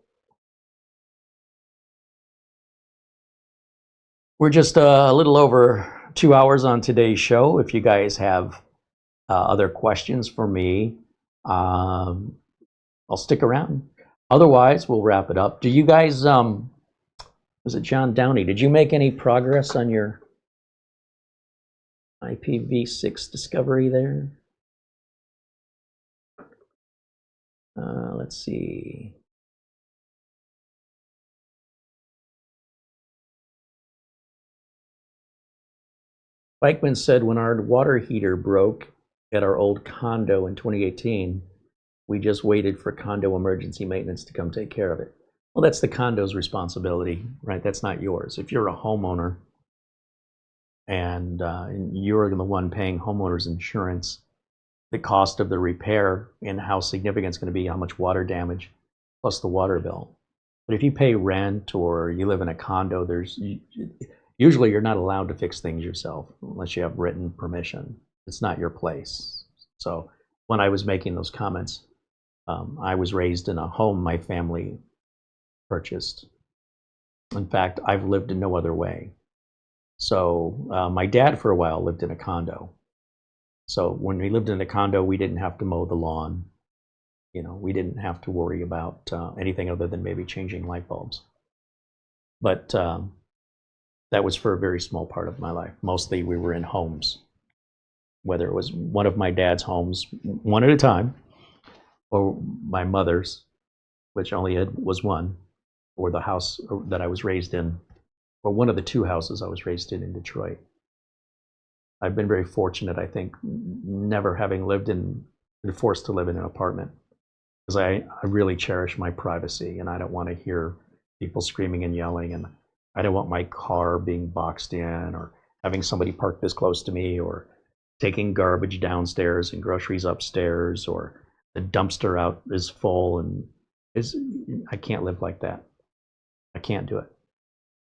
we're just a little over 2 hours on today's show. If you guys have other questions for me, I'll stick around. Otherwise, we'll wrap it up. Do you guys, was it John Downey? Did you make any progress on your IPv6 discovery there. Let's see. Bikeman said when our water heater broke at our old condo in 2018, we just waited for condo emergency maintenance to come take care of it. Well, that's the condo's responsibility, right? That's not yours. If you're a homeowner and you're the one paying homeowner's insurance, the cost of the repair and how significant it's going to be, how much water damage, plus the water bill. But if you pay rent or you live in a condo, usually you're not allowed to fix things yourself unless you have written permission. It's not your place. So when I was making those comments, I was raised in a home my family purchased. In fact, I've lived in no other way. So my dad for a while lived in a condo. So when we lived in a condo, we didn't have to mow the lawn. You know, we didn't have to worry about anything other than maybe changing light bulbs. But that was for a very small part of my life. Mostly we were in homes, whether it was one of my dad's homes, one at a time, or my mother's, which only was one, or the house that I was raised in, or one of the two houses I was raised in Detroit. I've been very fortunate, I think, never having been forced to live in an apartment, because I really cherish my privacy, and I don't want to hear people screaming and yelling, and I don't want my car being boxed in, or having somebody park this close to me, or taking garbage downstairs and groceries upstairs, or the dumpster out is full, and I can't live like that. I can't do it.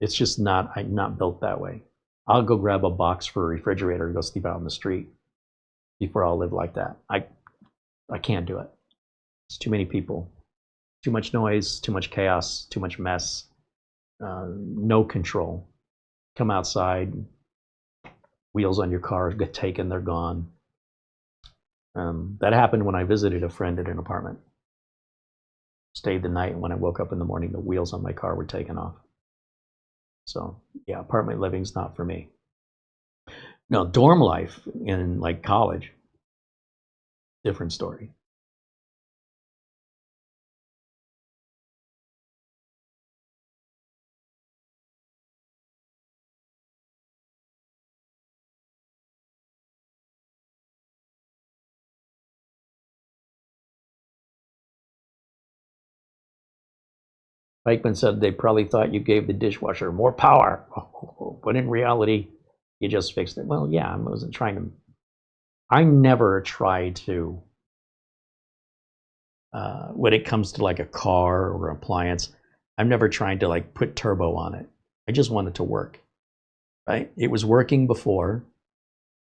It's just I'm not built that way. I'll go grab a box for a refrigerator and go sleep out on the street before I'll live like that. I can't do it. It's too many people, too much noise, too much chaos, too much mess, no control. Come outside, wheels on your car get taken, they're gone. That happened when I visited a friend at an apartment. Stayed the night, and when I woke up in the morning, the wheels on my car were taken off. So yeah, apartment living's not for me. No, dorm life in like college, different story. Eichmann said they probably thought you gave the dishwasher more power, but in reality, you just fixed it. Well, yeah, I wasn't trying to. I never try to, when it comes to like a car or appliance, I'm never trying to like put turbo on it. I just want it to work, right? It was working before.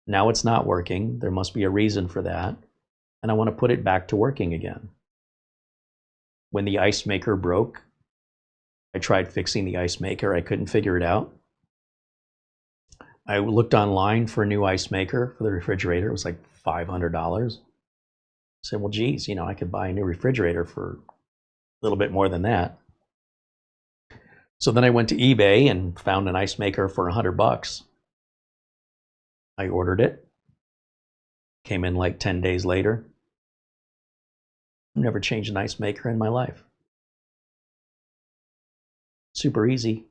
Now it's not working. There must be a reason for that. And I want to put it back to working again. When the ice maker broke, I tried fixing the ice maker. I couldn't figure it out. I looked online for a new ice maker for the refrigerator. It was like $500. I said, well, geez, you know, I could buy a new refrigerator for a little bit more than that. So then I went to eBay and found an ice maker for $100. I ordered it. Came in like 10 days later. I've never changed an ice maker in my life. Super easy.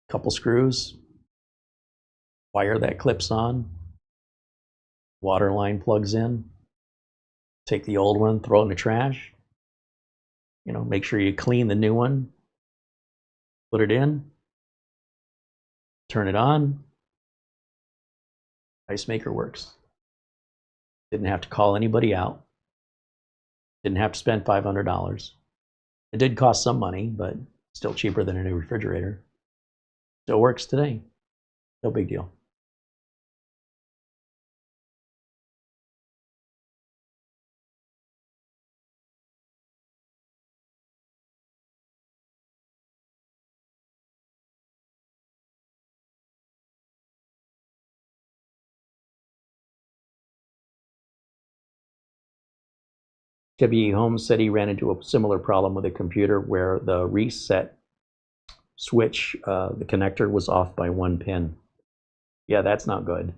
Couple screws, wire that clips on, water line plugs in, take the old one, throw it in the trash, you know, make sure you clean the new one, put it in, turn it on, ice maker works. Didn't have to call anybody out, didn't have to spend $500. It did cost some money, but still cheaper than a new refrigerator. Still works today. No big deal. W. Holmes said he ran into a similar problem with a computer where the reset switch, the connector was off by one pin. Yeah, that's not good.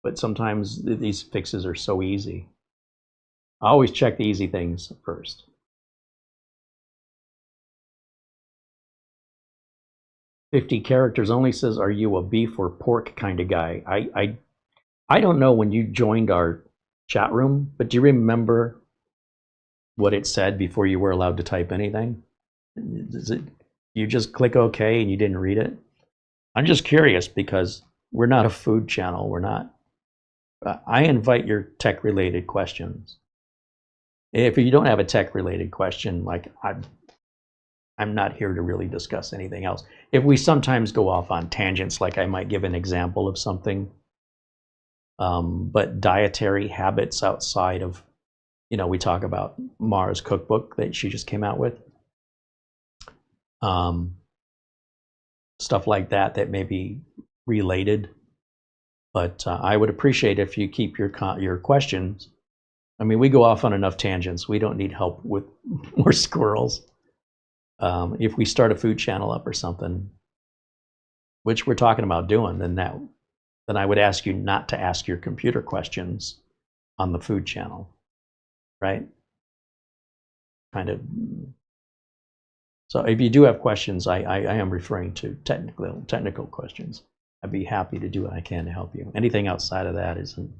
But sometimes these fixes are so easy. I always check the easy things first. "50 characters only" says, "Are you a beef or pork kind of guy?" I don't know when you joined our chat room, but do you remember what it said before you were allowed to type anything? Is it you just click OK and you didn't read it? I'm just curious because we're not a food channel. We're not. I invite your tech-related questions. If you don't have a tech-related question, like I'm not here to really discuss anything else. If we sometimes go off on tangents, like I might give an example of something, but dietary habits outside of, we talk about Mara's cookbook that she just came out with. Stuff like that that may be related. But I would appreciate if you keep your questions. I mean, we go off on enough tangents. We don't need help with more squirrels. If we start a food channel up or something, which we're talking about doing, then I would ask you not to ask your computer questions on the food channel, right? Kind of. So if you do have questions, I am referring to technical questions. I'd be happy to do what I can to help you. Anything outside of that isn't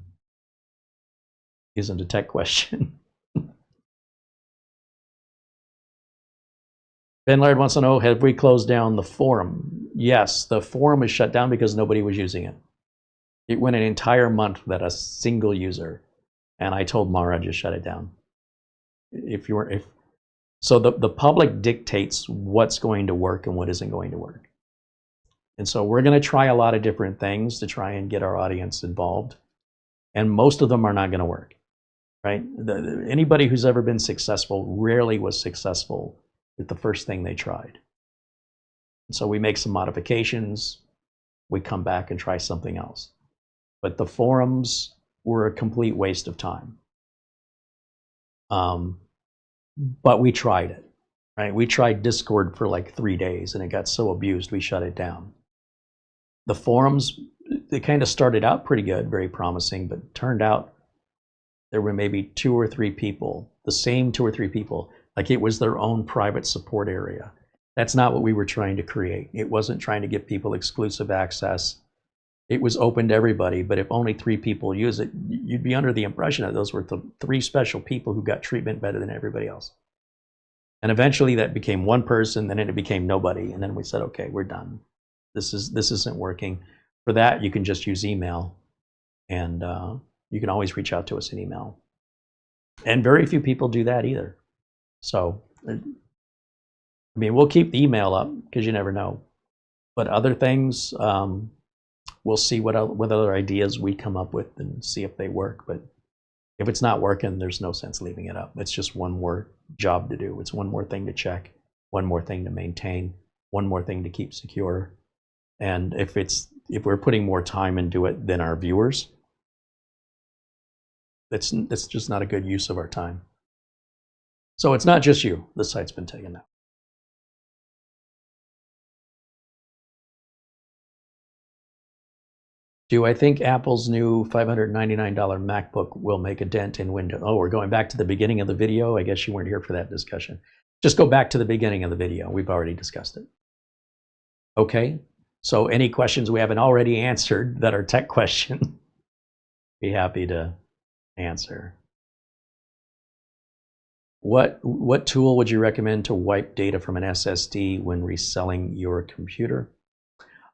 a tech question. Ben Laird wants to know, have we closed down the forum? Yes, the forum was shut down because nobody was using it. It went an entire month without a single user, and I told Mara just shut it down. So the public dictates what's going to work and what isn't going to work. And so we're going to try a lot of different things to try and get our audience involved. And most of them are not going to work, right? Anybody who's ever been successful rarely was successful with the first thing they tried. And so we make some modifications. We come back and try something else. But the forums were a complete waste of time. But we tried it, right? We tried Discord for like 3 days and it got so abused we shut it down. The forums, they kind of started out pretty good, very promising, but turned out there were maybe 2 or 3 people, the same 2 or 3 people, like it was their own private support area. That's not what we were trying to create. It wasn't trying to give people exclusive access. It was open to everybody, but if only 3 people use it, you'd be under the impression that those were the 3 special people who got treatment better than everybody else. And eventually that became 1 person, then it became nobody, and then we said, okay, we're done. This isn't working. For that, you can just use email, and you can always reach out to us in email. And very few people do that either. So, I mean, we'll keep the email up because you never know. But other things, we'll see what other ideas we come up with and see if they work. But if it's not working, there's no sense leaving it up. It's just one more job to do. It's one more thing to check, one more thing to maintain, one more thing to keep secure. And if we're putting more time into it than our viewers, it's just not a good use of our time. So it's not just you. The site's been taken down. Do I think Apple's new $599 MacBook will make a dent in Windows? Oh, we're going back to the beginning of the video. I guess you weren't here for that discussion. Just go back to the beginning of the video. We've already discussed it. Okay, so any questions we haven't already answered that are tech questions, be happy to answer. What tool would you recommend to wipe data from an SSD when reselling your computer?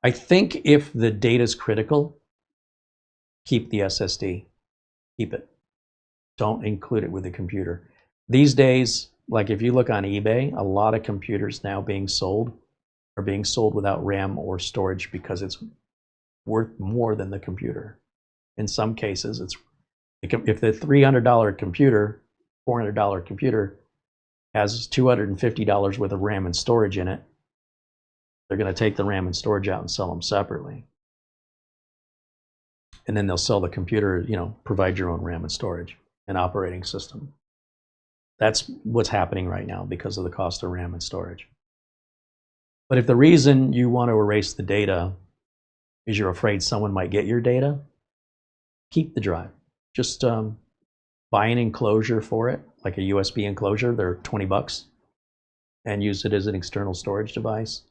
I think if the data is critical, keep the SSD. Keep it. Don't include it with the computer. These days, like if you look on eBay, a lot of computers now being sold are being sold without RAM or storage because it's worth more than the computer. In some cases, if the $300 computer, $400 computer has $250 worth of RAM and storage in it, they're going to take the RAM and storage out and sell them separately. And then they'll sell the computer, provide your own RAM and storage and operating system. That's what's happening right now because of the cost of RAM and storage. But if the reason you want to erase the data because you're afraid someone might get your data, keep the drive. Just buy an enclosure for it, like a USB enclosure. They're $20, and use it as an external storage device,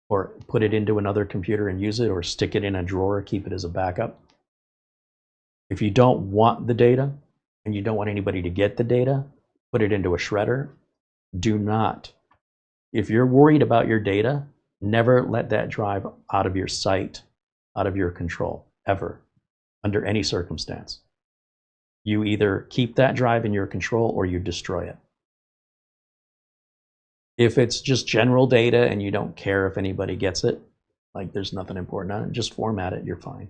or put it into another computer and use it, or stick it in a drawer, keep it as a backup. If you don't want the data and you don't want anybody to get the data, put it into a shredder. Do not. If you're worried about your data, never let that drive out of your sight, out of your control, ever, under any circumstance. You either keep that drive in your control or you destroy it. If it's just general data and you don't care if anybody gets it, like there's nothing important on it, just format it, you're fine.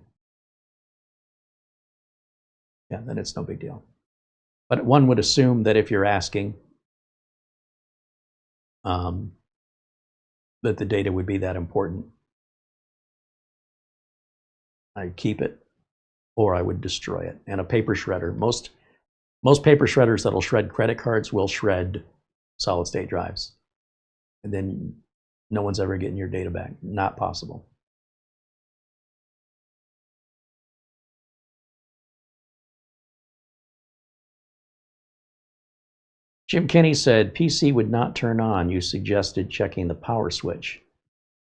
Yeah, then it's no big deal. But one would assume that if you're asking, that the data would be that important. I'd keep it, or I would destroy it. And a paper shredder, most paper shredders that'll shred credit cards will shred solid state drives. And then no one's ever getting your data back. Not possible. Jim Kinney said, PC would not turn on. You suggested checking the power switch.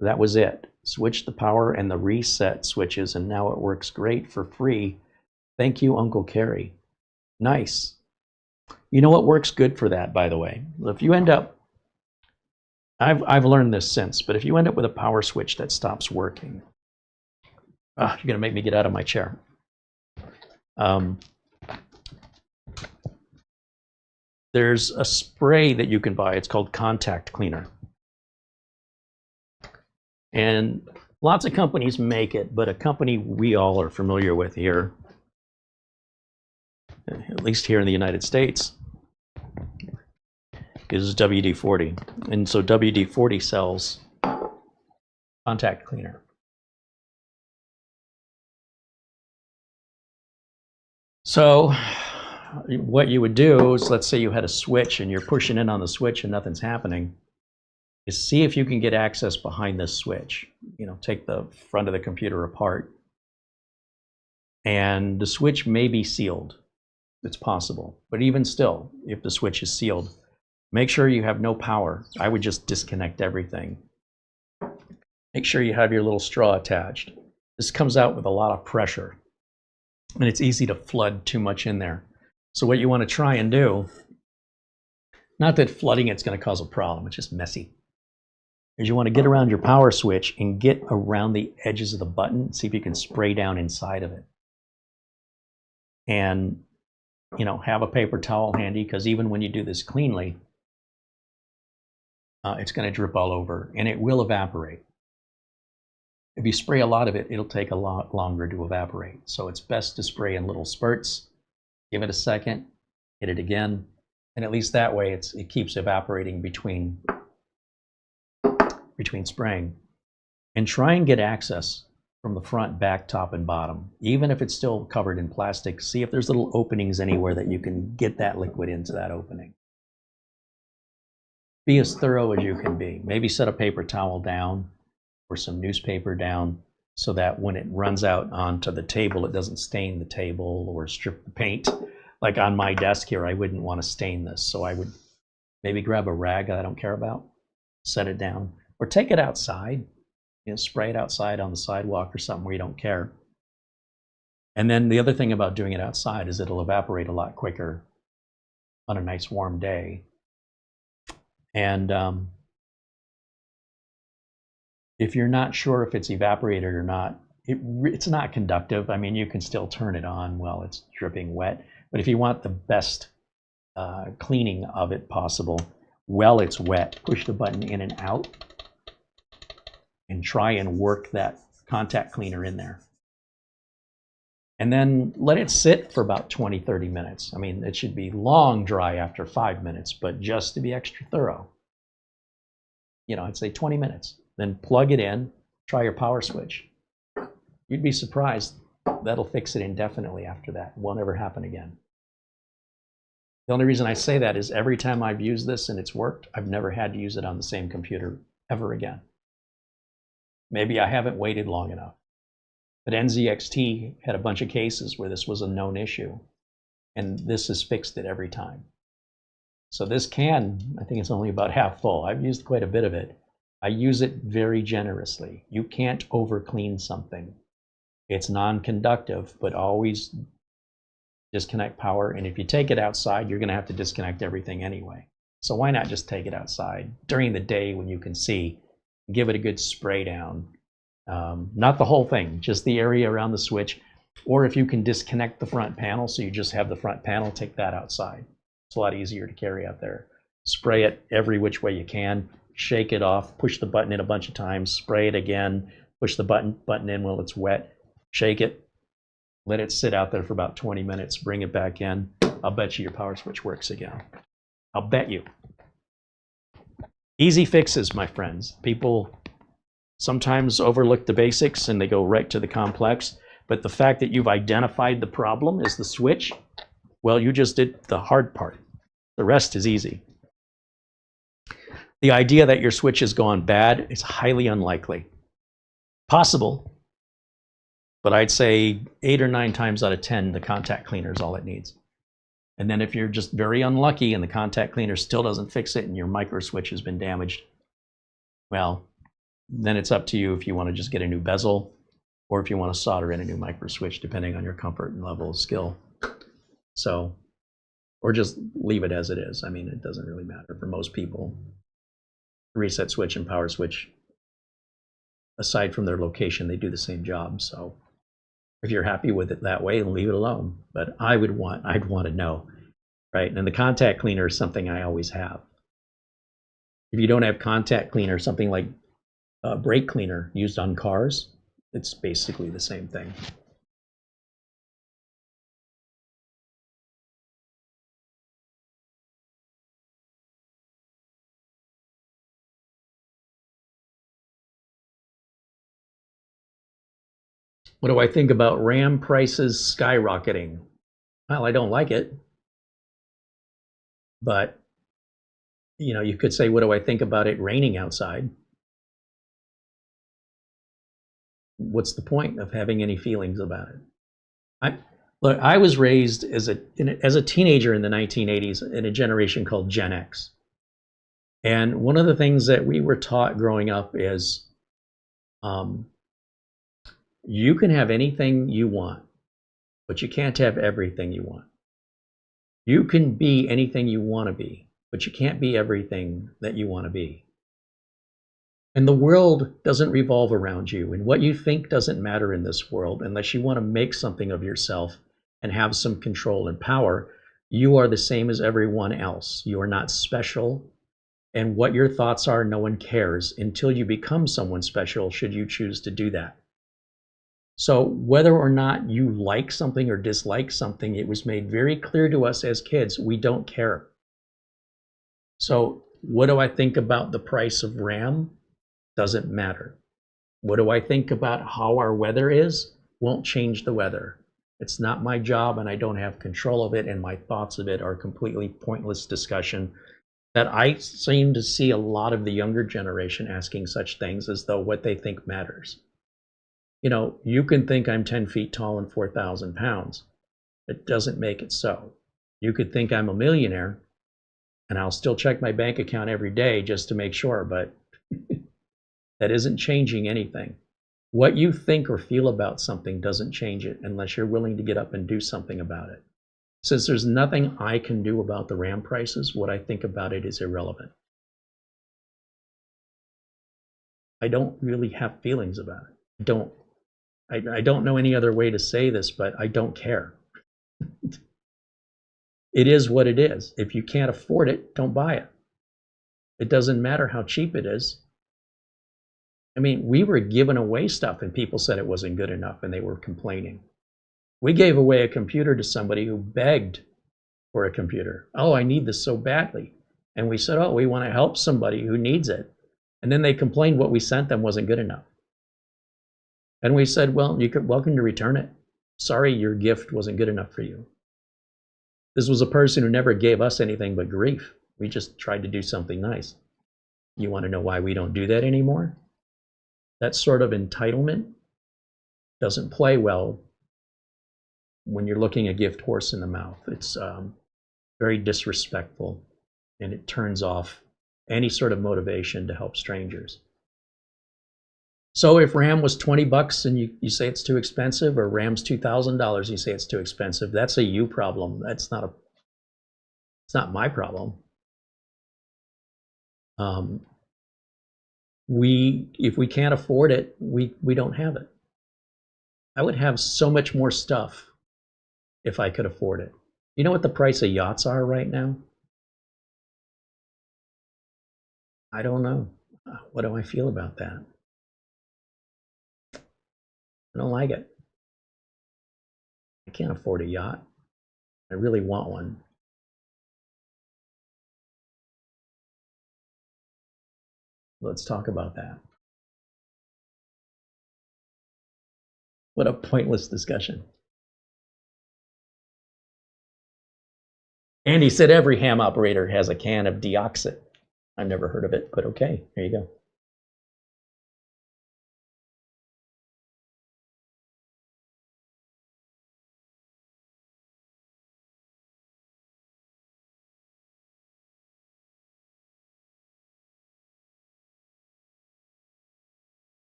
That was it. Switch the power and the reset switches, and now it works great for free. Thank you, Uncle Carey. Nice. You know what works good for that, by the way? If you end up, I've learned this since, but if you end up with a power switch that stops working, you're going to make me get out of my chair. There's a spray that you can buy. It's called contact cleaner. And lots of companies make it, but a company we all are familiar with here, at least here in the United States, is WD-40. And so WD-40 sells contact cleaner. So what you would do is, let's say you had a switch and you're pushing in on the switch and nothing's happening, is see if you can get access behind this switch. You know, take the front of the computer apart, and the switch may be sealed. It's possible, but even still, if the switch is sealed, make sure you have no power. I would just disconnect everything. Make sure you have your little straw attached. This comes out with a lot of pressure, and it's easy to flood too much in there. So what you want to try and do, not that flooding it's going to cause a problem, it's just messy, is you want to get around your power switch and get around the edges of the button, see if you can spray down inside of it. And, you know, have a paper towel handy, because even when you do this cleanly, it's going to drip all over and it will evaporate. If you spray a lot of it, it'll take a lot longer to evaporate. So it's best to spray in little spurts. Give it a second, hit it again, and at least that way it keeps evaporating between spraying. And try and get access from the front, back, top, and bottom. Even if it's still covered in plastic, see if there's little openings anywhere that you can get that liquid into that opening. Be as thorough as you can be. Maybe set a paper towel down or some newspaper down, so that when it runs out onto the table, it doesn't stain the table or strip the paint. Like on my desk here, I wouldn't want to stain this, so I would maybe grab a rag that I don't care about, set it down, or take it outside, you know, spray it outside on the sidewalk or something where you don't care. And then the other thing about doing it outside is it'll evaporate a lot quicker on a nice warm day. And if you're not sure if it's evaporated or not, it's not conductive. I mean, you can still turn it on while it's dripping wet. But if you want the best cleaning of it possible while it's wet, push the button in and out and try and work that contact cleaner in there. And then let it sit for about 20-30 minutes. I mean, it should be long dry after 5 minutes, but just to be extra thorough, you know, I'd say 20 minutes. Then plug it in, try your power switch. You'd be surprised. That'll fix it indefinitely after that. It won't ever happen again. The only reason I say that is every time I've used this and it's worked, I've never had to use it on the same computer ever again. Maybe I haven't waited long enough. But NZXT had a bunch of cases where this was a known issue, and this has fixed it every time. So this can, I think it's only about half full. I've used quite a bit of it. I use it very generously. You can't over clean something. It's non-conductive, but always disconnect power. And if you take it outside, you're going to have to disconnect everything anyway. So why not just take it outside during the day when you can see, give it a good spray down. Not the whole thing, just the area around the switch. Or if you can disconnect the front panel, so you just have the front panel, take that outside. It's a lot easier to carry out there. Spray it every which way you can, shake it off, push the button in a bunch of times, spray it again, push the button in while it's wet, shake it, let it sit out there for about 20 minutes, bring it back in. I'll bet you your power switch works again. I'll bet you. Easy fixes, my friends. People sometimes overlook the basics and they go right to the complex, but the fact that you've identified the problem is the switch, well, you just did the hard part. The rest is easy. The idea that your switch has gone bad is highly unlikely. Possible, but I'd say 8 or 9 times out of 10, the contact cleaner is all it needs. And then if you're just very unlucky and the contact cleaner still doesn't fix it and your micro switch has been damaged, well, then it's up to you if you want to just get a new bezel or if you want to solder in a new micro switch, depending on your comfort and level of skill. So, or just leave it as it is. I mean, it doesn't really matter for most people. Reset switch and power switch, aside from their location, they do the same job. So if you're happy with it that way, leave it alone. But I'd want to know, right? And the contact cleaner is something I always have. If you don't have contact cleaner, something like brake cleaner used on cars, it's basically the same thing. What do I think about RAM prices skyrocketing? Well, I don't like it. But, you know, you could say, what do I think about it raining outside? What's the point of having any feelings about it? Look, I was raised as a teenager in the 1980s in a generation called Gen X. And one of the things that we were taught growing up is you can have anything you want, but you can't have everything you want. You can be anything you want to be, but you can't be everything that you want to be. And the world doesn't revolve around you, and what you think doesn't matter in this world unless you want to make something of yourself and have some control and power. You are the same as everyone else. You are not special, and what your thoughts are, no one cares until you become someone special, should you choose to do that. So whether or not you like something or dislike something, it was made very clear to us as kids, we don't care. So what do I think about the price of RAM? Doesn't matter. What do I think about how our weather is? Won't change the weather. It's not my job and I don't have control of it, and my thoughts of it are completely pointless discussion that I seem to see a lot of the younger generation asking such things as though what they think matters. You know, you can think I'm 10 feet tall and 4,000 pounds. It doesn't make it so. You could think I'm a millionaire, and I'll still check my bank account every day just to make sure, but that isn't changing anything. What you think or feel about something doesn't change it unless you're willing to get up and do something about it. Since there's nothing I can do about the RAM prices, what I think about it is irrelevant. I don't really have feelings about it. I don't know any other way to say this, but I don't care. It is what it is. If you can't afford it, don't buy it. It doesn't matter how cheap it is. I mean, we were giving away stuff and people said it wasn't good enough and they were complaining. We gave away a computer to somebody who begged for a computer. Oh, I need this so badly. And we said, oh, we want to help somebody who needs it. And then they complained what we sent them wasn't good enough. And we said, well, you're welcome to return it. Sorry, your gift wasn't good enough for you. This was a person who never gave us anything but grief. We just tried to do something nice. You want to know why we don't do that anymore? That sort of entitlement doesn't play well when you're looking a gift horse in the mouth. It's very disrespectful, and it turns off any sort of motivation to help strangers. So if RAM was 20 bucks and you say it's too expensive, or RAM's $2,000, you say it's too expensive, that's a you problem. It's not my problem. If we can't afford it, we don't have it. I would have so much more stuff if I could afford it. You know what the price of yachts are right now? I don't know. What do I feel about that? I don't like it. I can't afford a yacht. I really want one. Let's talk about that. What a pointless discussion. Andy said every ham operator has a can of deoxit. I've never heard of it, but okay, there you go.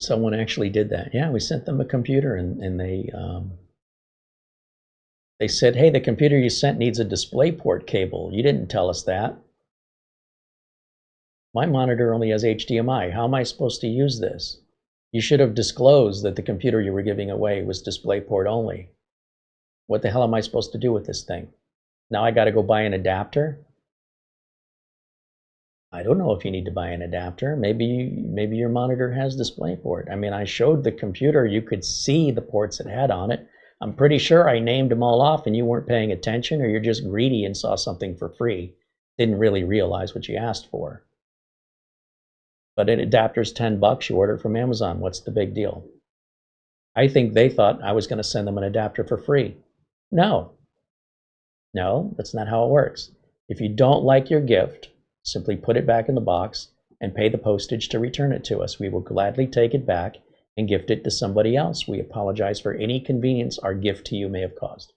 Someone actually did that. Yeah, we sent them a computer, and they said, hey, the computer you sent needs a DisplayPort cable. You didn't tell us that. My monitor only has HDMI. How am I supposed to use this? You should have disclosed that the computer you were giving away was DisplayPort only. What the hell am I supposed to do with this thing? Now I got to go buy an adapter? I don't know if you need to buy an adapter. Maybe your monitor has DisplayPort. I mean, I showed the computer. You could see the ports it had on it. I'm pretty sure I named them all off and you weren't paying attention, or you're just greedy and saw something for free. Didn't really realize what you asked for. But an adapter's 10 bucks. You order it from Amazon. What's the big deal? I think they thought I was going to send them an adapter for free. No, that's not how it works. If you don't like your gift, simply put it back in the box and pay the postage to return it to us. We will gladly take it back and gift it to somebody else. We apologize for any inconvenience our gift to you may have caused.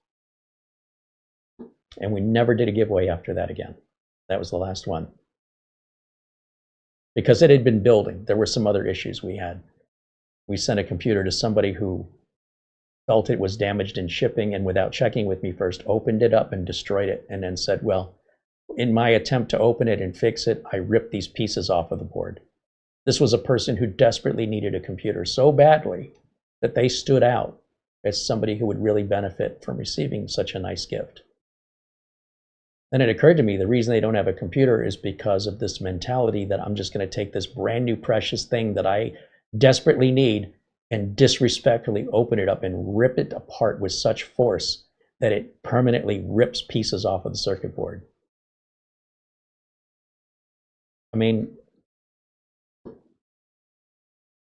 And we never did a giveaway after that again. That was the last one. Because it had been building. There were some other issues we had. We sent a computer to somebody who felt it was damaged in shipping, and without checking with me first, opened it up and destroyed it, and then said, well, in my attempt to open it and fix it, I ripped these pieces off of the board. This was a person who desperately needed a computer so badly that they stood out as somebody who would really benefit from receiving such a nice gift. Then it occurred to me the reason they don't have a computer is because of this mentality that I'm just going to take this brand new precious thing that I desperately need and disrespectfully open it up and rip it apart with such force that it permanently rips pieces off of the circuit board. I mean,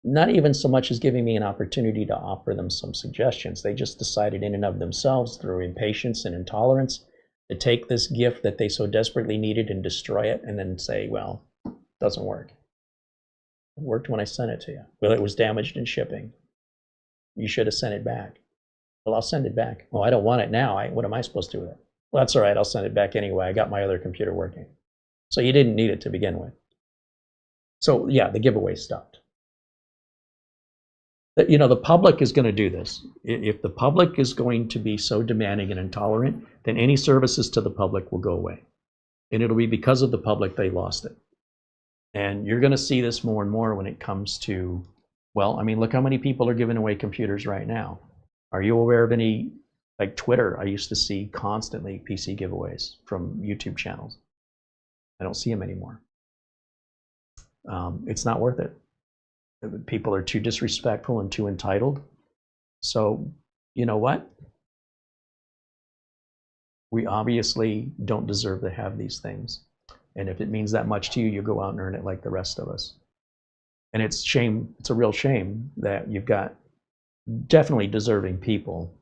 not even so much as giving me an opportunity to offer them some suggestions. They just decided in and of themselves, through impatience and intolerance, to take this gift that they so desperately needed and destroy it, and then say, well, it doesn't work. It worked when I sent it to you. Well, it was damaged in shipping. You should have sent it back. Well, I'll send it back. Well, I don't want it now. What am I supposed to do with it? Well, that's all right. I'll send it back anyway. I got my other computer working. So you didn't need it to begin with. So yeah, the giveaway stopped. You know, the public is going to do this. If the public is going to be so demanding and intolerant, then any services to the public will go away. And it'll be because of the public they lost it. And you're going to see this more and more when it comes to, well, I mean, look how many people are giving away computers right now. Are you aware of any, like Twitter? I used to see constantly PC giveaways from YouTube channels. I don't see them anymore. It's not worth it. People are too disrespectful and too entitled. So, you know what? We obviously don't deserve to have these things. And if it means that much to you, you go out and earn it like the rest of us. And it's shame. It's a real shame that you've got definitely deserving people.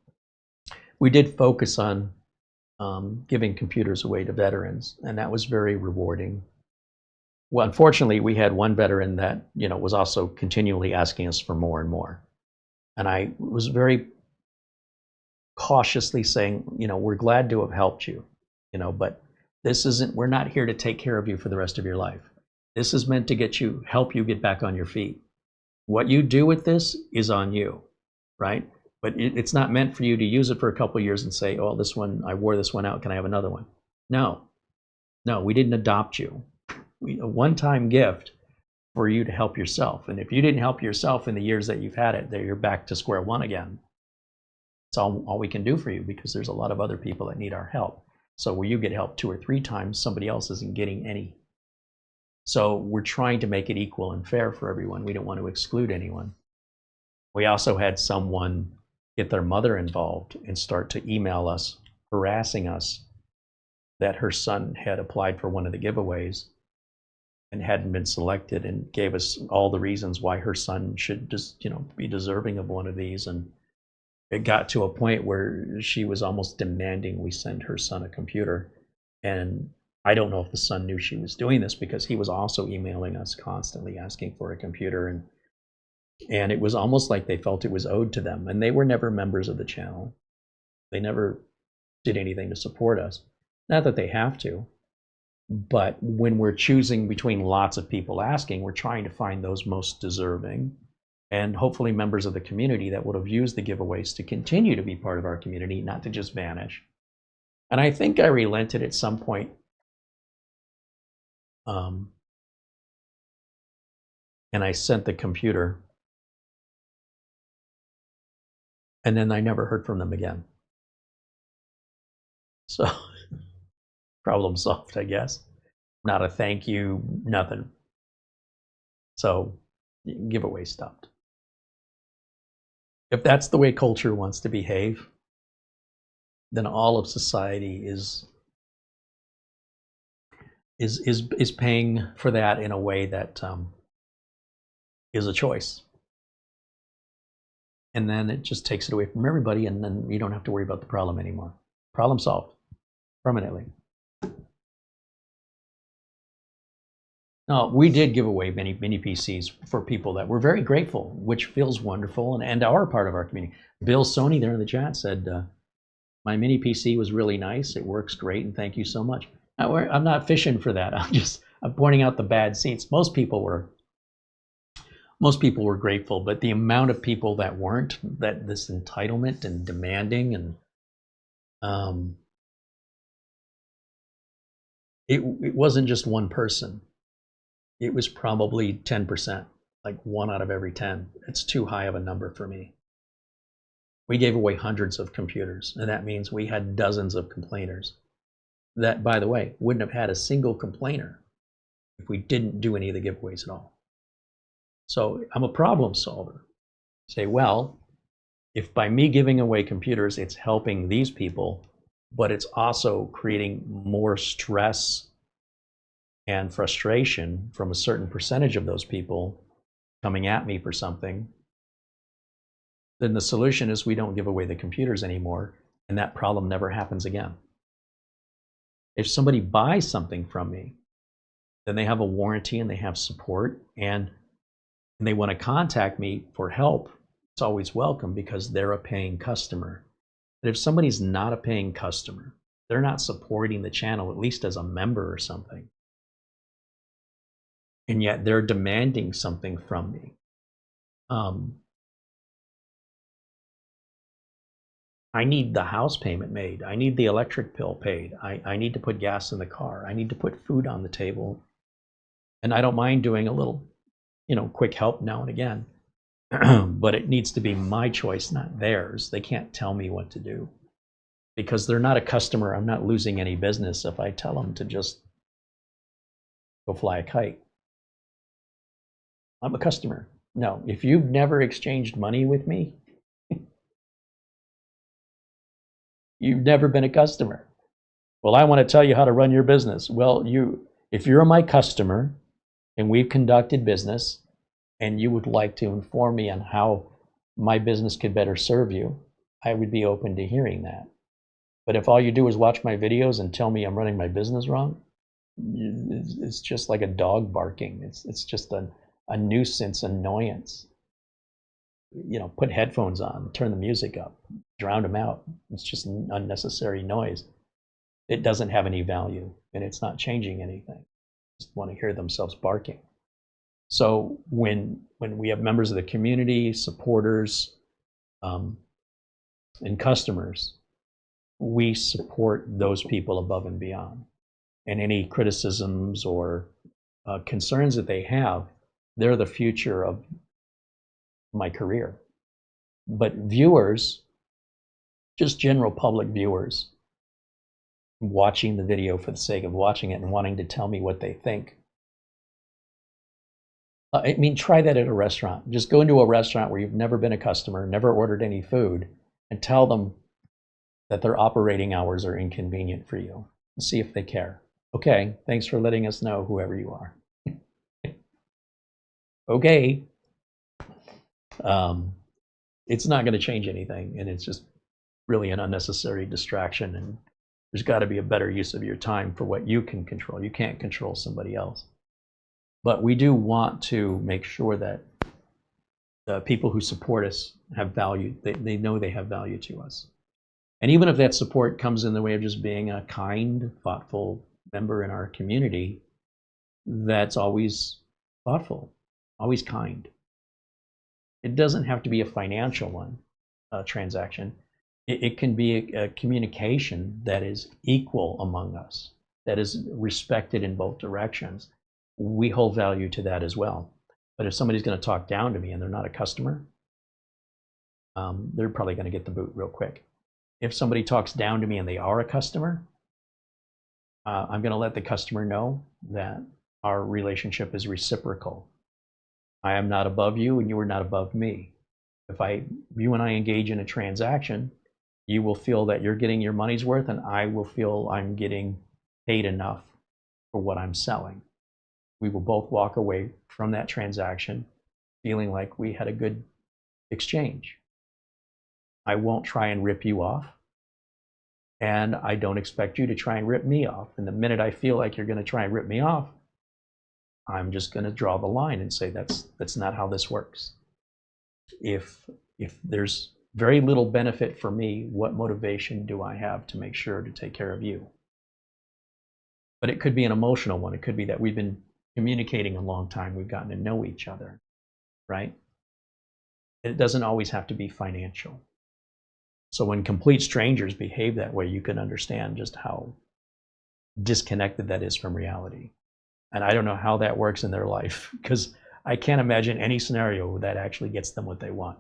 We did focus on giving computers away to veterans, and that was very rewarding. Well, unfortunately, we had one veteran that, was also continually asking us for more and more. And I was very cautiously saying, we're glad to have helped you, but we're not here to take care of you for the rest of your life. This is meant to help you get back on your feet. What you do with this is on you, right? But it's not meant for you to use it for a couple of years and say, oh, I wore this one out, can I have another one? No, we didn't adopt you. A one-time gift for you to help yourself. And if you didn't help yourself in the years that you've had it, you're back to square one again. It's all we can do for you, because there's a lot of other people that need our help. So where you get help 2 or 3 times, somebody else isn't getting any. So we're trying to make it equal and fair for everyone. We don't want to exclude anyone. We also had someone get their mother involved and start to email us, harassing us that her son had applied for one of the giveaways and hadn't been selected, and gave us all the reasons why her son should just, be deserving of one of these. And it got to a point where she was almost demanding we send her son a computer. And I don't know if the son knew she was doing this, because he was also emailing us constantly asking for a computer. And it was almost like they felt it was owed to them. And they were never members of the channel. They never did anything to support us. Not that they have to, but when we're choosing between lots of people asking, we're trying to find those most deserving, and hopefully members of the community that would have used the giveaways to continue to be part of our community, not to just vanish. And I think I relented at some point. And I sent the computer, and then I never heard from them again. So problem solved, I guess. Not a thank you, nothing. So giveaway stopped. If that's the way culture wants to behave, then all of society is paying for that in a way that is a choice. And then it just takes it away from everybody, and then you don't have to worry about the problem anymore. Problem solved permanently. No, we did give away many PCs for people that were very grateful, which feels wonderful, and are part of our community. Bill Sony there in the chat said, my mini PC was really nice. It works great, and thank you so much. I'm not fishing for that. I'm pointing out the bad seats. Most people were grateful, but the amount of people that weren't, that this entitlement and demanding, and it wasn't just one person. It was probably 10%, like 1 out of every 10. It's too high of a number for me. We gave away hundreds of computers, and that means we had dozens of complainers that, by the way, wouldn't have had a single complainer if we didn't do any of the giveaways at all. So I'm a problem solver. Say, well, if by me giving away computers, it's helping these people, but it's also creating more stress and frustration from a certain percentage of those people coming at me for something, then the solution is we don't give away the computers anymore, and that problem never happens again. If somebody buys something from me, then they have a warranty and they have support, and they want to contact me for help. It's always welcome, because they're a paying customer. But if somebody's not a paying customer, they're not supporting the channel, at least as a member or something, and yet they're demanding something from me. I need the house payment made. I need the electric bill paid. I need to put gas in the car. I need to put food on the table. And I don't mind doing a little, quick help now and again. But it needs to be my choice, not theirs. They can't tell me what to do, because they're not a customer. I'm not losing any business if I tell them to just go fly a kite. I'm a customer. No, if you've never exchanged money with me, you've never been a customer. Well, I want to tell you how to run your business. Well, if you're my customer and we've conducted business, and you would like to inform me on how my business could better serve you, I would be open to hearing that. But if all you do is watch my videos and tell me I'm running my business wrong, It's just like a dog barking. It's just a nuisance annoyance. You know, put headphones on, turn the music up, drown them out. It's just unnecessary noise. It doesn't have any value, and it's not changing anything. Just want to hear themselves barking. So when we have members of the community, supporters, and customers, we support those people above and beyond. And any criticisms or concerns that they have, they're the future of my career. But viewers, just general public viewers, watching the video for the sake of watching it and wanting to tell me what they think. I mean, try that at a restaurant. Just go into a restaurant where you've never been a customer, never ordered any food, and tell them that their operating hours are inconvenient for you. And see if they care. Okay, thanks for letting us know, whoever you are. Okay. It's not going to change anything, and it's just really an unnecessary distraction, and there's got to be a better use of your time for what you can control. You can't control somebody else. But we do want to make sure that the people who support us have value. They know they have value to us. And even if that support comes in the way of just being a kind, thoughtful member in our community, that's always thoughtful, always kind. It doesn't have to be a financial one, transaction. It can be a communication that is equal among us, that is respected in both directions. We hold value to that as well. But if somebody's going to talk down to me and they're not a customer, they're probably going to get the boot real quick. If somebody talks down to me and they are a customer, I'm going to let the customer know that our relationship is reciprocal. I am not above you and you are not above me. If you and I engage in a transaction, you will feel that you're getting your money's worth, and I will feel I'm getting paid enough for what I'm selling. We will both walk away from that transaction feeling like we had a good exchange. I won't try and rip you off, and I don't expect you to try and rip me off. And the minute I feel like you're going to try and rip me off, I'm just going to draw the line and say that's not how this works. If there's very little benefit for me, what motivation do I have to make sure to take care of you? But it could be an emotional one. It could be that we've been communicating a long time. We've gotten to know each other, right? It doesn't always have to be financial. So when complete strangers behave that way, you can understand just how disconnected that is from reality. And I don't know how that works in their life, because I can't imagine any scenario that actually gets them what they want.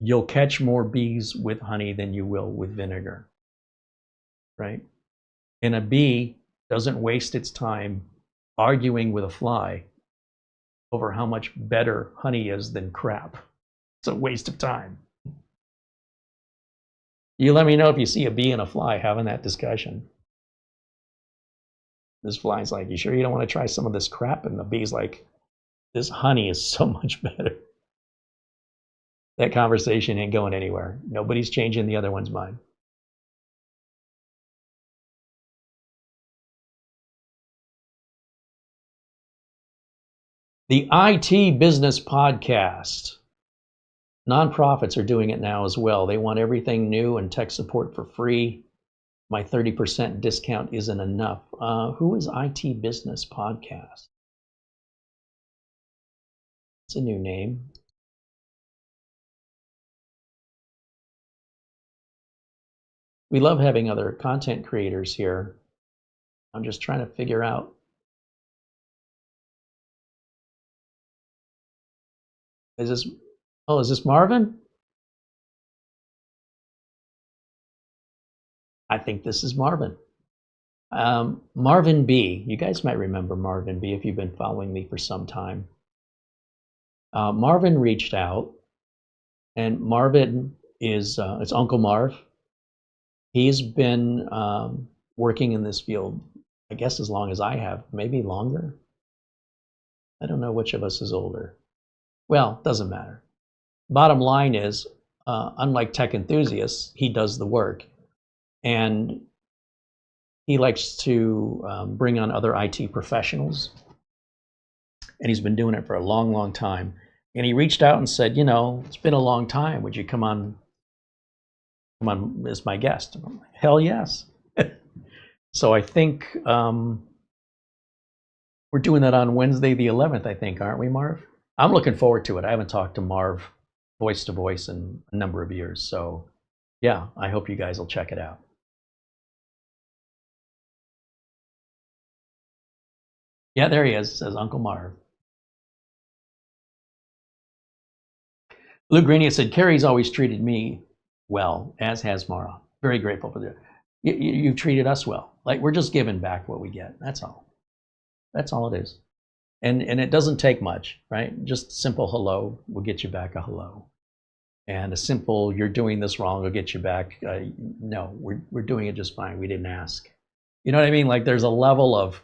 You'll catch more bees with honey than you will with vinegar, right? And a bee doesn't waste its time arguing with a fly over how much better honey is than crap. It's a waste of time. You let me know if you see a bee and a fly having that discussion. This fly's like, you sure you don't want to try some of this crap? And the bee's like, this honey is so much better. That conversation ain't going anywhere. Nobody's changing the other one's mind. The IT Business Podcast. Nonprofits are doing it now as well. They want everything new and tech support for free. My 30% discount isn't enough. Who is IT Business Podcast? It's a new name. We love having other content creators here. I'm just trying to figure out. Is this Marvin? I think this is Marvin. Marvin B. You guys might remember Marvin B. if you've been following me for some time. Marvin reached out, and Marvin is it's Uncle Marv. He's been working in this field, I guess, as long as I have, maybe longer. I don't know which of us is older. Well, doesn't matter. Bottom line is, unlike tech enthusiasts, he does the work. And he likes to bring on other IT professionals, and he's been doing it for a long, long time. And he reached out and said, you know, it's been a long time. Would you come on as my guest? And I'm like, hell yes. So I think we're doing that on Wednesday the 11th, I think, aren't we, Marv? I'm looking forward to it. I haven't talked to Marv voice to voice in a number of years. So yeah, I hope you guys will check it out. Yeah, there he is, says Uncle Marv. Lou Greenia said, Carey's always treated me well, as has Mara. Very grateful for that. You've treated us well. Like, we're just giving back what we get. That's all. That's all it is. And it doesn't take much, right? Just simple hello will get you back a hello. And a simple, you're doing this wrong, will get you back, no, we're doing it just fine. We didn't ask. You know what I mean? Like, there's a level of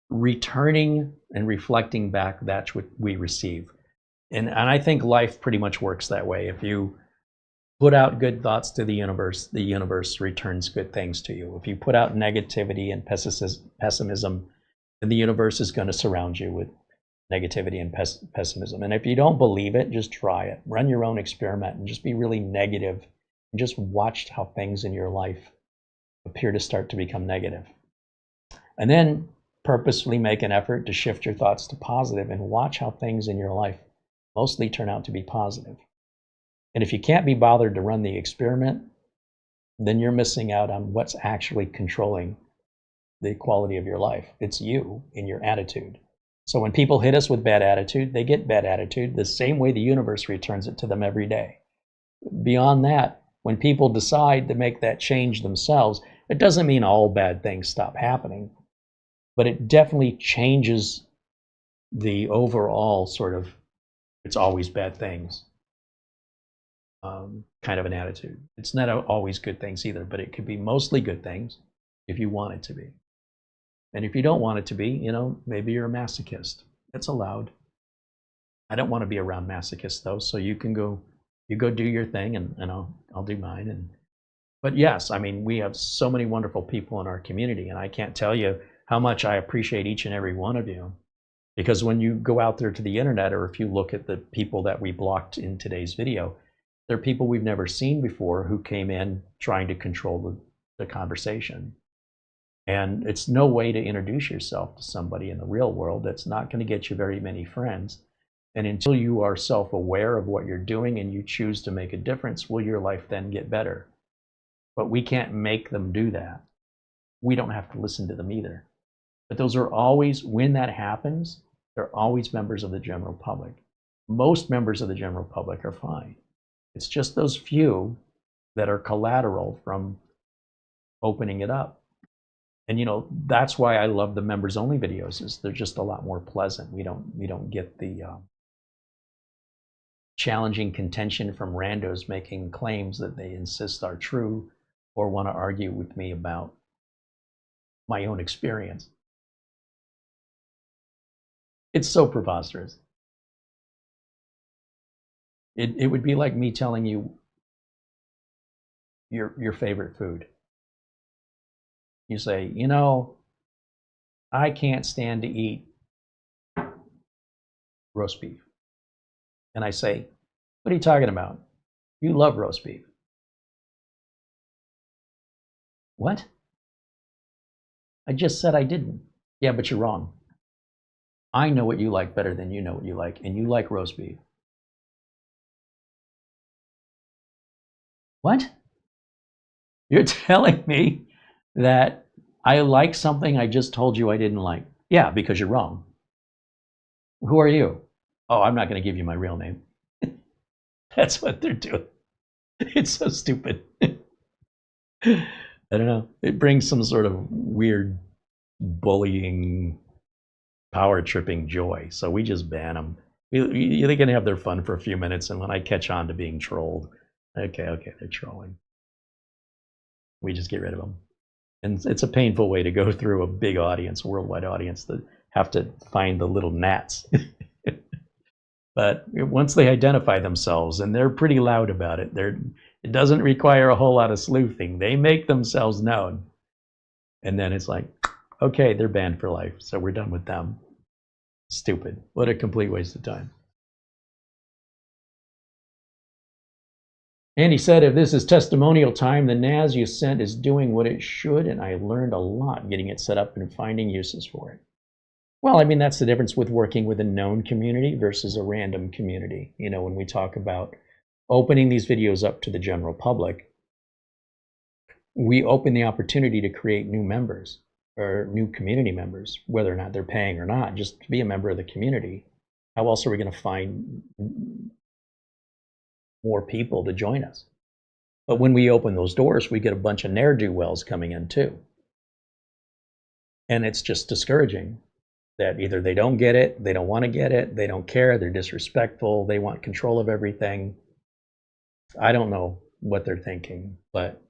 returning and reflecting back that's what we receive. And I think life pretty much works that way. If you put out good thoughts to the universe returns good things to you. If you put out negativity and pessimism, then the universe is going to surround you with negativity and pessimism. And if you don't believe it, just try it. Run your own experiment and just be really negative and just watch how things in your life appear to start to become negative. And then purposefully make an effort to shift your thoughts to positive and watch how things in your life mostly turn out to be positive. And if you can't be bothered to run the experiment, then you're missing out on what's actually controlling the quality of your life. It's you and your attitude. So when people hit us with bad attitude, they get bad attitude the same way the universe returns it to them every day. Beyond that, when people decide to make that change themselves, it doesn't mean all bad things stop happening, but it definitely changes the overall sort of, it's always bad things kind of an attitude. It's not always good things either, but it could be mostly good things if you want it to be. And if you don't want it to be, you know, maybe you're a masochist. It's allowed. I don't want to be around masochists though, so you can go, you go do your thing, and I'll do mine. But yes, I mean, we have so many wonderful people in our community, and I can't tell you how much I appreciate each and every one of you. Because when you go out there to the internet, or if you look at the people that we blocked in today's video, they're people we've never seen before who came in trying to control the conversation. And it's no way to introduce yourself to somebody in the real world. That's not going to get you very many friends. And until you are self-aware of what you're doing and you choose to make a difference, will your life then get better? But we can't make them do that. We don't have to listen to them either. But those are always, when that happens, they're always members of the general public. Most members of the general public are fine. It's just those few that are collateral from opening it up. And you know, that's why I love the members only videos, is they're just a lot more pleasant. We don't get the challenging contention from randos making claims that they insist are true or want to argue with me about my own experience. It's so preposterous. It would be like me telling you your favorite food. You say, you know, I can't stand to eat roast beef. And I say, what are you talking about? You love roast beef. What? I just said I didn't. Yeah, but you're wrong. I know what you like better than you know what you like, and you like roast beef. What? You're telling me that I like something I just told you I didn't like? Yeah, because you're wrong. Who are you? Oh, I'm not going to give you my real name. That's what they're doing. It's so stupid. I don't know. It brings some sort of weird bullying, power tripping joy. So we just ban them. They can have their fun for a few minutes, and when I catch on to being trolled, okay, they're trolling. We just get rid of them. And it's a painful way to go through a big audience, worldwide audience, that have to find the little gnats. But once they identify themselves, and they're pretty loud about it, It doesn't require a whole lot of sleuthing. They make themselves known. And then it's like, okay, they're banned for life, so we're done with them. Stupid. What a complete waste of time. And he said, if this is testimonial time, the NAS you sent is doing what it should, and I learned a lot getting it set up and finding uses for it. Well, I mean, that's the difference with working with a known community versus a random community. You know, when we talk about opening these videos up to the general public, we open the opportunity to create new members or new community members, whether or not they're paying or not, just to be a member of the community. How else are we going to find more people to join us? But when we open those doors, we get a bunch of ne'er-do-wells coming in too. And it's just discouraging that either they don't get it, they don't want to get it, they don't care, they're disrespectful, they want control of everything. I don't know what they're thinking, but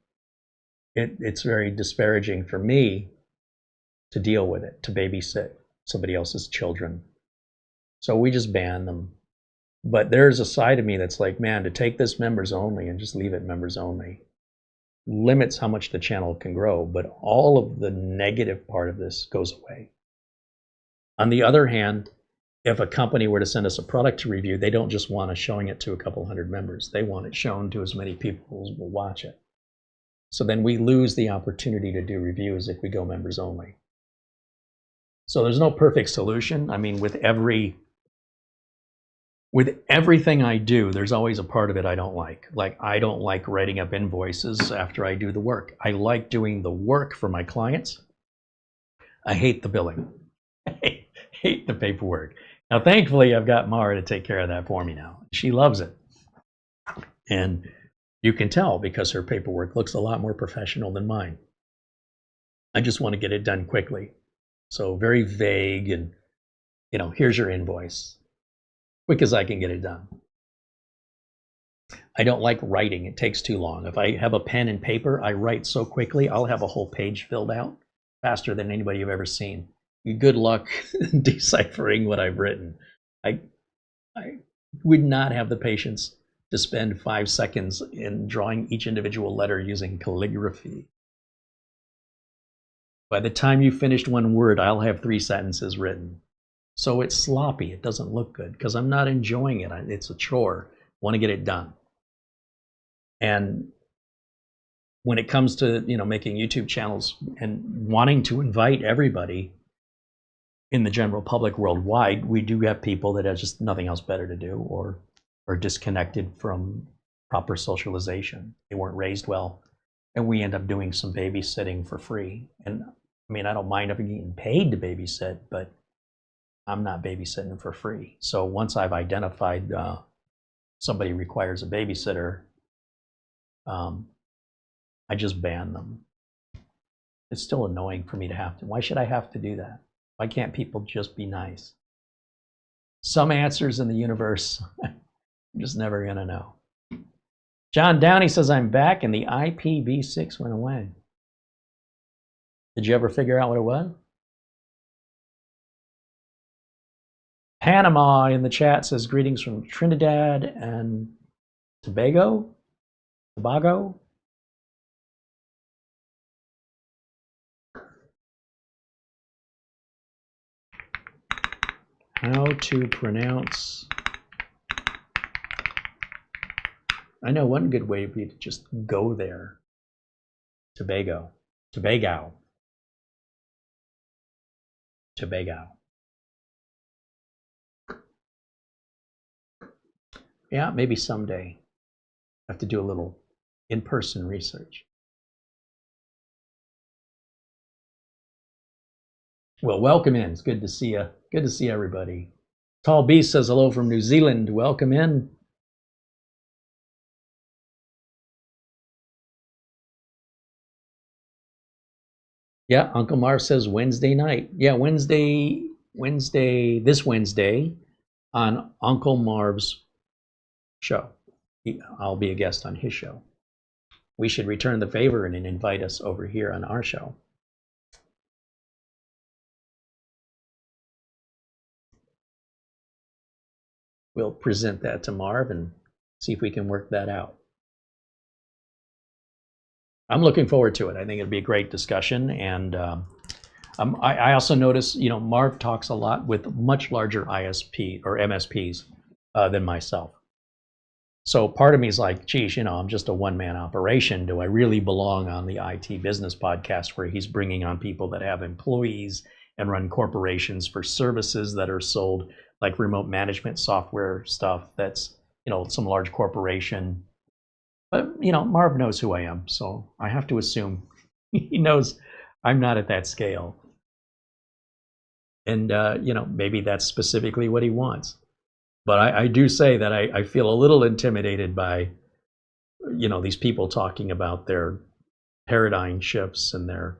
it's very disparaging for me to deal with it, to babysit somebody else's children. So we just ban them. But there's a side of me that's like, man, to take this members only and just leave it members only limits how much the channel can grow, but all of the negative part of this goes away. On the other hand, if a company were to send us a product to review, they don't just want us showing it to a couple hundred members. They want it shown to as many people as will watch it. So then we lose the opportunity to do reviews if we go members only. So there's no perfect solution. I mean, with everything I do, there's always a part of it I don't like. Like, I don't like writing up invoices after I do the work. I like doing the work for my clients. I hate the billing. I hate the paperwork. Now, thankfully, I've got Mara to take care of that for me now. She loves it. And you can tell because her paperwork looks a lot more professional than mine. I just want to get it done quickly. So very vague and, you know, here's your invoice. Quick as I can get it done. I don't like writing. It takes too long. If I have a pen and paper, I write so quickly, I'll have a whole page filled out faster than anybody you've ever seen. Good luck deciphering what I've written. I would not have the patience to spend 5 seconds in drawing each individual letter using calligraphy. By the time you finished one word, I'll have 3 sentences written. So it's sloppy. It doesn't look good because I'm not enjoying it. It's a chore. I want to get it done. And when it comes to, you know, making YouTube channels and wanting to invite everybody in the general public worldwide, we do have people that have just nothing else better to do or are disconnected from proper socialization. They weren't raised well, and we end up doing some babysitting for free. And I mean, I don't mind if I'm getting paid to babysit, but I'm not babysitting for free. So once I've identified somebody requires a babysitter, I just ban them. It's still annoying for me to have to. Why should I have to do that? Why can't people just be nice? Some answers in the universe, I'm just never gonna know. John Downey says, I'm back and the IPv6 went away. Did you ever figure out what it was? Panama in the chat says, greetings from Trinidad and Tobago. How to pronounce. I know one good way would be to just go there. Tobago. Yeah, maybe someday. I have to do a little in-person research. Well, welcome in. It's good to see you. Good to see everybody. Tall Beast says hello from New Zealand. Welcome in. Yeah, Uncle Marv says Wednesday night. Yeah, this Wednesday on Uncle Marv's show. I'll be a guest on his show. We should return the favor and invite us over here on our show. We'll present that to Marv and see if we can work that out. I'm looking forward to it. I think it'll be a great discussion. And I also notice, you know, Marv talks a lot with much larger ISP or MSPs than myself. So part of me is like, geez, you know, I'm just a one-man operation. Do I really belong on the IT business podcast where he's bringing on people that have employees and run corporations for services that are sold, like remote management software stuff that's, you know, some large corporation. But, you know, Marv knows who I am, so I have to assume he knows I'm not at that scale. And, you know, maybe that's specifically what he wants. But I do say that I feel a little intimidated by, you know, these people talking about their paradigm shifts and their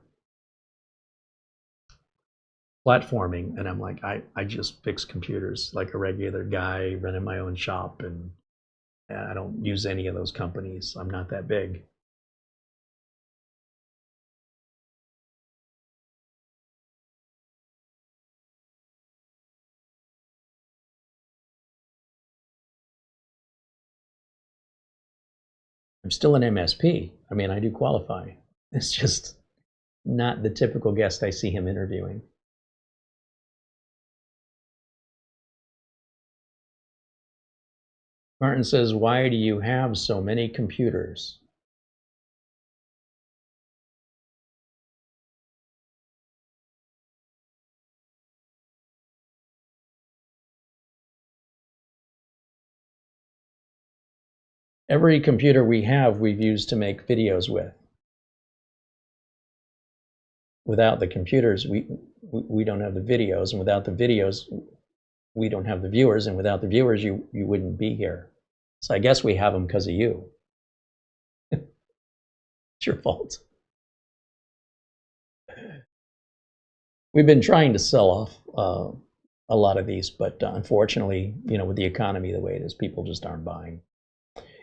platforming. And I'm like, I just fix computers like a regular guy running my own shop, and I don't use any of those companies. I'm not that big. I'm still an MSP. I mean, I do qualify. It's just not the typical guest I see him interviewing. Martin says, why do you have so many computers? Every computer we have, we've used to make videos with. Without the computers, we don't have the videos, and without the videos, we don't have the viewers, and without the viewers, you wouldn't be here. So I guess we have them because of you. It's your fault. We've been trying to sell off a lot of these, but unfortunately, you know, with the economy the way it is, people just aren't buying.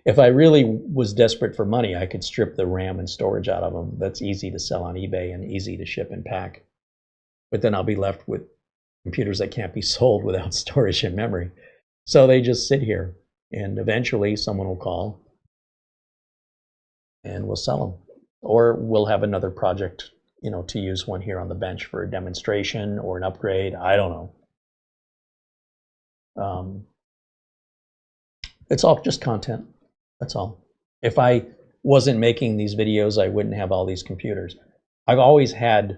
If I really was desperate for money, I could strip the RAM and storage out of them. That's easy to sell on eBay and easy to ship and pack. But then I'll be left with computers that can't be sold without storage and memory. So they just sit here, and eventually someone will call and we'll sell them. Or we'll have another project, you know, to use one here on the bench for a demonstration or an upgrade. I don't know. It's all just content. That's all. If I wasn't making these videos, I wouldn't have all these computers. I've always had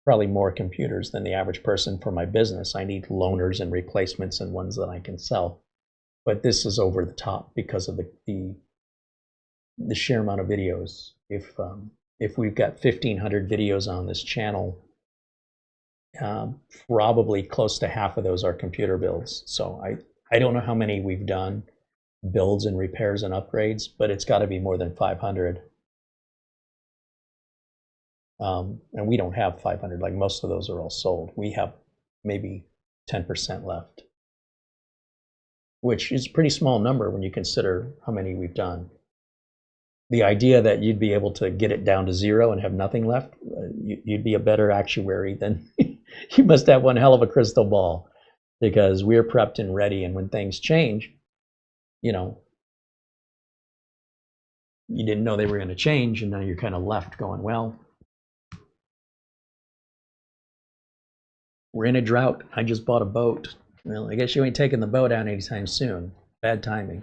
probably more computers than the average person for my business. I need loaners and replacements and ones that I can sell. But this is over the top because of the sheer amount of videos. If we've got 1,500 videos on this channel, probably close to half of those are computer builds. So I don't know how many we've done, builds and repairs and upgrades, but it's got to be more than 500. And we don't have 500. Like, most of those are all sold. We have maybe 10% left, which is a pretty small number when you consider how many we've done. The idea that you'd be able to get it down to zero and have nothing left, you'd be a better actuary than you must have one hell of a crystal ball, because we're prepped and ready. And when things change, you know, you didn't know they were going to change, and now you're kind of left going, well, we're in a drought. I just bought a boat. Well, I guess you ain't taking the boat out anytime soon. Bad timing.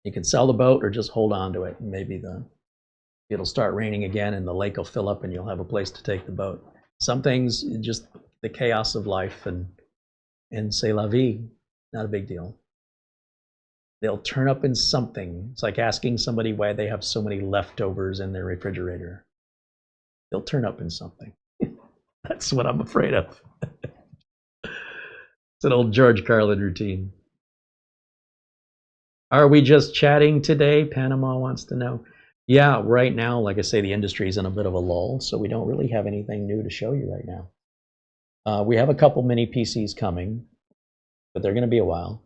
You can sell the boat or just hold on to it. And maybe it'll start raining again and the lake will fill up and you'll have a place to take the boat. Some things, just the chaos of life, and c'est la vie, not a big deal. They'll turn up in something. It's like asking somebody why they have so many leftovers in their refrigerator. They'll turn up in something. That's what I'm afraid of. It's an old George Carlin routine. Are we just chatting today? Panama wants to know. Yeah, right now, like I say, the industry is in a bit of a lull, so we don't really have anything new to show you right now. We have a couple mini PCs coming, but they're going to be a while.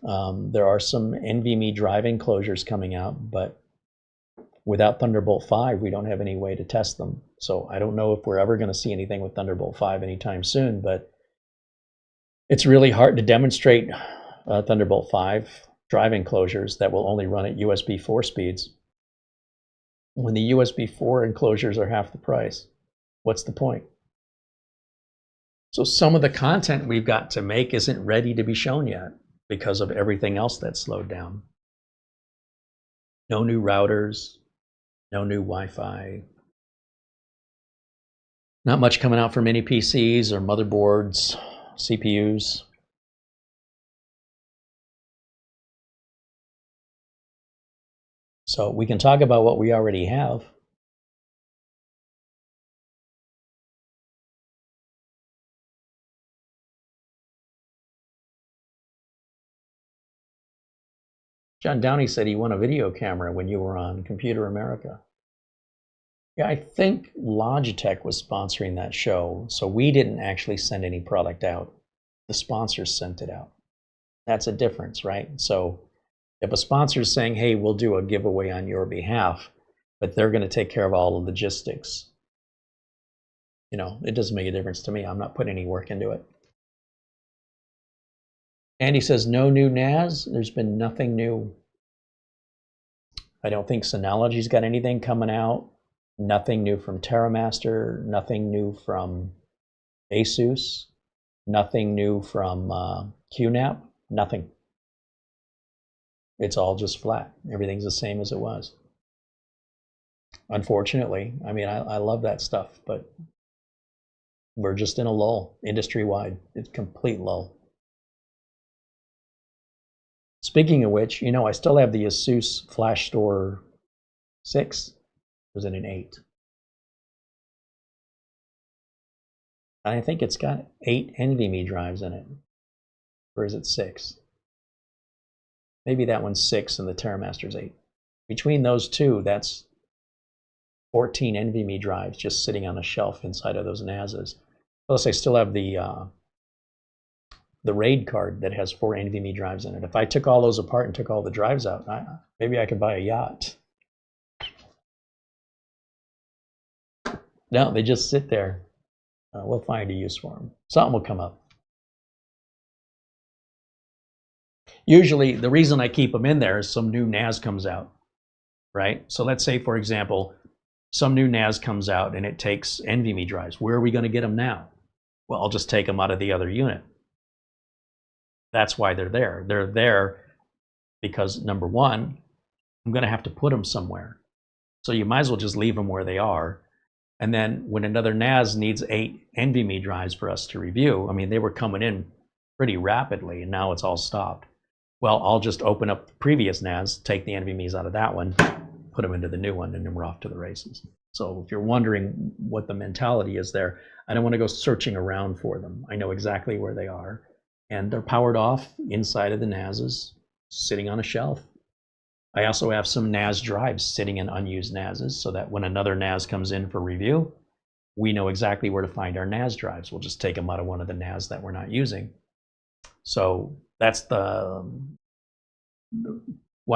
There are some NVMe drive enclosures coming out, but without Thunderbolt 5, we don't have any way to test them. So I don't know if we're ever going to see anything with Thunderbolt 5 anytime soon, but it's really hard to demonstrate Thunderbolt 5 drive enclosures that will only run at USB 4 speeds. when the USB 4 enclosures are half the price? What's the point? So some of the content we've got to make isn't ready to be shown yet because of everything else that's slowed down. No new routers, no new Wi-Fi. Not much coming out for mini PCs or motherboards, CPUs. So we can talk about what we already have. John Downey said he won a video camera when you were on Computer America. Yeah, I think Logitech was sponsoring that show, so we didn't actually send any product out. The sponsors sent it out. That's a difference, right? So if a sponsor is saying, hey, we'll do a giveaway on your behalf, but they're going to take care of all the logistics, you know, it doesn't make a difference to me. I'm not putting any work into it. Andy says, no new NAS. There's been nothing new. I don't think Synology's got anything coming out. Nothing new from TerraMaster. Nothing new from Asus. Nothing new from QNAP. Nothing. It's all just flat. Everything's the same as it was. Unfortunately, I mean, I love that stuff, but we're just in a lull, industry-wide. It's complete lull. Speaking of which, you know, I still have the Asus Flash Store 6. Was it an 8? I think it's got 8 NVMe drives in it. Or is it 6? Maybe that one's 6 and the TerraMaster's 8. Between those two, that's 14 NVMe drives just sitting on a shelf inside of those NASs. Plus, I still have the RAID card that has 4 NVMe drives in it. If I took all those apart and took all the drives out, maybe I could buy a yacht. No, they just sit there. We'll find a use for them. Something will come up. Usually, the reason I keep them in there is some new NAS comes out, right? So let's say, for example, some new NAS comes out and it takes NVMe drives. Where are we going to get them now? Well, I'll just take them out of the other unit. That's why they're there. They're there because, number one, I'm going to have to put them somewhere. So you might as well just leave them where they are. And then when another NAS needs 8 NVMe drives for us to review, I mean, they were coming in pretty rapidly, and now it's all stopped. Well, I'll just open up the previous NAS, take the NVMe's out of that one, put them into the new one, and then we're off to the races. So if you're wondering what the mentality is there, I don't want to go searching around for them. I know exactly where they are. And they're powered off inside of the NASs, sitting on a shelf. I also have some NAS drives sitting in unused NASs so that when another NAS comes in for review, we know exactly where to find our NAS drives. We'll just take them out of one of the NAS that we're not using. So that's why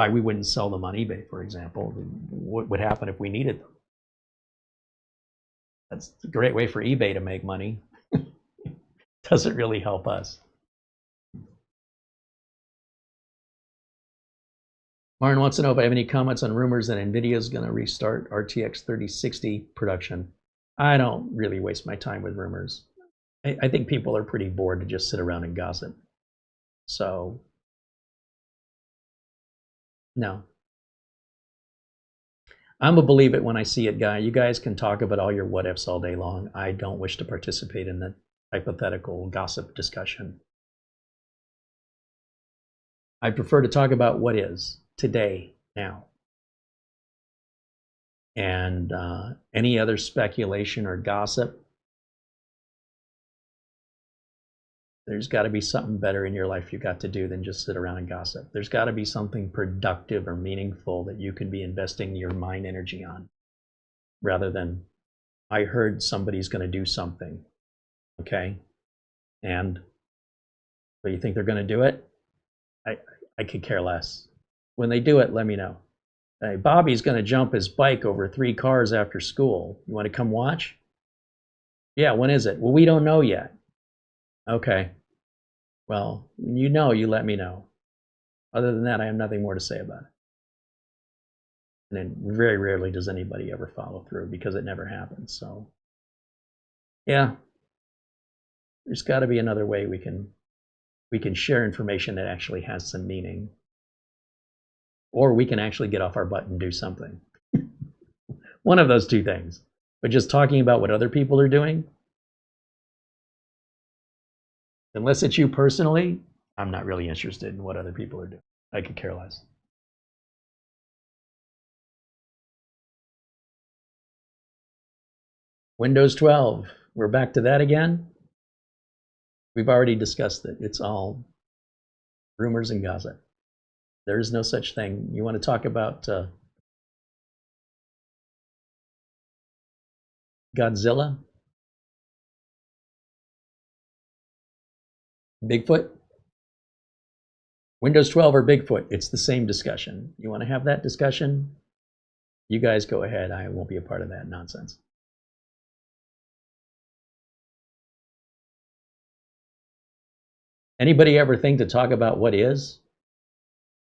we wouldn't sell them on eBay, for example. What would happen if we needed them? That's a great way for eBay to make money. Doesn't really help us. Martin wants to know if I have any comments on rumors that NVIDIA is going to restart RTX 3060 production. I don't really waste my time with rumors. I think people are pretty bored to just sit around and gossip. So, no. I'm a believe it when I see it guy. You guys can talk about all your what ifs all day long. I don't wish to participate in the hypothetical gossip discussion. I prefer to talk about what is today, now. And any other speculation or gossip, there's got to be something better in your life you got to do than just sit around and gossip. There's got to be something productive or meaningful that you can be investing your mind energy on, rather than, I heard somebody's going to do something, okay? And, but you think they're going to do it? I could care less. When they do it, let me know. Hey, Bobby's going to jump his bike over 3 cars after school. You want to come watch? Yeah, when is it? Well, we don't know yet. Okay. Well, you know, you let me know. Other than that, I have nothing more to say about it. And then very rarely does anybody ever follow through because it never happens. So yeah, there's got to be another way we can share information that actually has some meaning, or we can actually get off our butt and do something. One of those two things. But just talking about what other people are doing, unless it's you personally, I'm not really interested in what other people are doing. I could care less. Windows 12, we're back to that again. We've already discussed it. It's all rumors and gossip. There is no such thing. You want to talk about Godzilla? Bigfoot? Windows 12 or Bigfoot? It's the same discussion. You want to have that discussion? You guys go ahead. I won't be a part of that nonsense. Anybody ever think to talk about what is?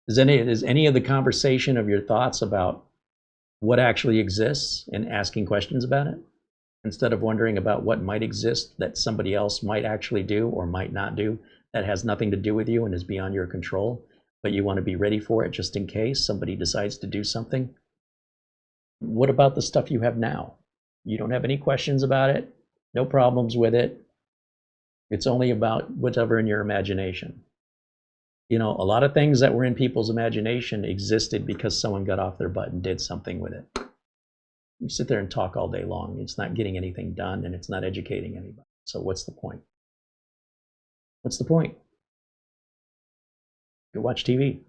Is any of the conversation of your thoughts about what actually exists and asking questions about it, instead of wondering about what might exist that somebody else might actually do or might not do, that has nothing to do with you and is beyond your control, but you want to be ready for it just in case somebody decides to do something? What about the stuff you have now? You don't have any questions about it, no problems with it. It's only about whatever in your imagination. You know, a lot of things that were in people's imagination existed because someone got off their butt and did something with it. You sit there and talk all day long. It's not getting anything done, and it's not educating anybody. So what's the point? What's the point? Go watch TV.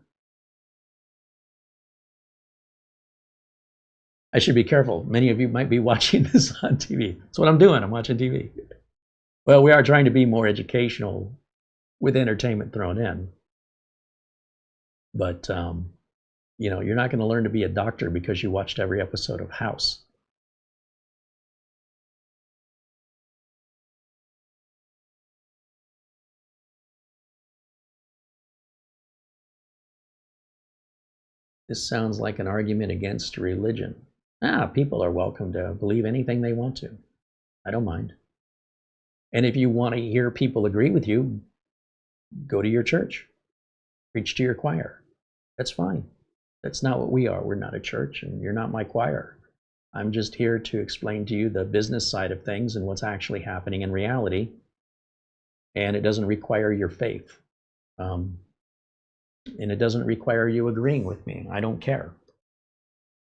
I should be careful. Many of you might be watching this on TV. That's what I'm doing. I'm watching TV. Well, we are trying to be more educational with entertainment thrown in. But, you know, you're not going to learn to be a doctor because you watched every episode of House. This sounds like an argument against religion. People are welcome to believe anything they want to. I don't mind. And if you want to hear people agree with you, go to your church, preach to your choir. That's fine. That's not what we are. We're not a church, and you're not my choir. I'm just here to explain to you the business side of things and what's actually happening in reality. And it doesn't require your faith. And it doesn't require you agreeing with me. I don't care.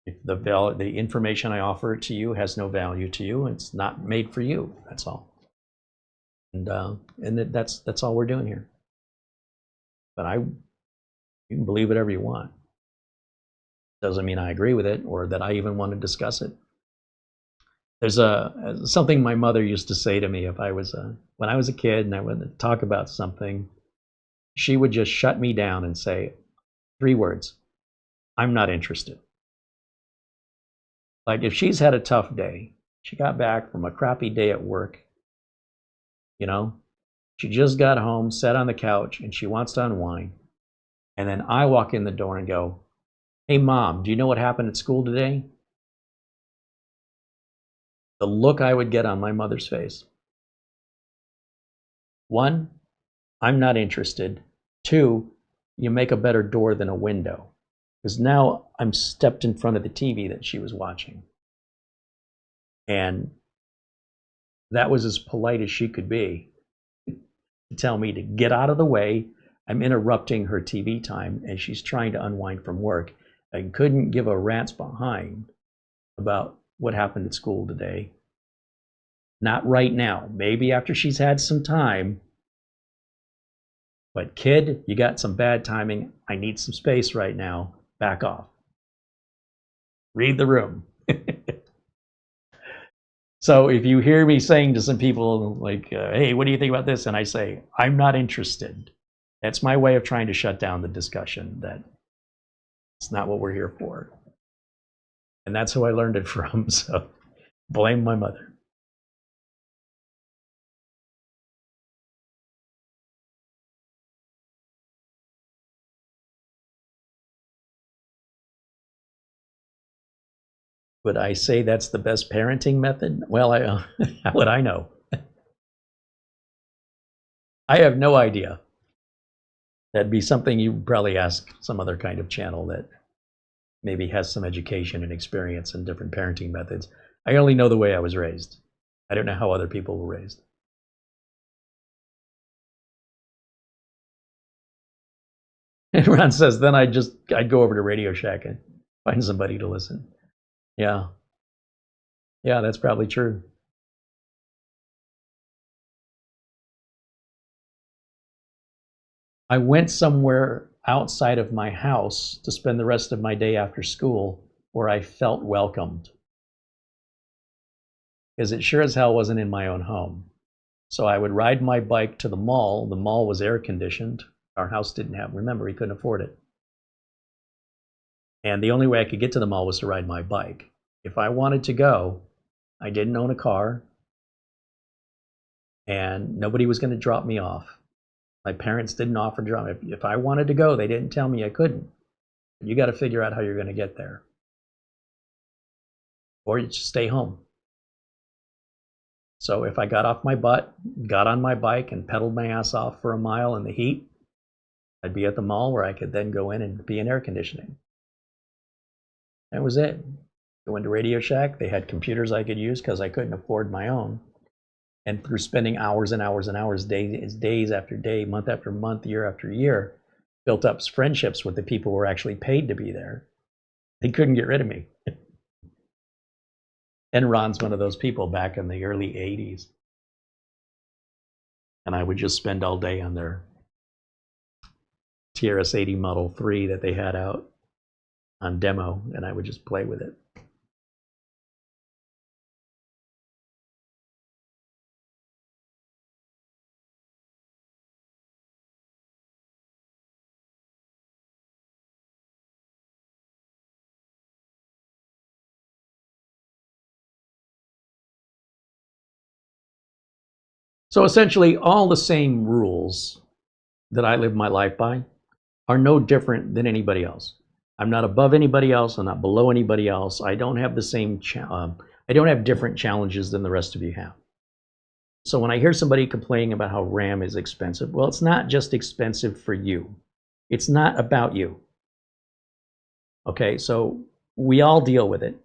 If the information I offer to you has no value to you, it's not made for you. That's all. And that's all we're doing here. But you can believe whatever you want. Doesn't mean I agree with it or that I even want to discuss it. There's something my mother used to say to me if I was when I was a kid and I would talk about something. She would just shut me down and say 3 words: I'm not interested. Like if she's had a tough day, she got back from a crappy day at work, you know, she just got home, sat on the couch, and she wants to unwind. And then I walk in the door and go, "Hey, Mom, do you know what happened at school today?" The look I would get on my mother's face. 1, I'm not interested. 2, you make a better door than a window. Because now I'm stepped in front of the TV that she was watching. And that was as polite as she could be to tell me to get out of the way. I'm interrupting her TV time and she's trying to unwind from work. I couldn't give a rat's behind about what happened at school today. Not right now. Maybe after she's had some time. But kid, you got some bad timing. I need some space right now. Back off. Read the room. So if you hear me saying to some people like, hey, what do you think about this? And I say, I'm not interested. That's my way of trying to shut down the discussion. That it's not what we're here for. And that's who I learned it from. So blame my mother. Would I say that's the best parenting method? Well, how would I know? I have no idea. That'd be something you probably ask some other kind of channel that maybe has some education and experience in different parenting methods. I only know the way I was raised. I don't know how other people were raised. And Ron says, then I'd go over to Radio Shack and find somebody to listen. Yeah. Yeah, that's probably true. I went somewhere outside of my house to spend the rest of my day after school where I felt welcomed. Because it sure as hell wasn't in my own home. So I would ride my bike to the mall. The mall was air conditioned. Our house didn't have, remember, we couldn't afford it. And the only way I could get to the mall was to ride my bike. If I wanted to go, I didn't own a car, and nobody was going to drop me off. My parents didn't offer to drop me. If I wanted to go, they didn't tell me I couldn't. You got to figure out how you're going to get there. Or you just stay home. So if I got off my butt, got on my bike, and pedaled my ass off for a mile in the heat, I'd be at the mall where I could then go in and be in air conditioning. That was it. I went to Radio Shack. They had computers I could use because I couldn't afford my own. And through spending hours and hours and hours, days after day, month after month, year after year, built up friendships with the people who were actually paid to be there. They couldn't get rid of me. And Ron's one of those people back in the early 80s. And I would just spend all day on their TRS-80 Model 3 that they had out on demo, and I would just play with it. So essentially, all the same rules that I live my life by are no different than anybody else. I'm not above anybody else. I'm not below anybody else. I don't have the same, I don't have different challenges than the rest of you have. So when I hear somebody complaining about how RAM is expensive, well, it's not just expensive for you. It's not about you. Okay, so we all deal with it.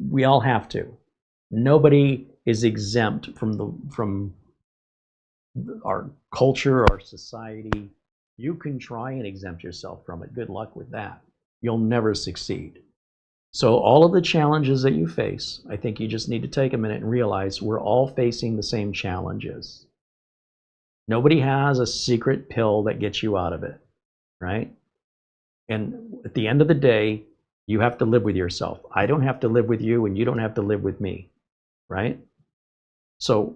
We all have to. Nobody is exempt from our culture, our society. You can try and exempt yourself from it. Good luck with that. You'll never succeed. So all of the challenges that you face, I think you just need to take a minute and realize we're all facing the same challenges. Nobody has a secret pill that gets you out of it, right? And at the end of the day, you have to live with yourself. I don't have to live with you, and you don't have to live with me, right? So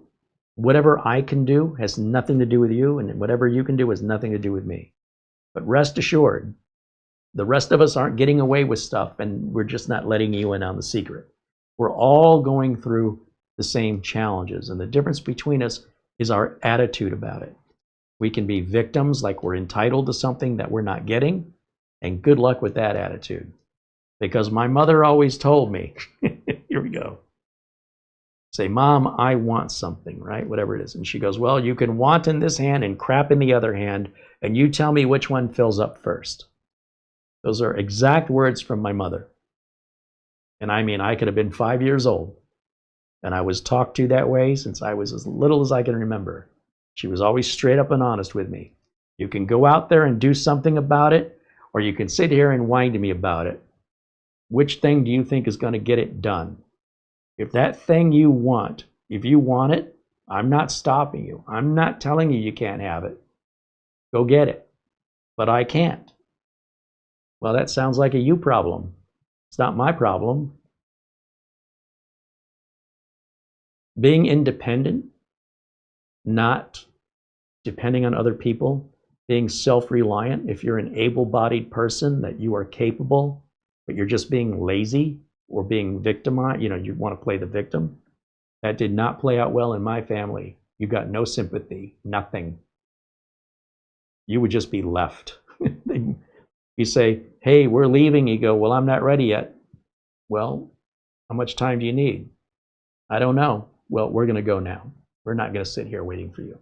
whatever I can do has nothing to do with you, and whatever you can do has nothing to do with me. But rest assured, the rest of us aren't getting away with stuff, and we're just not letting you in on the secret. We're all going through the same challenges, and the difference between us is our attitude about it. We can be victims, like we're entitled to something that we're not getting, and good luck with that attitude. Because my mother always told me, here we go. Say, Mom, I want something, right? Whatever it is. And she goes, well, you can want in this hand and crap in the other hand, and you tell me which one fills up first. Those are exact words from my mother. And I mean, I could have been 5 years old, and I was talked to that way since I was as little as I can remember. She was always straight up and honest with me. You can go out there and do something about it, or you can sit here and whine to me about it. Which thing do you think is going to get it done? If that thing you want, if you want it, I'm not stopping you. I'm not telling you you can't have it. Go get it. But I can't. Well, that sounds like a you problem. It's not my problem. Being independent, not depending on other people, being self-reliant, if you're an able-bodied person, that you are capable, but you're just being lazy or being victimized, you want to play the victim. That did not play out well in my family. You got no sympathy, nothing. You would just be left. You say, hey, we're leaving. You go, well, I'm not ready yet. Well, How much time do you need? I don't know. Well, we're going to go now. We're not going to sit here waiting for you.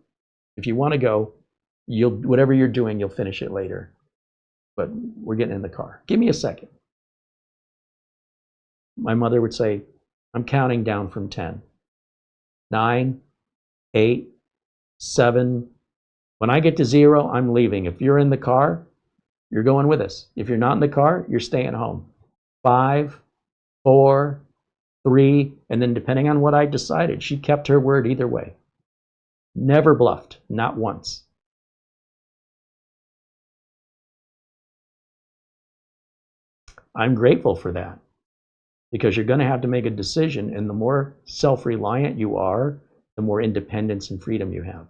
If you want to go, whatever you're doing, you'll finish it later. But we're getting in the car. Give me a second. My mother would say, I'm counting down from 10. 9, 8, 7. When I get to 0, I'm leaving. If you're in the car, you're going with us. If you're not in the car, you're staying home. 5, 4, 3, and then depending on what I decided, she kept her word either way. Never bluffed, not once. I'm grateful for that, because you're going to have to make a decision, and the more self-reliant you are, the more independence and freedom you have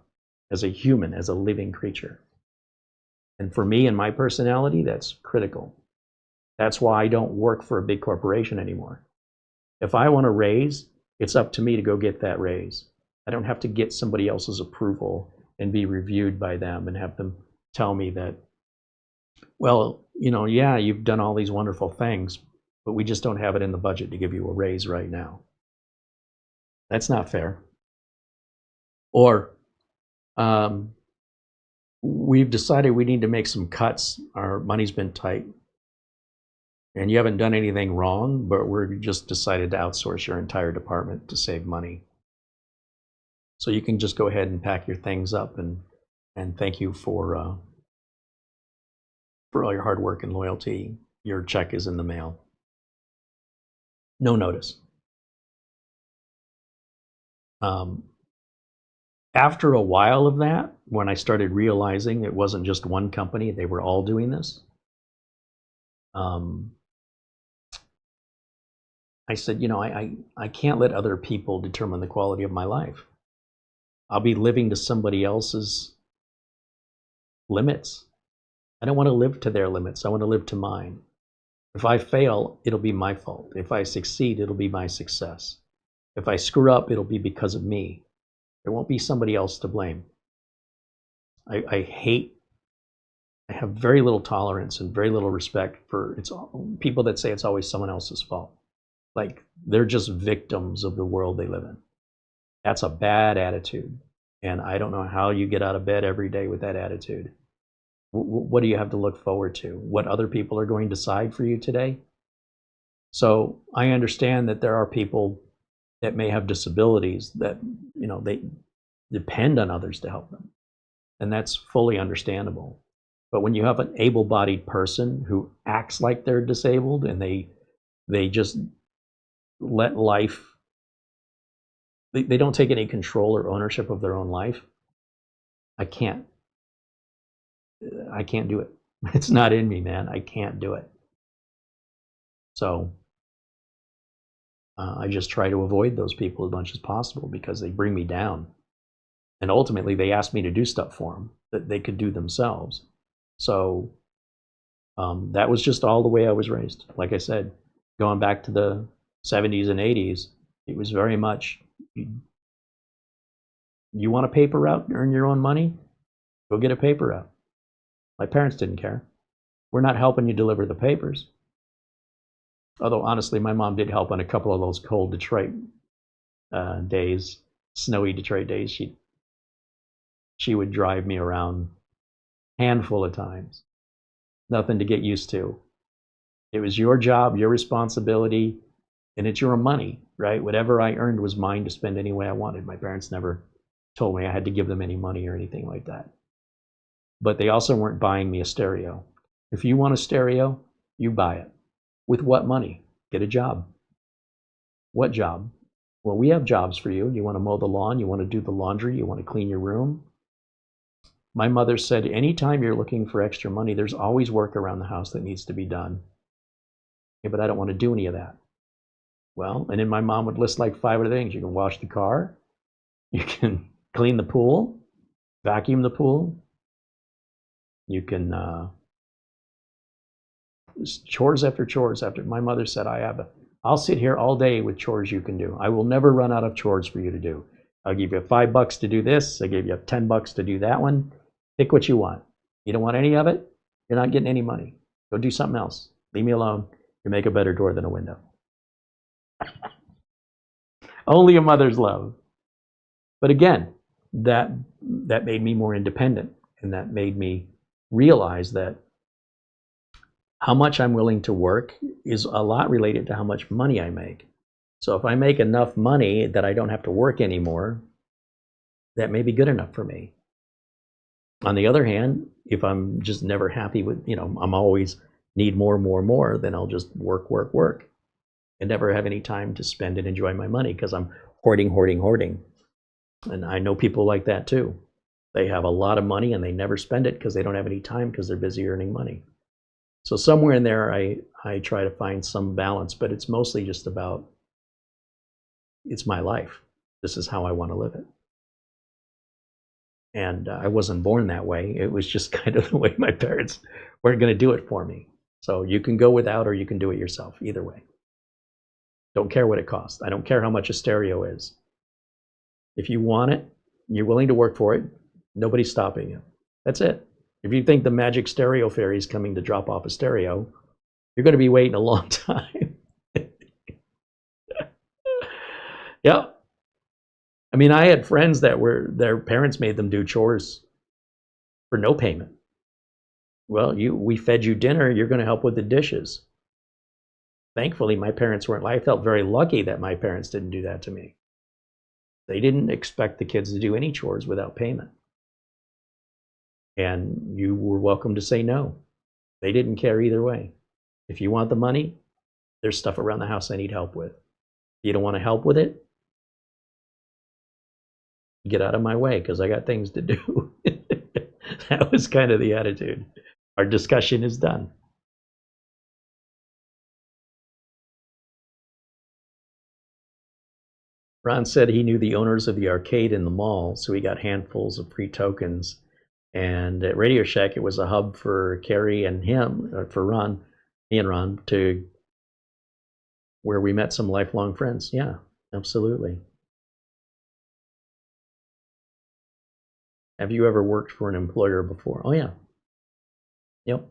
as a human, as a living creature. And for me and my personality, that's critical. That's why I don't work for a big corporation anymore. If I want a raise, it's up to me to go get that raise. I don't have to get somebody else's approval and be reviewed by them and have them tell me that, well, you know, yeah, you've done all these wonderful things, but we just don't have it in the budget to give you a raise right now. That's not fair. Or we've decided we need to make some cuts. Our money's been tight. And you haven't done anything wrong, but we're just decided to outsource your entire department to save money. So you can just go ahead and pack your things up, and thank you for all your hard work and loyalty. Your check is in the mail. No notice. After a while of that, when I started realizing it wasn't just one company, they were all doing this, I said, you know, I can't let other people determine the quality of my life. I'll be living to somebody else's limits. I don't want to live to their limits. I want to live to mine. If I fail, it'll be my fault. If I succeed, it'll be my success. If I screw up, it'll be because of me. There won't be somebody else to blame. I have very little tolerance and very little respect for people that say it's always someone else's fault. Like they're just victims of the world they live in. That's a bad attitude. And I don't know how you get out of bed every day with that attitude. What do you have to look forward to? What other people are going to decide for you today? So I understand that there are people that may have disabilities that, you know, they depend on others to help them. And that's fully understandable. But when you have an able-bodied person who acts like they're disabled and they just let life, they don't take any control or ownership of their own life, I can't do it. It's not in me, man. I can't do it. So I just try to avoid those people as much as possible because they bring me down. And ultimately, they ask me to do stuff for them that they could do themselves. So that was just all the way I was raised. Like I said, going back to the 70s and 80s, it was very much, you want a paper route, earn your own money, go get a paper route. My parents didn't care. We're not helping you deliver the papers. Although, honestly, my mom did help on a couple of those cold Detroit days, snowy Detroit days. She would drive me around a handful of times. Nothing to get used to. It was your job, your responsibility, and it's your money, right? Whatever I earned was mine to spend any way I wanted. My parents never told me I had to give them any money or anything like that. But they also weren't buying me a stereo. If you want a stereo, you buy it. With what money? Get a job. What job? Well, we have jobs for you. You want to mow the lawn? You want to do the laundry? You want to clean your room? My mother said, anytime you're looking for extra money, there's always work around the house that needs to be done. Yeah, but I don't want to do any of that. Well, and then my mom would list like 5 other things. You can wash the car. You can clean the pool, vacuum the pool. You can, chores after chores after. My mother said, I'll sit here all day with chores you can do. I will never run out of chores for you to do. I'll give you $5 to do this. I gave you $10 to do that one. Pick what you want. You don't want any of it? You're not getting any money. Go do something else. Leave me alone. You make a better door than a window. Only a mother's love. But again, that made me more independent, and that made me realize that how much I'm willing to work is a lot related to how much money I make. So if I make enough money that I don't have to work anymore, that may be good enough for me. On the other hand, if I'm just never happy with, I'm always need more, then I'll just work, and never have any time to spend and enjoy my money because I'm hoarding. And I know people like that too. They have a lot of money and they never spend it because they don't have any time because they're busy earning money. So somewhere in there, I try to find some balance, but it's mostly just about, it's my life. This is how I want to live it. And I wasn't born that way. It was just kind of the way my parents weren't going to do it for me. So you can go without or you can do it yourself, either way. Don't care what it costs. I don't care how much a stereo is. If you want it, you're willing to work for it, nobody's stopping you. That's it. If you think the magic stereo fairy is coming to drop off a stereo, you're going to be waiting a long time. Yeah. I mean, I had friends that their parents made them do chores for no payment. Well, we fed you dinner, you're going to help with the dishes. Thankfully, my parents weren't. I felt very lucky that my parents didn't do that to me. They didn't expect the kids to do any chores without payment. And you were welcome to say no. They didn't care either way. If you want the money, there's stuff around the house I need help with. If you don't want to help with it, get out of my way because I got things to do. That was kind of the attitude. Our discussion is done. Ron said he knew the owners of the arcade in the mall, so he got handfuls of free tokens. And at Radio Shack, it was a hub for Carey and him, or for Ron, me and Ron, where we met some lifelong friends. Yeah, absolutely. Have you ever worked for an employer before? Oh, yeah. Yep.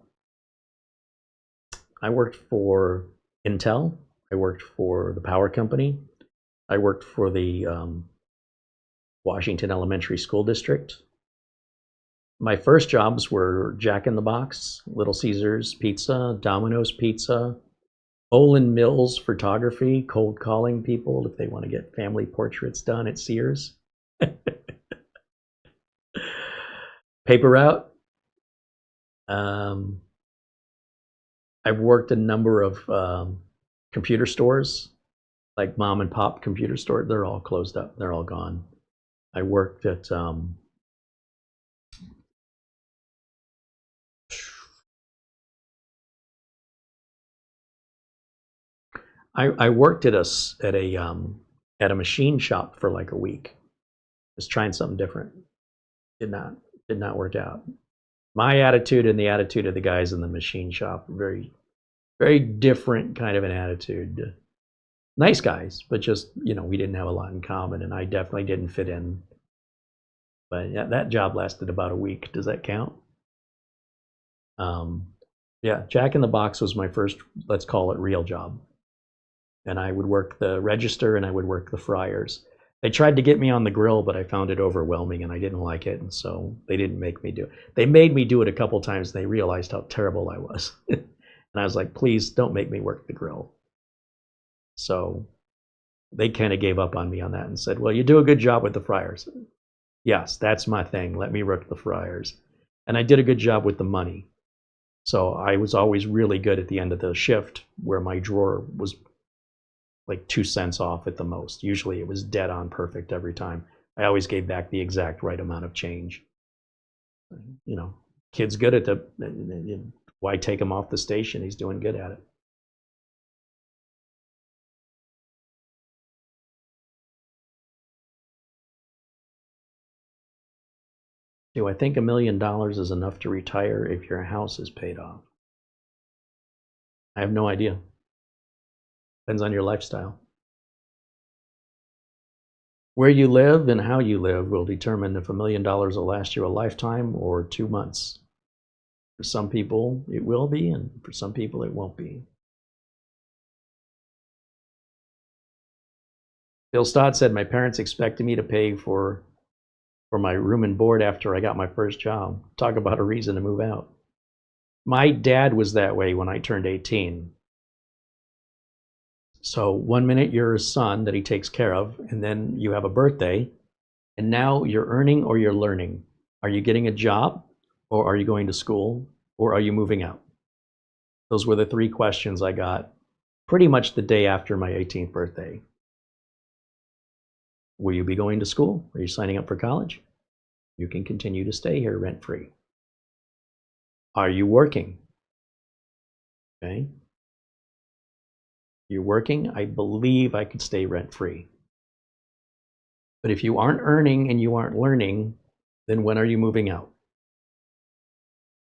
I worked for Intel. I worked for the power company. I worked for the Washington Elementary School District. My first jobs were Jack in the Box, Little Caesars Pizza, Domino's Pizza, Olin Mills Photography, cold calling people if they want to get family portraits done at Sears. Paper route. I've worked a number of computer stores, like mom and pop computer store. They're all closed up. They're all gone. I worked at I worked at a machine shop for like a week. Just trying something different. Did not work out. My attitude and the attitude of the guys in the machine shop, very, very different kind of an attitude. Nice guys, but just, we didn't have a lot in common, and I definitely didn't fit in. But yeah, that job lasted about a week. Does that count? Yeah, Jack in the Box was my first, let's call it, real job. And I would work the register and I would work the fryers. They tried to get me on the grill, but I found it overwhelming and I didn't like it, and so they didn't make me do it. They made me do it a couple times, and they realized how terrible I was. And I was like, please don't make me work the grill. So they kind of gave up on me on that and said, well, you do a good job with the fryers. Yes, that's my thing. Let me work the fryers. And I did a good job with the money. So I was always really good at the end of the shift, where my drawer was like 2 cents off at the most. Usually it was dead on perfect every time. I always gave back the exact right amount of change. Kid's good at why take him off the station? He's doing good at it. Do I think $1 million is enough to retire if your house is paid off? I have no idea. Depends on your lifestyle. Where you live and how you live will determine if $1 million will last you a lifetime or 2 months. For some people, it will be, and for some people, it won't be. Bill Stott said my parents expected me to pay for my room and board after I got my first job. Talk about a reason to move out. My dad was that way when I turned 18. So 1 minute you're a son that he takes care of, and then you have a birthday, and now you're earning or you're learning. Are you getting a job, or are you going to school, or are you moving out? Those were the three questions I got pretty much the day after my 18th birthday. Will you be going to school? Are you signing up for college? You can continue to stay here rent-free. Are you working? Okay. You're working, I believe I could stay rent-free. But if you aren't earning and you aren't learning, then when are you moving out?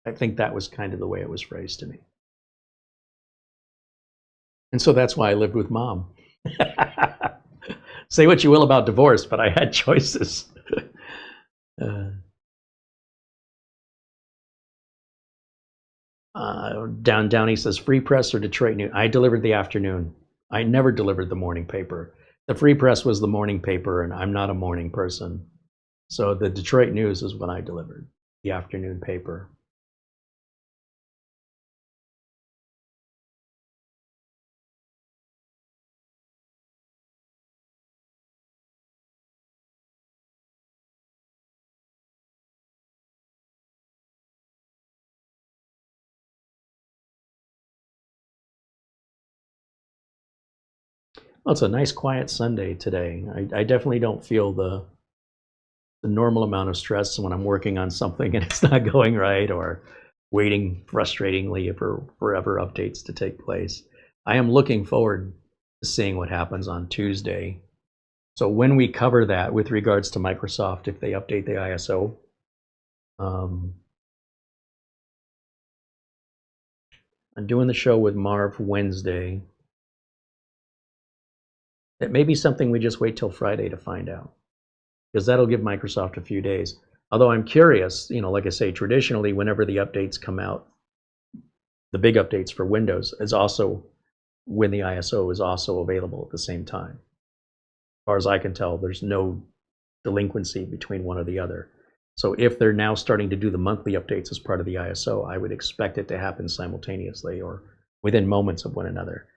I think that was kind of the way it was phrased to me. And so that's why I lived with Mom. Say what you will about divorce, but I had choices. Downey says, Free Press or Detroit News? I delivered the afternoon. I never delivered the morning paper. The Free Press was the morning paper, and I'm not a morning person. So the Detroit News is what I delivered, the afternoon paper. Well, it's a nice quiet Sunday today. I definitely don't feel the normal amount of stress when I'm working on something and it's not going right, or waiting frustratingly for forever updates to take place. I am looking forward to seeing what happens on Tuesday. So when we cover that with regards to Microsoft, if they update the ISO, I'm doing the show with Marv Wednesday. It may be something we just wait till Friday to find out, because that'll give Microsoft a few days. Although I'm curious, like I say, traditionally, whenever the updates come out, the big updates for Windows is also when the ISO is also available at the same time. As far as I can tell, there's no delinquency between one or the other. So if they're now starting to do the monthly updates as part of the ISO, I would expect it to happen simultaneously or within moments of one another.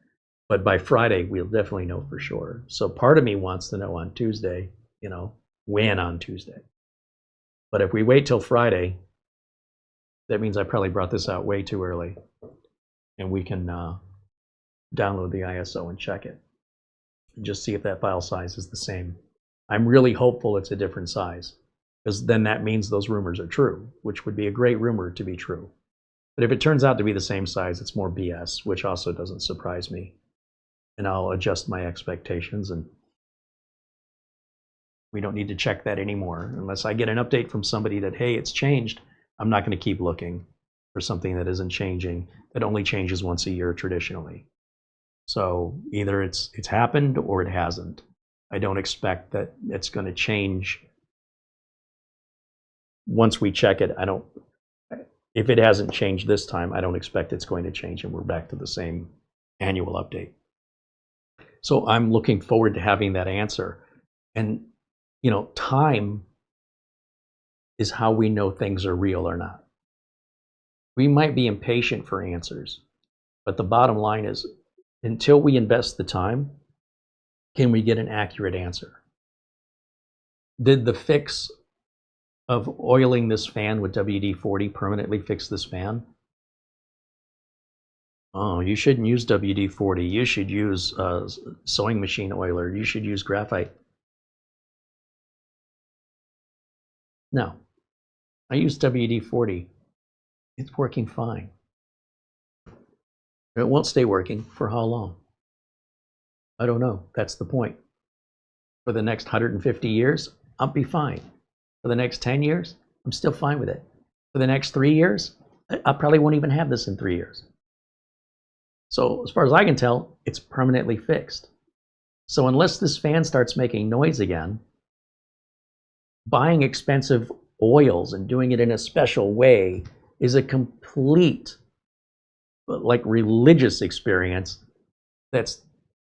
But by Friday, we'll definitely know for sure. So part of me wants to know on Tuesday, when on Tuesday. But if we wait till Friday, that means I probably brought this out way too early. And we can download the ISO and check it. And just see if that file size is the same. I'm really hopeful it's a different size, because then that means those rumors are true, which would be a great rumor to be true. But if it turns out to be the same size, it's more BS, which also doesn't surprise me. And I'll adjust my expectations, and we don't need to check that anymore. Unless I get an update from somebody that, hey, it's changed, I'm not going to keep looking for something that isn't changing, that only changes once a year traditionally. So either it's happened or it hasn't. I don't expect that it's going to change once we check it. If it hasn't changed this time, I don't expect it's going to change and we're back to the same annual update. So I'm looking forward to having that answer. And, time is how we know things are real or not. We might be impatient for answers, but the bottom line is, until we invest the time, can we get an accurate answer? Did the fix of oiling this fan with WD-40 permanently fix this fan? Oh, you shouldn't use WD-40. You should use sewing machine oiler. You should use graphite. No, I use WD-40. It's working fine. It won't stay working for how long? I don't know. That's the point. For the next 150 years, I'll be fine. For the next 10 years, I'm still fine with it. For the next 3 years, I probably won't even have this in 3 years. So as far as I can tell, it's permanently fixed. So unless this fan starts making noise again, buying expensive oils and doing it in a special way is a complete, religious experience that's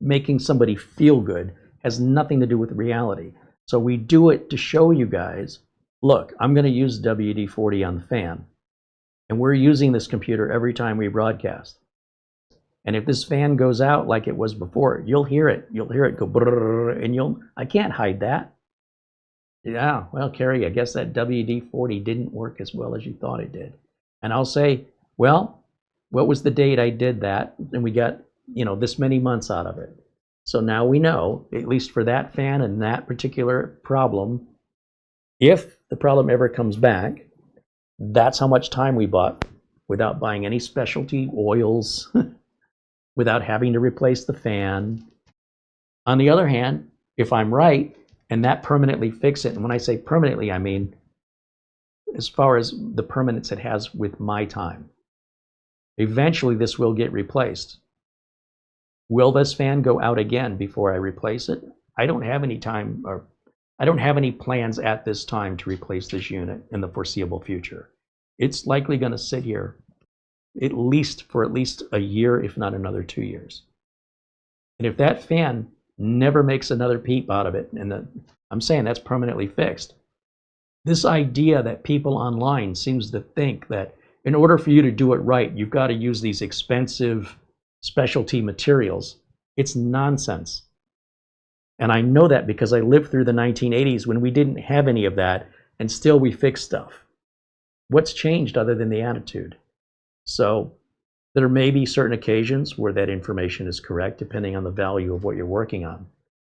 making somebody feel good has nothing to do with reality. So we do it to show you guys, look, I'm going to use WD-40 on the fan, and we're using this computer every time we broadcast. And if this fan goes out like it was before, you'll hear it. You'll hear it go brrr, and I can't hide that. Yeah, well, Carey, I guess that WD-40 didn't work as well as you thought it did. And I'll say, well, what was the date I did that? And we got, this many months out of it. So now we know, at least for that fan and that particular problem, if the problem ever comes back, that's how much time we bought without buying any specialty oils, without having to replace the fan. On the other hand, if I'm right, and that permanently fix it, and when I say permanently, I mean as far as the permanence it has with my time. Eventually this will get replaced. Will this fan go out again before I replace it? I don't have any time, or I don't have any plans at this time to replace this unit in the foreseeable future. It's likely going to sit here for at least a year, if not another 2 years. And if that fan never makes another peep out of it, and I'm saying that's permanently fixed, this idea that people online seems to think that in order for you to do it right, you've got to use these expensive specialty materials. It's nonsense. And I know that because I lived through the 1980s when we didn't have any of that, and still we fixed stuff. What's changed other than the attitude? So there may be certain occasions where that information is correct, depending on the value of what you're working on.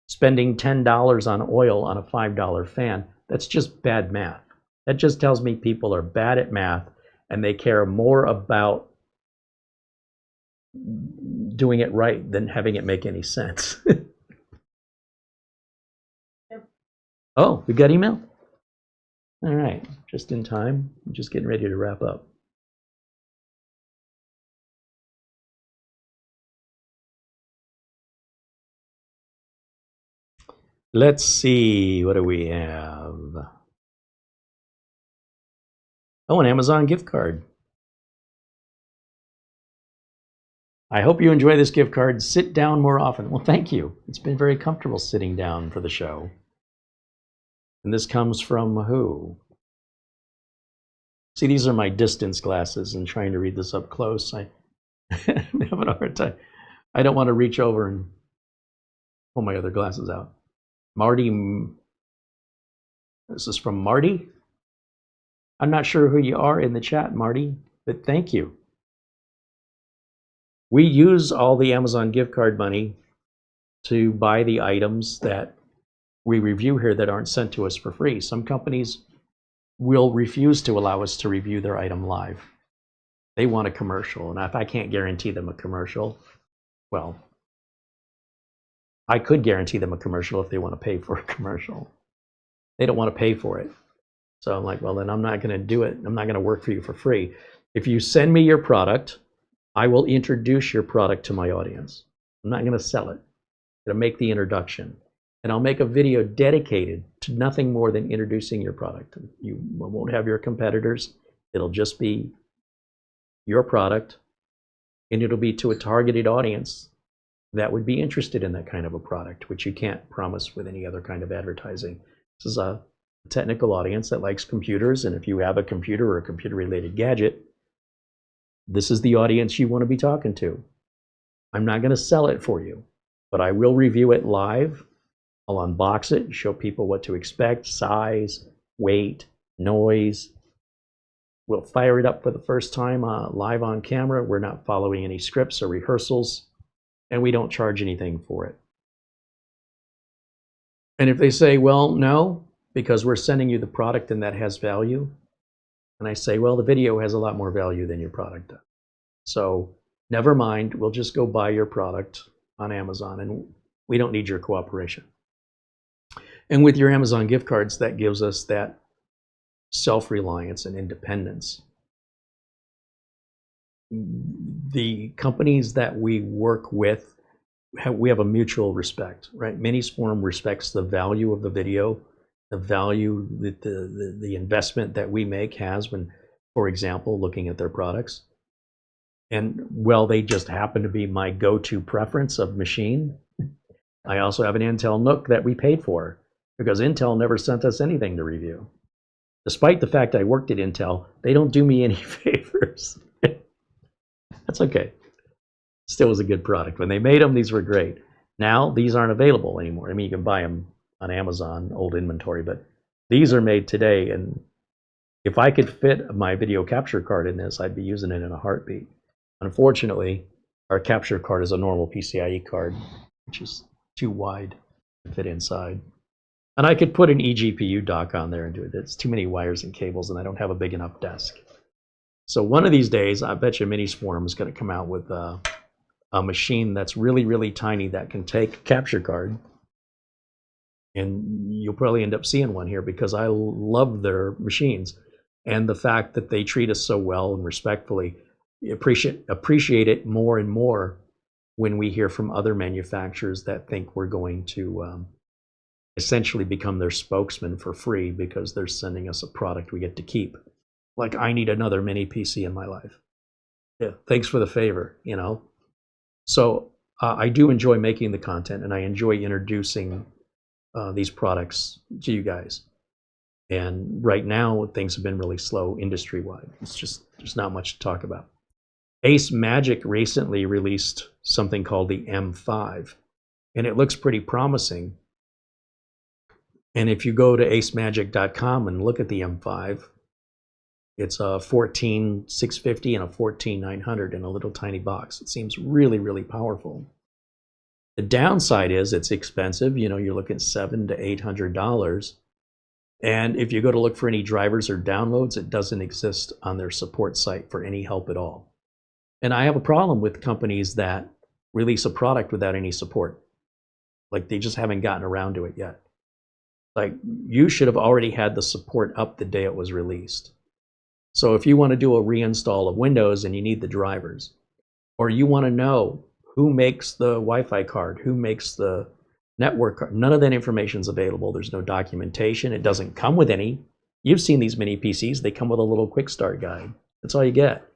Spending $10 on oil on a $5 fan, that's just bad math. That just tells me people are bad at math and they care more about doing it right than having it make any sense. Yep. Oh, we got email? All right, just in time. I'm just getting ready to wrap up. Let's see, what do we have? Oh, an Amazon gift card. I hope you enjoy this gift card. Sit down more often. Well, thank you. It's been very comfortable sitting down for the show. And this comes from who? See, these are my distance glasses, and trying to read this up close, I'm having a hard time. I don't want to reach over and pull my other glasses out. Marty, this is from Marty. I'm not sure who you are in the chat, Marty, but thank you. We use all the Amazon gift card money to buy the items that we review here that aren't sent to us for free. Some companies will refuse to allow us to review their item live. They want a commercial, and if I can't guarantee them a commercial, well, I could guarantee them a commercial if they want to pay for a commercial. They don't want to pay for it. So I'm like, well, then I'm not going to do it. I'm not going to work for you for free. If you send me your product, I will introduce your product to my audience. I'm not going to sell it. I'm going to make the introduction. And I'll make a video dedicated to nothing more than introducing your product. You won't have your competitors. It'll just be your product, and it'll be to a targeted audience that would be interested in that kind of a product, which you can't promise with any other kind of advertising. This is a technical audience that likes computers, and if you have a computer or a computer-related gadget, this is the audience you want to be talking to. I'm not going to sell it for you, but I will review it live. I'll unbox it, show people what to expect, size, weight, noise. We'll fire it up for the first time live on camera. We're not following any scripts or rehearsals, and we don't charge anything for it. And if they say, well, no, because we're sending you the product and that has value, and I say, well, the video has a lot more value than your product does. So never mind, we'll just go buy your product on Amazon, and we don't need your cooperation. And with your Amazon gift cards, that gives us that self-reliance and independence. The companies that we work with, we have a mutual respect, right? Minisform respects the value of the video, the value that the investment that we make has when, for example, looking at their products. And well, they just happen to be my go-to preference of machine. I also have an Intel Nook that we paid for because Intel never sent us anything to review. Despite the fact I worked at Intel, they don't do me any favors. That's okay. Still was a good product. When they made them, these were great. Now, these aren't available anymore. I mean, you can buy them on Amazon, old inventory, but these are made today. And if I could fit my video capture card in this, I'd be using it in a heartbeat. Unfortunately, our capture card is a normal PCIe card, which is too wide to fit inside. And I could put an eGPU dock on there and do it. It's too many wires and cables, and I don't have a big enough desk. So one of these days, I bet you Minisforum is going to come out with a machine that's really, really tiny that can take a capture card. And you'll probably end up seeing one here because I love their machines. And the fact that they treat us so well and respectfully, appreciate it more and more when we hear from other manufacturers that think we're going to essentially become their spokesman for free because they're sending us a product we get to keep. Like, I need another mini PC in my life. Yeah, thanks for the favor, you know. So I do enjoy making the content, and I enjoy introducing these products to you guys. And right now, things have been really slow industry-wide. It's just there's not much to talk about. Ace Magic recently released something called the M5, and it looks pretty promising. And if you go to acemagic.com and look at the M5, it's a 14650 and a 14900 in a little tiny box. It seems really, really powerful. The downside is it's expensive. You know, you're looking $700 to $800. And if you go to look for any drivers or downloads, it doesn't exist on their support site for any help at all. And I have a problem with companies that release a product without any support. Like, they just haven't gotten around to it yet. Like, you should have already had the support up the day it was released. So if you want to do a reinstall of Windows and you need the drivers, or you want to know who makes the Wi-Fi card, who makes the network card, none of that information is available. There's no documentation. It doesn't come with any. You've seen these mini PCs. They come with a little quick start guide. That's all you get.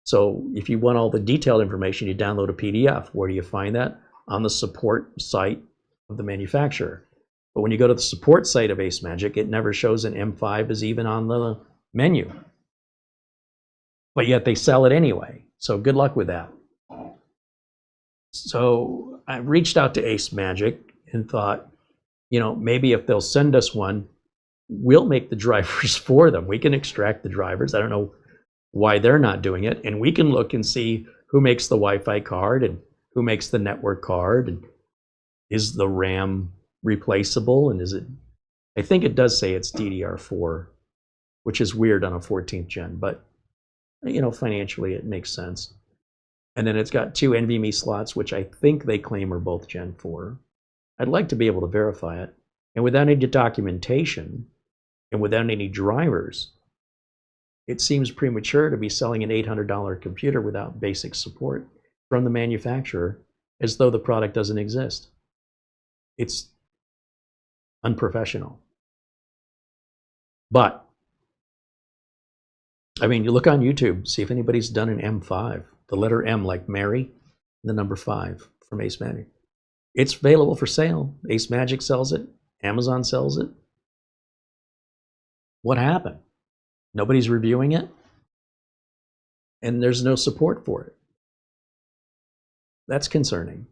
So if you want all the detailed information, you download a PDF. Where do you find that? On the support site of the manufacturer. But when you go to the support site of Ace Magic, it never shows an M5 is even on the menu. But yet they sell it anyway. So good luck with that. So I reached out to Ace Magic and thought, you know, maybe if they'll send us one, we'll make the drivers for them. We can extract the drivers. I don't know why they're not doing it. And we can look and see who makes the Wi-Fi card and who makes the network card. And is the RAM replaceable? And is it, I think it does say it's DDR4, which is weird on a 14th gen, but you know, financially it makes sense. And then it's got 2 NVMe slots, which I think they claim are both Gen 4. I'd like to be able to verify it. And without any documentation and without any drivers, it seems premature to be selling an $800 computer without basic support from the manufacturer as though the product doesn't exist. It's unprofessional. But I mean, you look on YouTube, see if anybody's done an M5, the letter M like Mary, the number 5 from Ace Magic. It's available for sale. Ace Magic sells it. Amazon sells it. What happened? Nobody's reviewing it, and there's no support for it. That's concerning.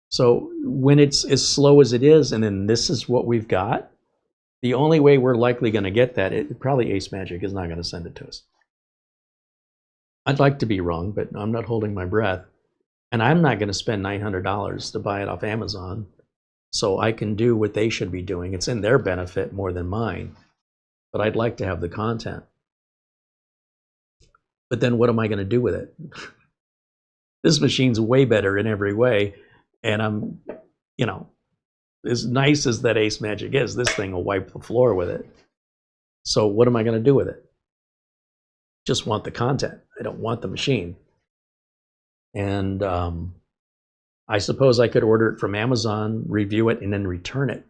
So when it's as slow as it is, and then this is what we've got, the only way we're likely going to get that, probably Ace Magic is not going to send it to us. I'd like to be wrong, but I'm not holding my breath. And I'm not going to spend $900 to buy it off Amazon so I can do what they should be doing. It's in their benefit more than mine. But I'd like to have the content. But then what am I going to do with it? This machine's way better in every way. And I'm, you know, as nice as that Ace Magic is, this thing will wipe the floor with it. So what am I going to do with it? Just want the content. I don't want the machine. And I suppose I could order it from Amazon, review it, and then return it.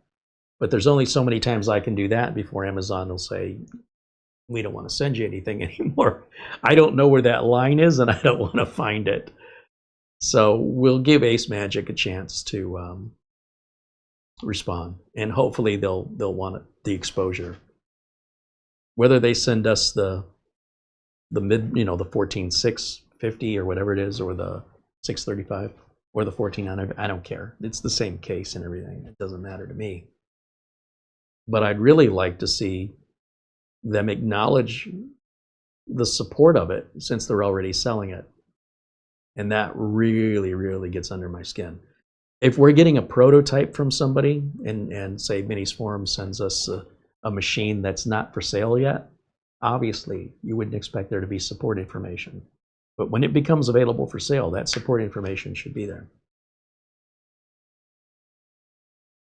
But there's only so many times I can do that before Amazon will say, we don't want to send you anything anymore. I don't know where that line is, and I don't want to find it. So we'll give Ace Magic a chance to respond, and hopefully they'll want the exposure. Whether they send us the mid, the 14,650 or whatever it is, or the 635 or the 14,900, I don't care. It's the same case and everything. It doesn't matter to me. But I'd really like to see them acknowledge the support of it, since they're already selling it. And that really, really gets under my skin. If we're getting a prototype from somebody, and say Minis Forum sends us a machine that's not for sale yet, obviously you wouldn't expect there to be support information. But when it becomes available for sale, that support information should be there.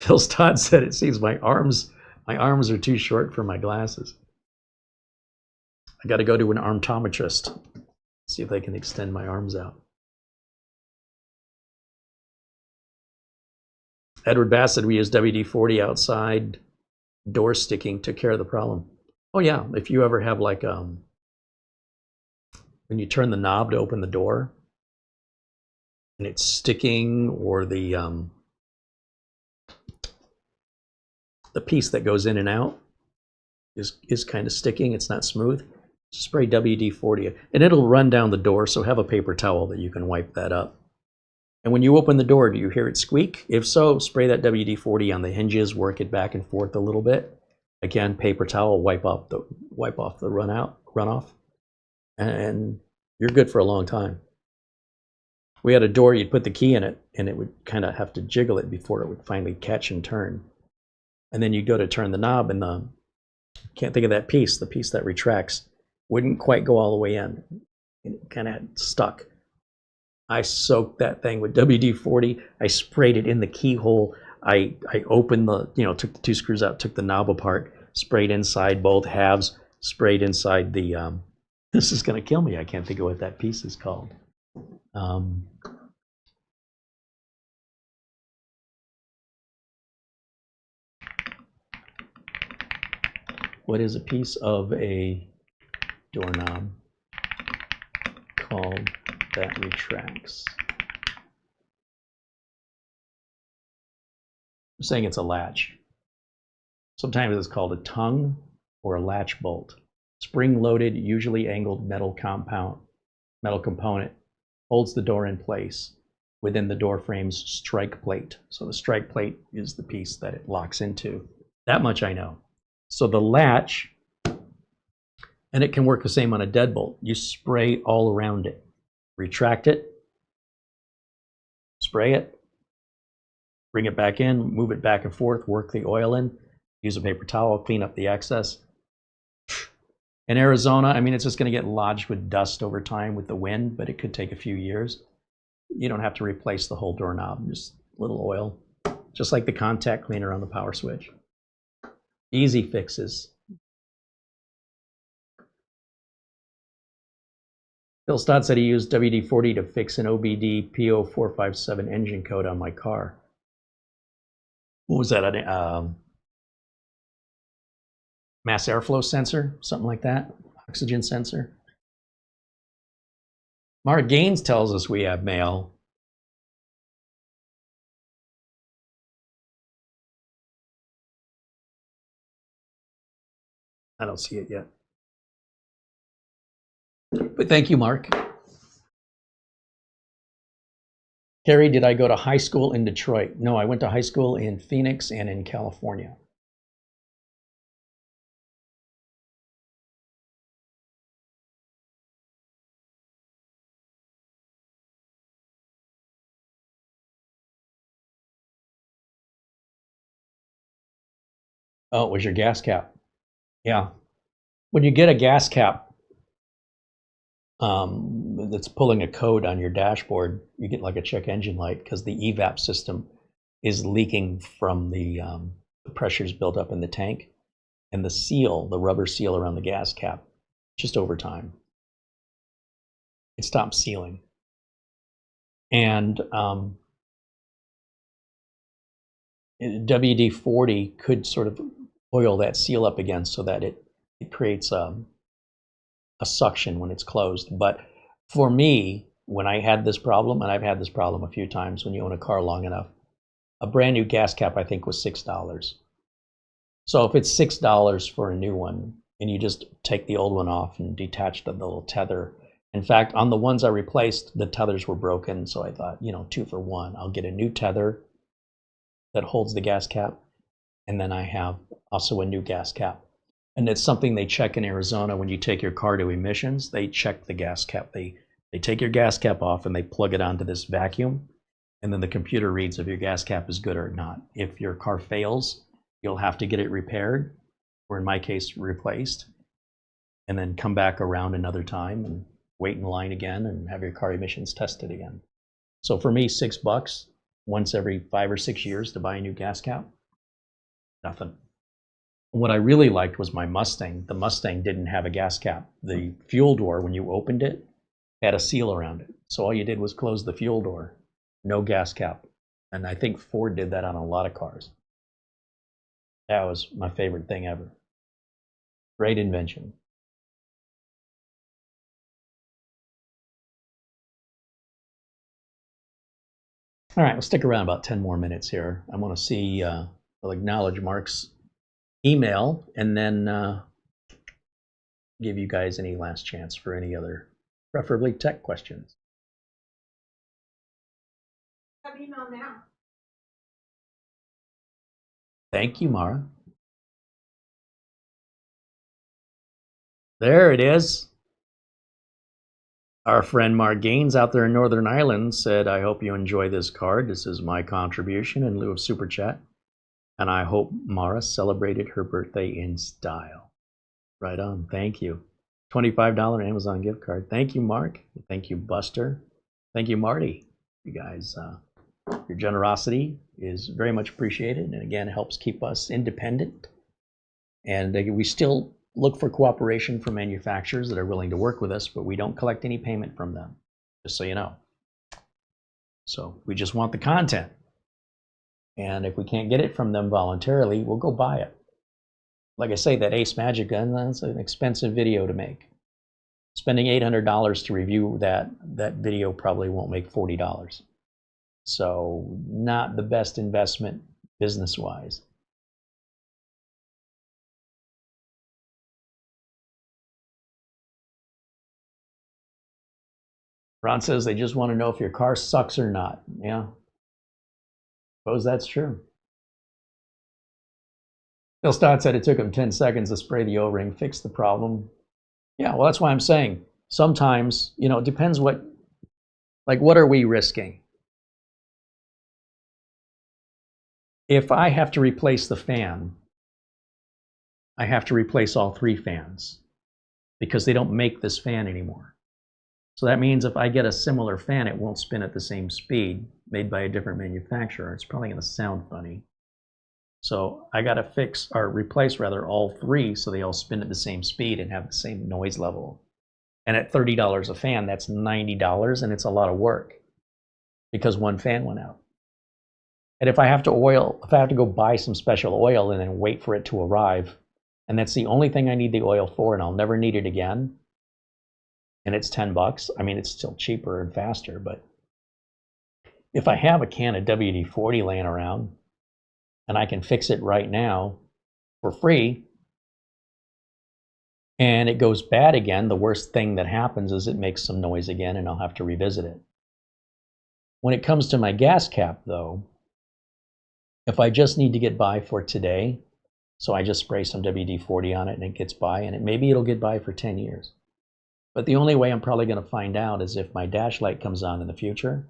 Phil Todd said, it seems my arms are too short for my glasses. I got to go to an armtometrist, see if they can extend my arms out. Edward Bassett, we use WD-40 outside door sticking, took care of the problem. Oh yeah, if you ever have like when you turn the knob to open the door and it's sticking, or the piece that goes in and out is kind of sticking, it's not smooth, spray WD-40 and it'll run down the door, so have a paper towel that you can wipe that up. And when you open the door, do you hear it squeak? If so, spray that WD-40 on the hinges, work it back and forth a little bit. Again, paper towel, wipe off the runoff, and you're good for a long time. We had a door, you'd put the key in it, and it would kind of have to jiggle it before it would finally catch and turn. And then you go to turn the knob, and can't think of that piece, the piece that retracts, wouldn't quite go all the way in. It kind of stuck. I soaked that thing with WD-40. I sprayed it in the keyhole. I opened took the two screws out, took the knob apart, sprayed inside both halves, sprayed inside the, this is going to kill me. I can't think of what that piece is called. What is a piece of a doorknob called that retracts? I'm saying it's a latch. Sometimes it's called a tongue or a latch bolt. Spring-loaded, usually angled metal component holds the door in place within the door frame's strike plate. So the strike plate is the piece that it locks into. That much I know. So the latch, and it can work the same on a deadbolt. You spray all around it. Retract it, spray it, bring it back in, move it back and forth, work the oil in, use a paper towel, clean up the excess. In Arizona, I mean, it's just going to get lodged with dust over time with the wind, but it could take a few years. You don't have to replace the whole doorknob, just a little oil, just like the contact cleaner on the power switch. Easy fixes. Phil Stott said he used WD-40 to fix an OBD P0457 engine code on my car. What was that? Mass airflow sensor, something like that. Oxygen sensor. Mara Gaines tells us we have mail. I don't see it yet. But thank you, Mark. Carey, did I go to high school in Detroit? No, I went to high school in Phoenix and in California. Oh, it was your gas cap. Yeah. When you get a gas cap that's pulling a code on your dashboard, you get like a check engine light because the evap system is leaking from the pressures built up in the tank, and the seal, the rubber seal around the gas cap, just over time, it stops sealing. And WD-40 could sort of oil that seal up again so that it creates a suction when it's closed. But for me, when I had this problem, and I've had this problem a few times when you own a car long enough, a brand new gas cap I think was $6. So if it's $6 for a new one, and you just take the old one off and detach the little tether. In fact, on the ones I replaced, the tethers were broken, so I thought, you know, 2 for 1. I'll get a new tether that holds the gas cap, and then I have also a new gas cap. And it's something they check in Arizona when you take your car to emissions. They check the gas cap. They take your gas cap off and they plug it onto this vacuum, and then the computer reads if your gas cap is good or not. If your car fails, you'll have to get it repaired, or in my case, replaced, and then come back around another time and wait in line again and have your car emissions tested again. So for me, $6 once every 5 or 6 years to buy a new gas cap, nothing. What I really liked was my Mustang. The Mustang didn't have a gas cap. The fuel door, when you opened it, had a seal around it. So all you did was close the fuel door, no gas cap. And I think Ford did that on a lot of cars. That was my favorite thing ever. Great invention. All right, we'll stick around about 10 more minutes here. I want to see, I'll acknowledge Mark's email, and then give you guys any last chance for any other, preferably tech questions. Have email now. Thank you, Mara. There it is. Our friend Mark Gaines out there in Northern Ireland said, I hope you enjoy this card. This is my contribution in lieu of Super Chat. And I hope Mara celebrated her birthday in style. Right on. Thank you. $25 Amazon gift card. Thank you, Mark. Thank you, Buster. Thank you, Marty. You guys, your generosity is very much appreciated, and again, helps keep us independent. And we still look for cooperation from manufacturers that are willing to work with us, but we don't collect any payment from them, just so you know. So we just want the content. And if we can't get it from them voluntarily, we'll go buy it. Like I say, that Ace Magic gun, that's an expensive video to make. Spending $800 to review that video probably won't make $40. So not the best investment business-wise. Ron says they just want to know if your car sucks or not. Yeah, suppose that's true. Bill Stott said it took him 10 seconds to spray the O-ring, fix the problem. Yeah, well, that's why I'm saying sometimes, you know, it depends what are we risking? If I have to replace the fan, I have to replace all 3 fans because they don't make this fan anymore. So that means if I get a similar fan, it won't spin at the same speed, made by a different manufacturer. It's probably going to sound funny. So I got to fix, or replace rather, all 3 so they all spin at the same speed and have the same noise level. And at $30 a fan, that's $90, and it's a lot of work because one fan went out. And if I have to go buy some special oil and then wait for it to arrive, and that's the only thing I need the oil for, and I'll never need it again, and it's $10, I mean, it's still cheaper and faster, but if I have a can of WD-40 laying around and I can fix it right now for free, and it goes bad again, the worst thing that happens is it makes some noise again and I'll have to revisit it. When it comes to my gas cap, though, if I just need to get by for today, so I just spray some WD-40 on it and it gets by, and maybe it'll get by for 10 years. But the only way I'm probably going to find out is if my dash light comes on in the future,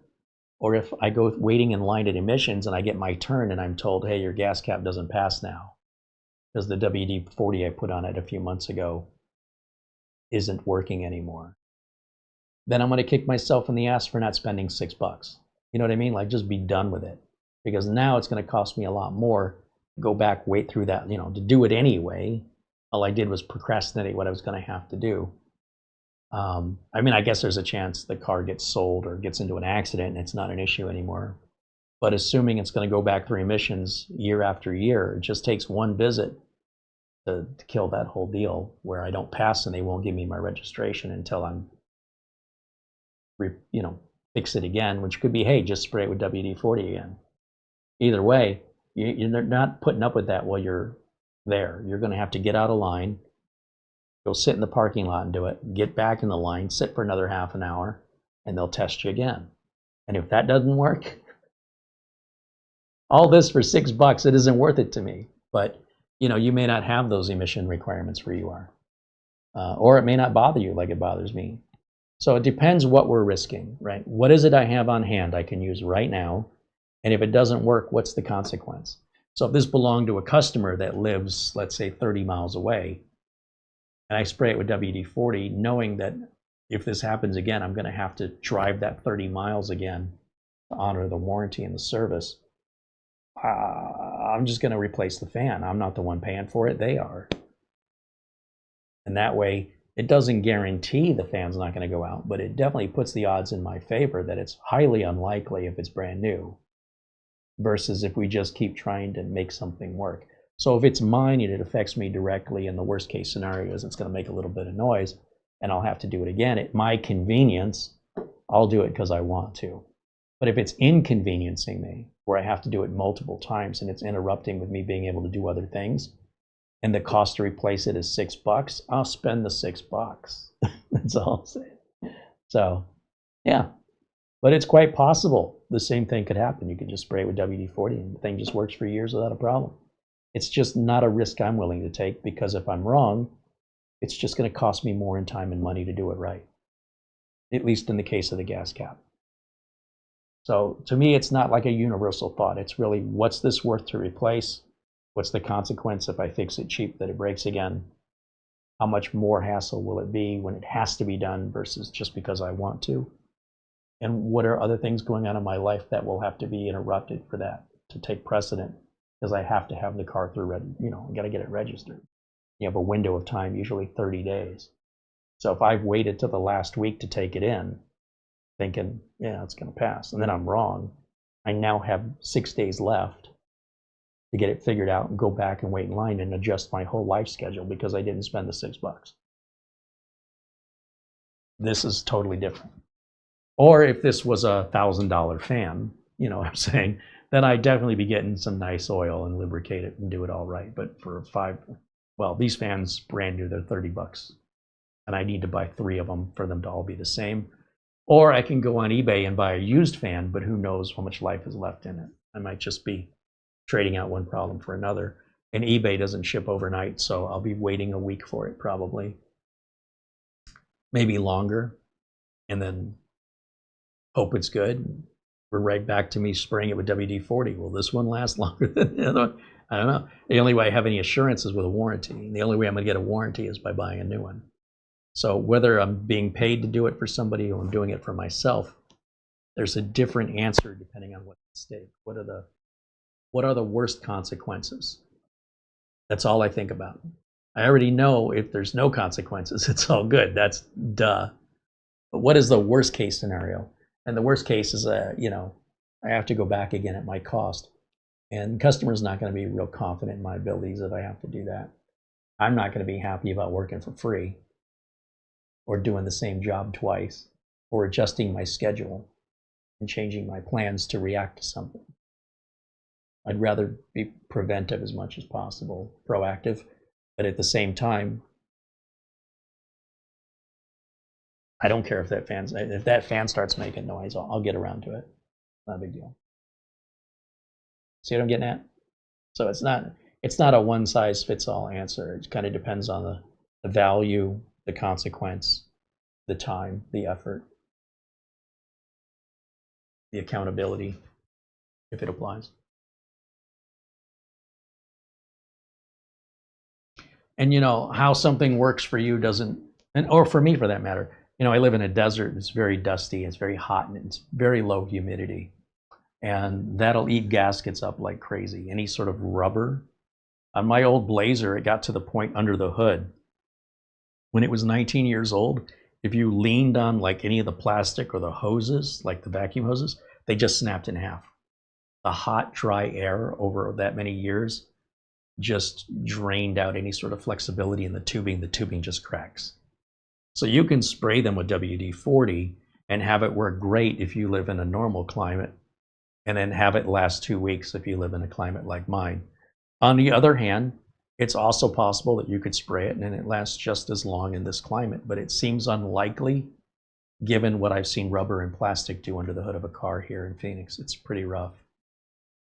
or if I go waiting in line at emissions and I get my turn and I'm told, hey, your gas cap doesn't pass now because the WD-40 I put on it a few months ago isn't working anymore. Then I'm going to kick myself in the ass for not spending $6. You know what I mean? Like, just be done with it. Because now it's going to cost me a lot more to go back, wait through that, you know, to do it anyway. All I did was procrastinate what I was going to have to do. I mean, I guess there's a chance the car gets sold or gets into an accident and it's not an issue anymore. But assuming it's going to go back through emissions year after year, it just takes one visit to kill that whole deal, where I don't pass and they won't give me my registration until I'm fix it again, which could be, hey, just spray it with WD-40 again. Either way, you're not putting up with that while you're there. You're going to have to get out of line, go sit in the parking lot and do it, get back in the line, sit for another half an hour, and they'll test you again. And if that doesn't work, all this for $6, it isn't worth it to me. But you may not have those emission requirements where you are, or it may not bother you like it bothers me. So it depends what we're risking, right? What is it I have on hand I can use right now? And if it doesn't work, what's the consequence? So if this belonged to a customer that lives, let's say, 30 miles away, and I spray it with WD-40, knowing that if this happens again, I'm going to have to drive that 30 miles again to honor the warranty and the service, I'm just going to replace the fan. I'm not the one paying for it. They are. And that way, it doesn't guarantee the fan's not going to go out, but it definitely puts the odds in my favor that it's highly unlikely if it's brand new, versus if we just keep trying to make something work. So if it's mine and it affects me directly, in the worst case scenario is it's going to make a little bit of noise and I'll have to do it again at my convenience, I'll do it because I want to. But if it's inconveniencing me, where I have to do it multiple times and it's interrupting with me being able to do other things, and the cost to replace it is $6, I'll spend the $6. That's all I'm saying. So, yeah. But it's quite possible the same thing could happen. You could just spray it with WD-40 and the thing just works for years without a problem. It's just not a risk I'm willing to take, because if I'm wrong, it's just going to cost me more in time and money to do it right, at least in the case of the gas cap. So to me, it's not like a universal thought. It's really, what's this worth to replace? What's the consequence if I fix it cheap that it breaks again? How much more hassle will it be when it has to be done versus just because I want to? And what are other things going on in my life that will have to be interrupted for that to take precedent, because I have to have the car through, I got to get it registered. You have a window of time, usually 30 days. So if I've waited till the last week to take it in, thinking, yeah, it's going to pass, and then I'm wrong, I now have 6 days left to get it figured out and go back and wait in line and adjust my whole life schedule because I didn't spend the $6. This is totally different. Or if this was a $1,000 fan, what I'm saying, then I'd definitely be getting some nice oil and lubricate it and do it all right. But for these fans brand new, they're $30, and I need to buy 3 of them for them to all be the same. Or I can go on eBay and buy a used fan, but who knows how much life is left in it. I might just be trading out one problem for another. And eBay doesn't ship overnight, so I'll be waiting a week for it probably. Maybe longer. And then hope it's good. We're right back to me spraying it with WD-40. Will this one last longer than the other one? I don't know. The only way I have any assurance is with a warranty. And the only way I'm going to get a warranty is by buying a new one. So whether I'm being paid to do it for somebody or I'm doing it for myself, there's a different answer depending on what's at stake. What are the worst consequences? That's all I think about. I already know if there's no consequences, it's all good. That's duh. But what is the worst case scenario? And the worst case is, I have to go back again at my cost. And the customer's not going to be real confident in my abilities if I have to do that. I'm not going to be happy about working for free, or doing the same job twice, or adjusting my schedule and changing my plans to react to something. I'd rather be preventive as much as possible, proactive, but at the same time, I don't care if that fan starts making noise, I'll get around to it. Not a big deal. See what I'm getting at? So it's not a one-size-fits-all answer. It kind of depends on the value, the consequence, the time, the effort, the accountability, if it applies. And how something works for you doesn't, or for me for that matter. I live in a desert. It's very dusty. It's very hot, and it's very low humidity. And that'll eat gaskets up like crazy. Any sort of rubber. On my old Blazer, it got to the point under the hood, when it was 19 years old, if you leaned on like any of the plastic or the hoses, like the vacuum hoses, they just snapped in half. The hot, dry air over that many years just drained out any sort of flexibility in the tubing. The tubing just cracks. So you can spray them with WD-40 and have it work great if you live in a normal climate, and then have it last 2 weeks if you live in a climate like mine. On the other hand, it's also possible that you could spray it and it lasts just as long in this climate, but it seems unlikely given what I've seen rubber and plastic do under the hood of a car here in Phoenix. It's pretty rough.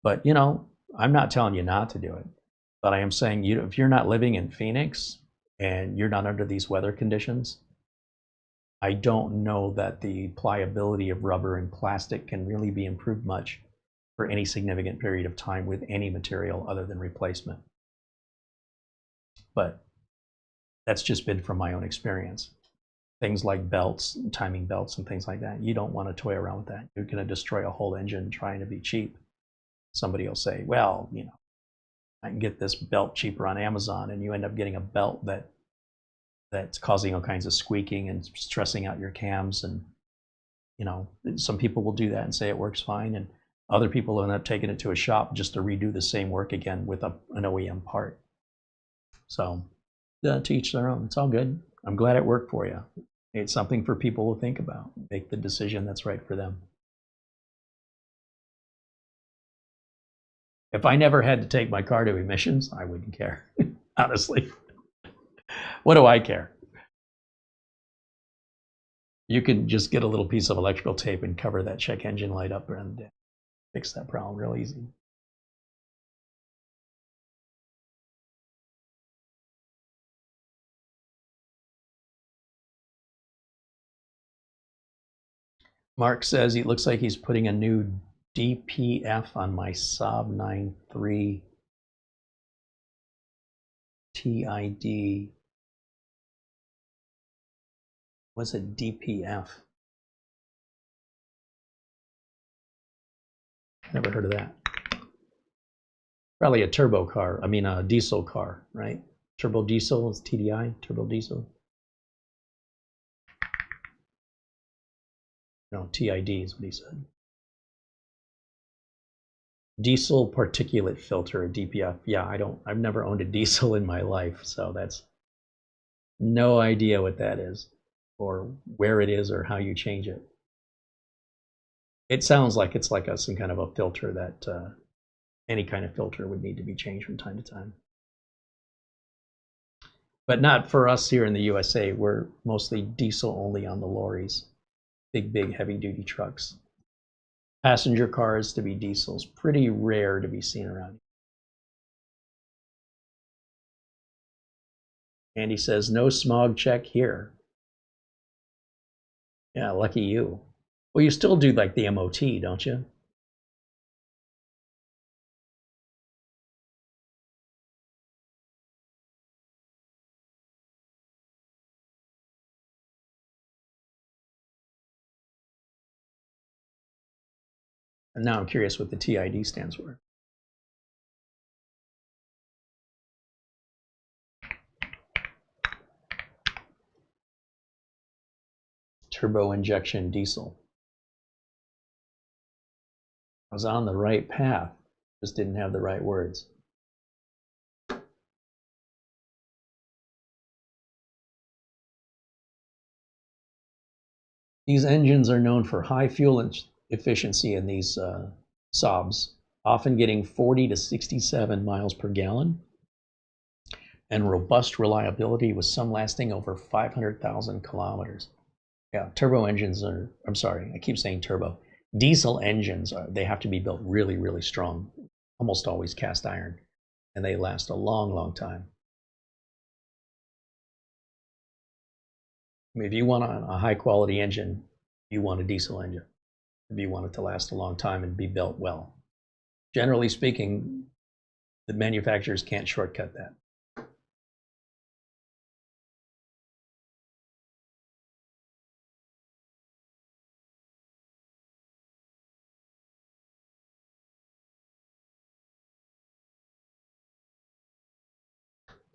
But, you know, I'm not telling you not to do it, but I am saying, if you're not living in Phoenix and you're not under these weather conditions, I don't know that the pliability of rubber and plastic can really be improved much for any significant period of time with any material other than replacement. But that's just been from my own experience. Things like belts, timing belts and things like that, you don't want to toy around with that. You're going to destroy a whole engine trying to be cheap. Somebody will say, well, you know, I can get this belt cheaper on Amazon, and you end up getting a belt that's causing all kinds of squeaking and stressing out your cams. And, you know, some people will do that and say it works fine, and other people end up taking it to a shop just to redo the same work again with an OEM part. So to each their own. It's all good. I'm glad it worked for you. It's something for people to think about. Make the decision that's right for them. If I never had to take my car to emissions, I wouldn't care, honestly. What do I care? You can just get a little piece of electrical tape and cover that check engine light up and fix that problem real easy. Mark says he looks like he's putting a new DPF on my Saab 9.3 TID. What's a DPF? Never heard of that. Probably a turbo car. I mean a diesel car, right? Turbo diesel is TDI, turbo diesel. No, TID is what he said. Diesel particulate filter, a DPF. Yeah, I've never owned a diesel in my life, so that's no idea what that is or where it is or how you change it. It sounds like it's like some kind of a filter that any kind of filter would need to be changed from time to time. But not for us here in the USA. We're mostly diesel only on the lorries. Big heavy duty trucks. Passenger cars to be diesels, pretty rare to be seen around. Andy says, no smog check here. Yeah, lucky you. Well, you still do like the MOT, don't you? And now I'm curious what the TID stands for. Turbo injection diesel. I was on the right path, just didn't have the right words. These engines are known for high fuel efficiency in these Saabs, often getting 40 to 67 miles per gallon, and robust reliability with some lasting over 500,000 kilometers. Yeah, turbo engines are, I'm sorry, I keep saying turbo. Diesel engines, they have to be built really, really strong, almost always cast iron, and they last a long time. I mean, if you want a high quality engine, you want a diesel engine. If you want it to last a long time and be built well. Generally speaking, the manufacturers can't shortcut that.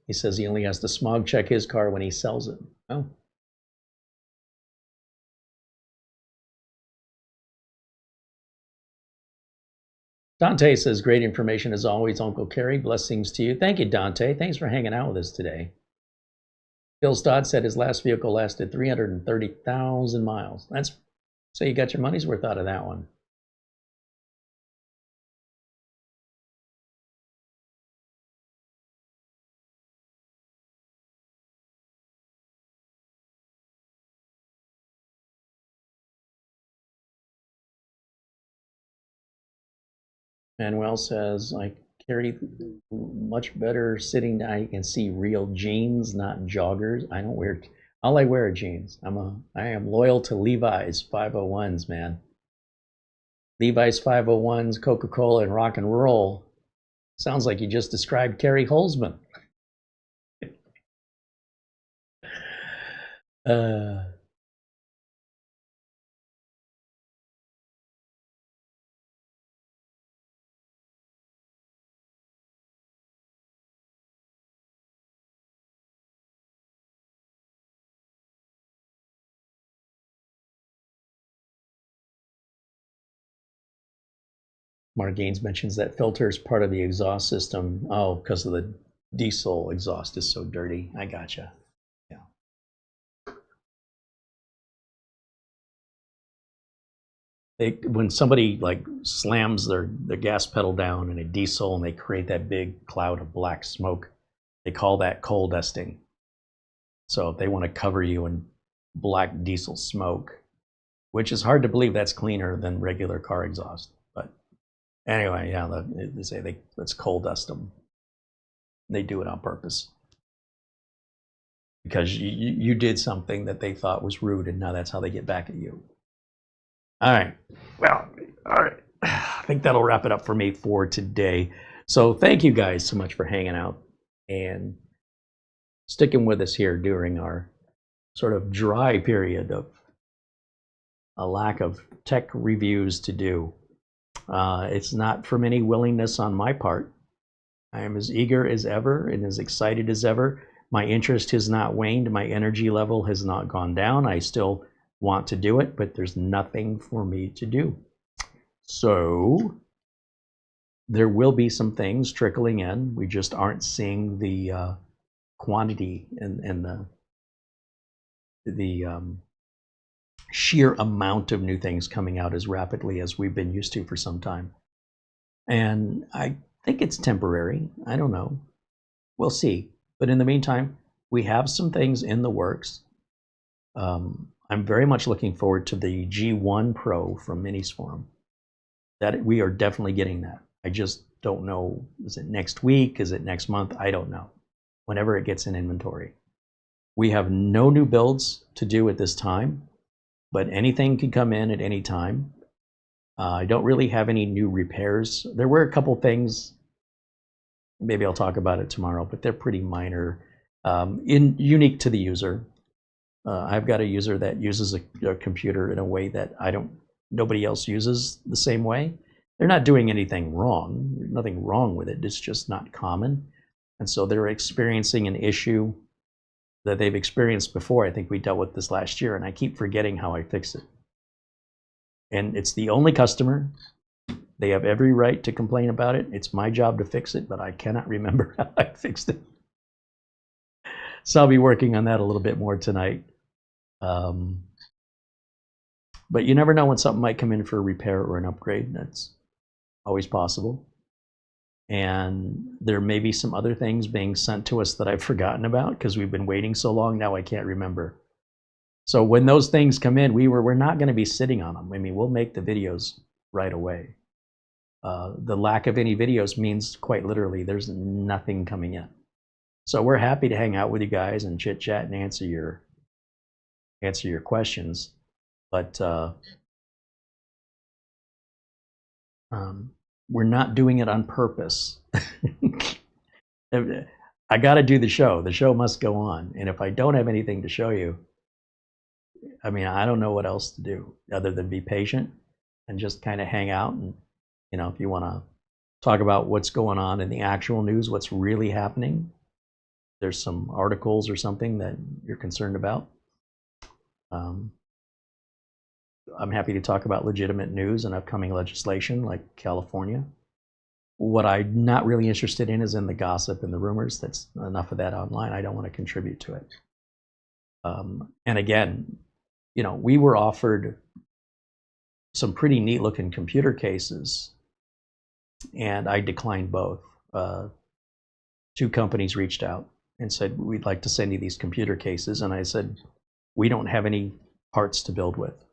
He says he only has to smog check his car when he sells it. Oh. Dante says, great information as always, Uncle Carey. Blessings to you. Thank you, Dante. Thanks for hanging out with us today. Bill Stott said his last vehicle lasted 330,000 miles. That's So you got your money's worth out of that one. Manuel says, I carry much better sitting. I can see real jeans, not joggers. I don't wear, all I wear are jeans. I am loyal to Levi's 501s, man. Levi's 501s, Coca-Cola, and rock and roll. Sounds like you just described Carey Holzman. Mark Gaines mentions that filter is part of the exhaust system. Oh, because of the diesel exhaust is so dirty. I gotcha. Yeah. When somebody like slams their gas pedal down in a diesel and they create that big cloud of black smoke, they call that coal dusting. So if they want to cover you in black diesel smoke, which is hard to believe that's cleaner than regular car exhaust. But anyway, yeah, they say let's coal dust them. They do it on purpose because you did something that they thought was rude, and now that's how they get back at you. All right. Well, all right. I think that'll wrap it up for me for today. So thank you guys so much for hanging out and sticking with us here during our sort of dry period of a lack of tech reviews to do. It's not from any willingness on my part. I am as eager as ever and as excited as ever. My interest has not waned. My energy level has not gone down. I still want to do it, but there's nothing for me to do. So there will be some things trickling in. We just aren't seeing the quantity and the sheer amount of new things coming out as rapidly as we've been used to for some time. And I think it's temporary. I don't know. We'll see. But in the meantime, we have some things in the works. I'm very much looking forward to the G1 Pro from Minis Forum. That we are definitely getting that. I just don't know. Is it next week? Is it next month? I don't know. Whenever it gets in inventory. We have no new builds to do at this time, but anything can come in at any time. I don't really have any new repairs. There were a couple things. Maybe I'll talk about it tomorrow, but they're pretty minor, unique to the user. I've got a user that uses a computer in a way that nobody else uses the same way. They're not doing anything wrong. There's nothing wrong with it. It's just not common. And so they're experiencing an issue that they've experienced before. I think we dealt with this last year, and I keep forgetting how I fixed it. And it's the only customer. They have every right to complain about it. It's my job to fix it, but I cannot remember how I fixed it. So I'll be working on that a little bit more tonight. But you never know when something might come in for a repair or an upgrade. That's always possible. And there may be some other things being sent to us that I've forgotten about because we've been waiting so long now I can't remember. So when those things come in, we're not going to be sitting on them. I mean, we'll make the videos right away. The lack of any videos means quite literally there's nothing coming in. So we're happy to hang out with you guys and chit chat and answer your questions, but we're not doing it on purpose. I got to do the show. The show must go on, and if I don't have anything to show you, I mean, I don't know what else to do other than be patient and just kind of hang out. And if you want to talk about what's going on in the actual news, what's really happening, there's some articles or something that you're concerned about. I'm happy to talk about legitimate news and upcoming legislation like California. What I'm not really interested in is in the gossip and the rumors. That's enough of that online. I don't want to contribute to it. And again, we were offered some pretty neat looking computer cases, and I declined both. Two companies reached out and said, we'd like to send you these computer cases. And I said, we don't have any parts to build with.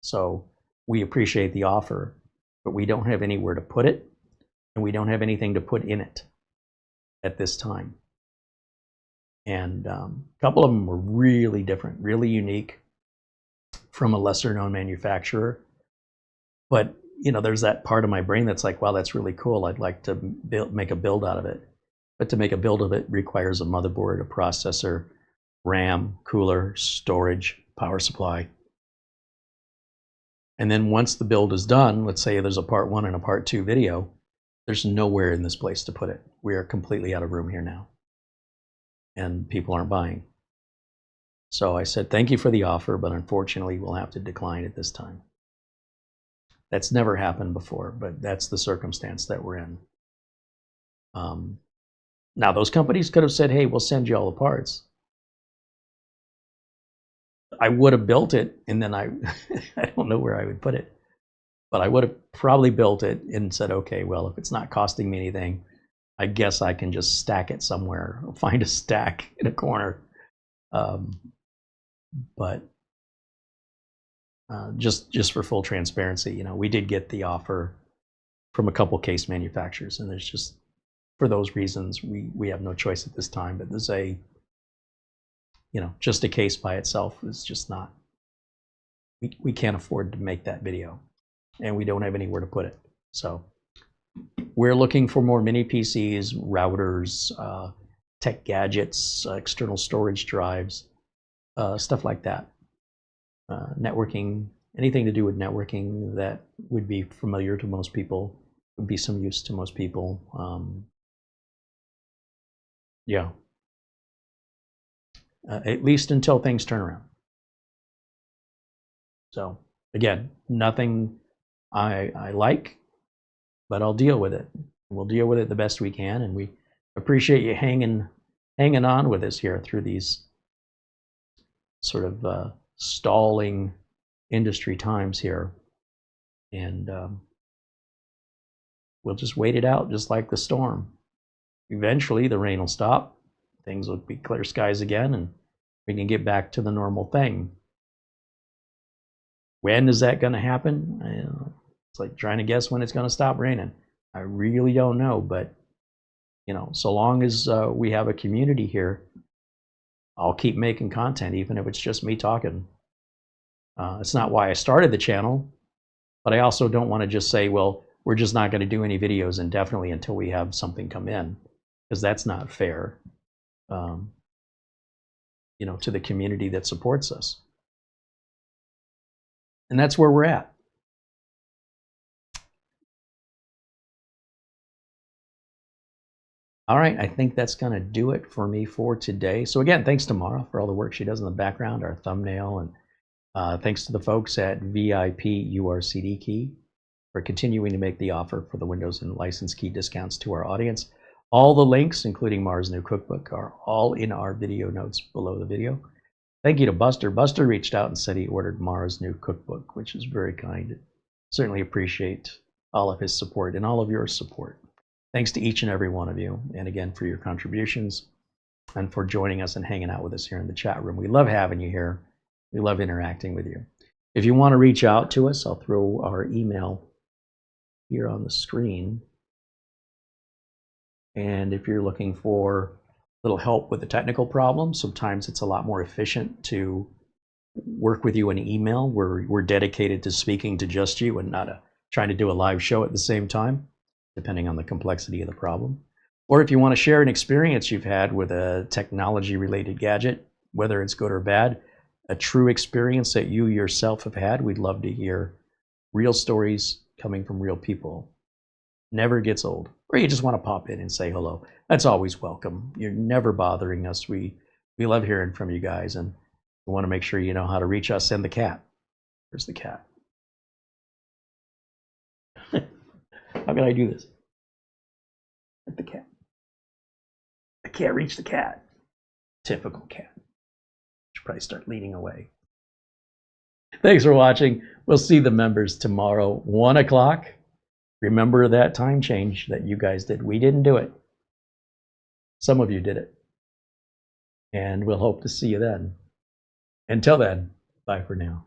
So we appreciate the offer, but we don't have anywhere to put it, and we don't have anything to put in it at this time. And a couple of them were really different, really unique from a lesser known manufacturer. But you know, there's that part of my brain that's like, wow, that's really cool. I'd like to make a build out of it. But to make a build of it requires a motherboard, a processor, RAM, cooler, storage, power supply. And then once the build is done, let's say there's a part 1 and a part 2 video, there's nowhere in this place to put it. We are completely out of room here now. And people aren't buying. So I said, thank you for the offer, but unfortunately we'll have to decline at this time. That's never happened before, but that's the circumstance that we're in. Now, those companies could have said, hey, we'll send you all the parts. I would have built it, and then I don't know where I would put it. But I would have probably built it and said, okay, well, if it's not costing me anything, I guess I can just stack it somewhere, find a stack in a corner. But just for full transparency, you know, we did get the offer from a couple case manufacturers, and there's just, for those reasons, we have no choice at this time. But there's a, you know, just a case by itself is just not, we can't afford to make that video, and we don't have anywhere to put it. So we're looking for more mini PCs, routers, tech gadgets, external storage drives, stuff like that. Networking, anything to do with networking that would be familiar to most people, would be some use to most people. Yeah. At least until things turn around. So again, nothing I like, but I'll deal with it. We'll deal with it the best we can, and we appreciate you hanging on with us here through these sort of stalling industry times here. And we'll just wait it out, just like the storm. Eventually the rain will stop, things will be clear skies again, and we can get back to the normal thing. When is that going to happen? It's like trying to guess when it's going to stop raining. I really don't know, but you know, so long as we have a community here, I'll keep making content, even if it's just me talking. It's not why I started the channel, but I also don't want to just say, well, we're just not going to do any videos indefinitely until we have something come in, because that's not fair, you know, to the community that supports us. And that's where we're at. All right, I think that's going to do it for me for today. So again, thanks to Mara for all the work she does in the background, our thumbnail, and thanks to the folks at VIP-URCDKEY for continuing to make the offer for the Windows and license key discounts to our audience. All the links, including Mara's new cookbook, are all in our video notes below the video. Thank you to Buster. Buster reached out and said he ordered Mara's new cookbook, which is very kind. Certainly appreciate all of his support and all of your support. Thanks to each and every one of you, and again for your contributions and for joining us and hanging out with us here in the chat room. We love having you here. We love interacting with you. If you want to reach out to us, I'll throw our email here on the screen. And if you're looking for a little help with the technical problem, sometimes it's a lot more efficient to work with you in email. We're dedicated to speaking to just you and not trying to do a live show at the same time, depending on the complexity of the problem. Or if you want to share an experience you've had with a technology-related gadget, whether it's good or bad, a true experience that you yourself have had, we'd love to hear real stories coming from real people. Never gets old. Or you just want to pop in and say hello. That's always welcome. You're never bothering us. We love hearing from you guys, and we want to make sure you know how to reach us and the cat. Where's the cat? How can I do this? At the cat. I can't reach the cat. Typical cat. Should probably start leaning away. Thanks for watching. We'll see the members tomorrow, 1 o'clock. Remember that time change that you guys did. We didn't do it. Some of you did it. And we'll hope to see you then. Until then, bye for now.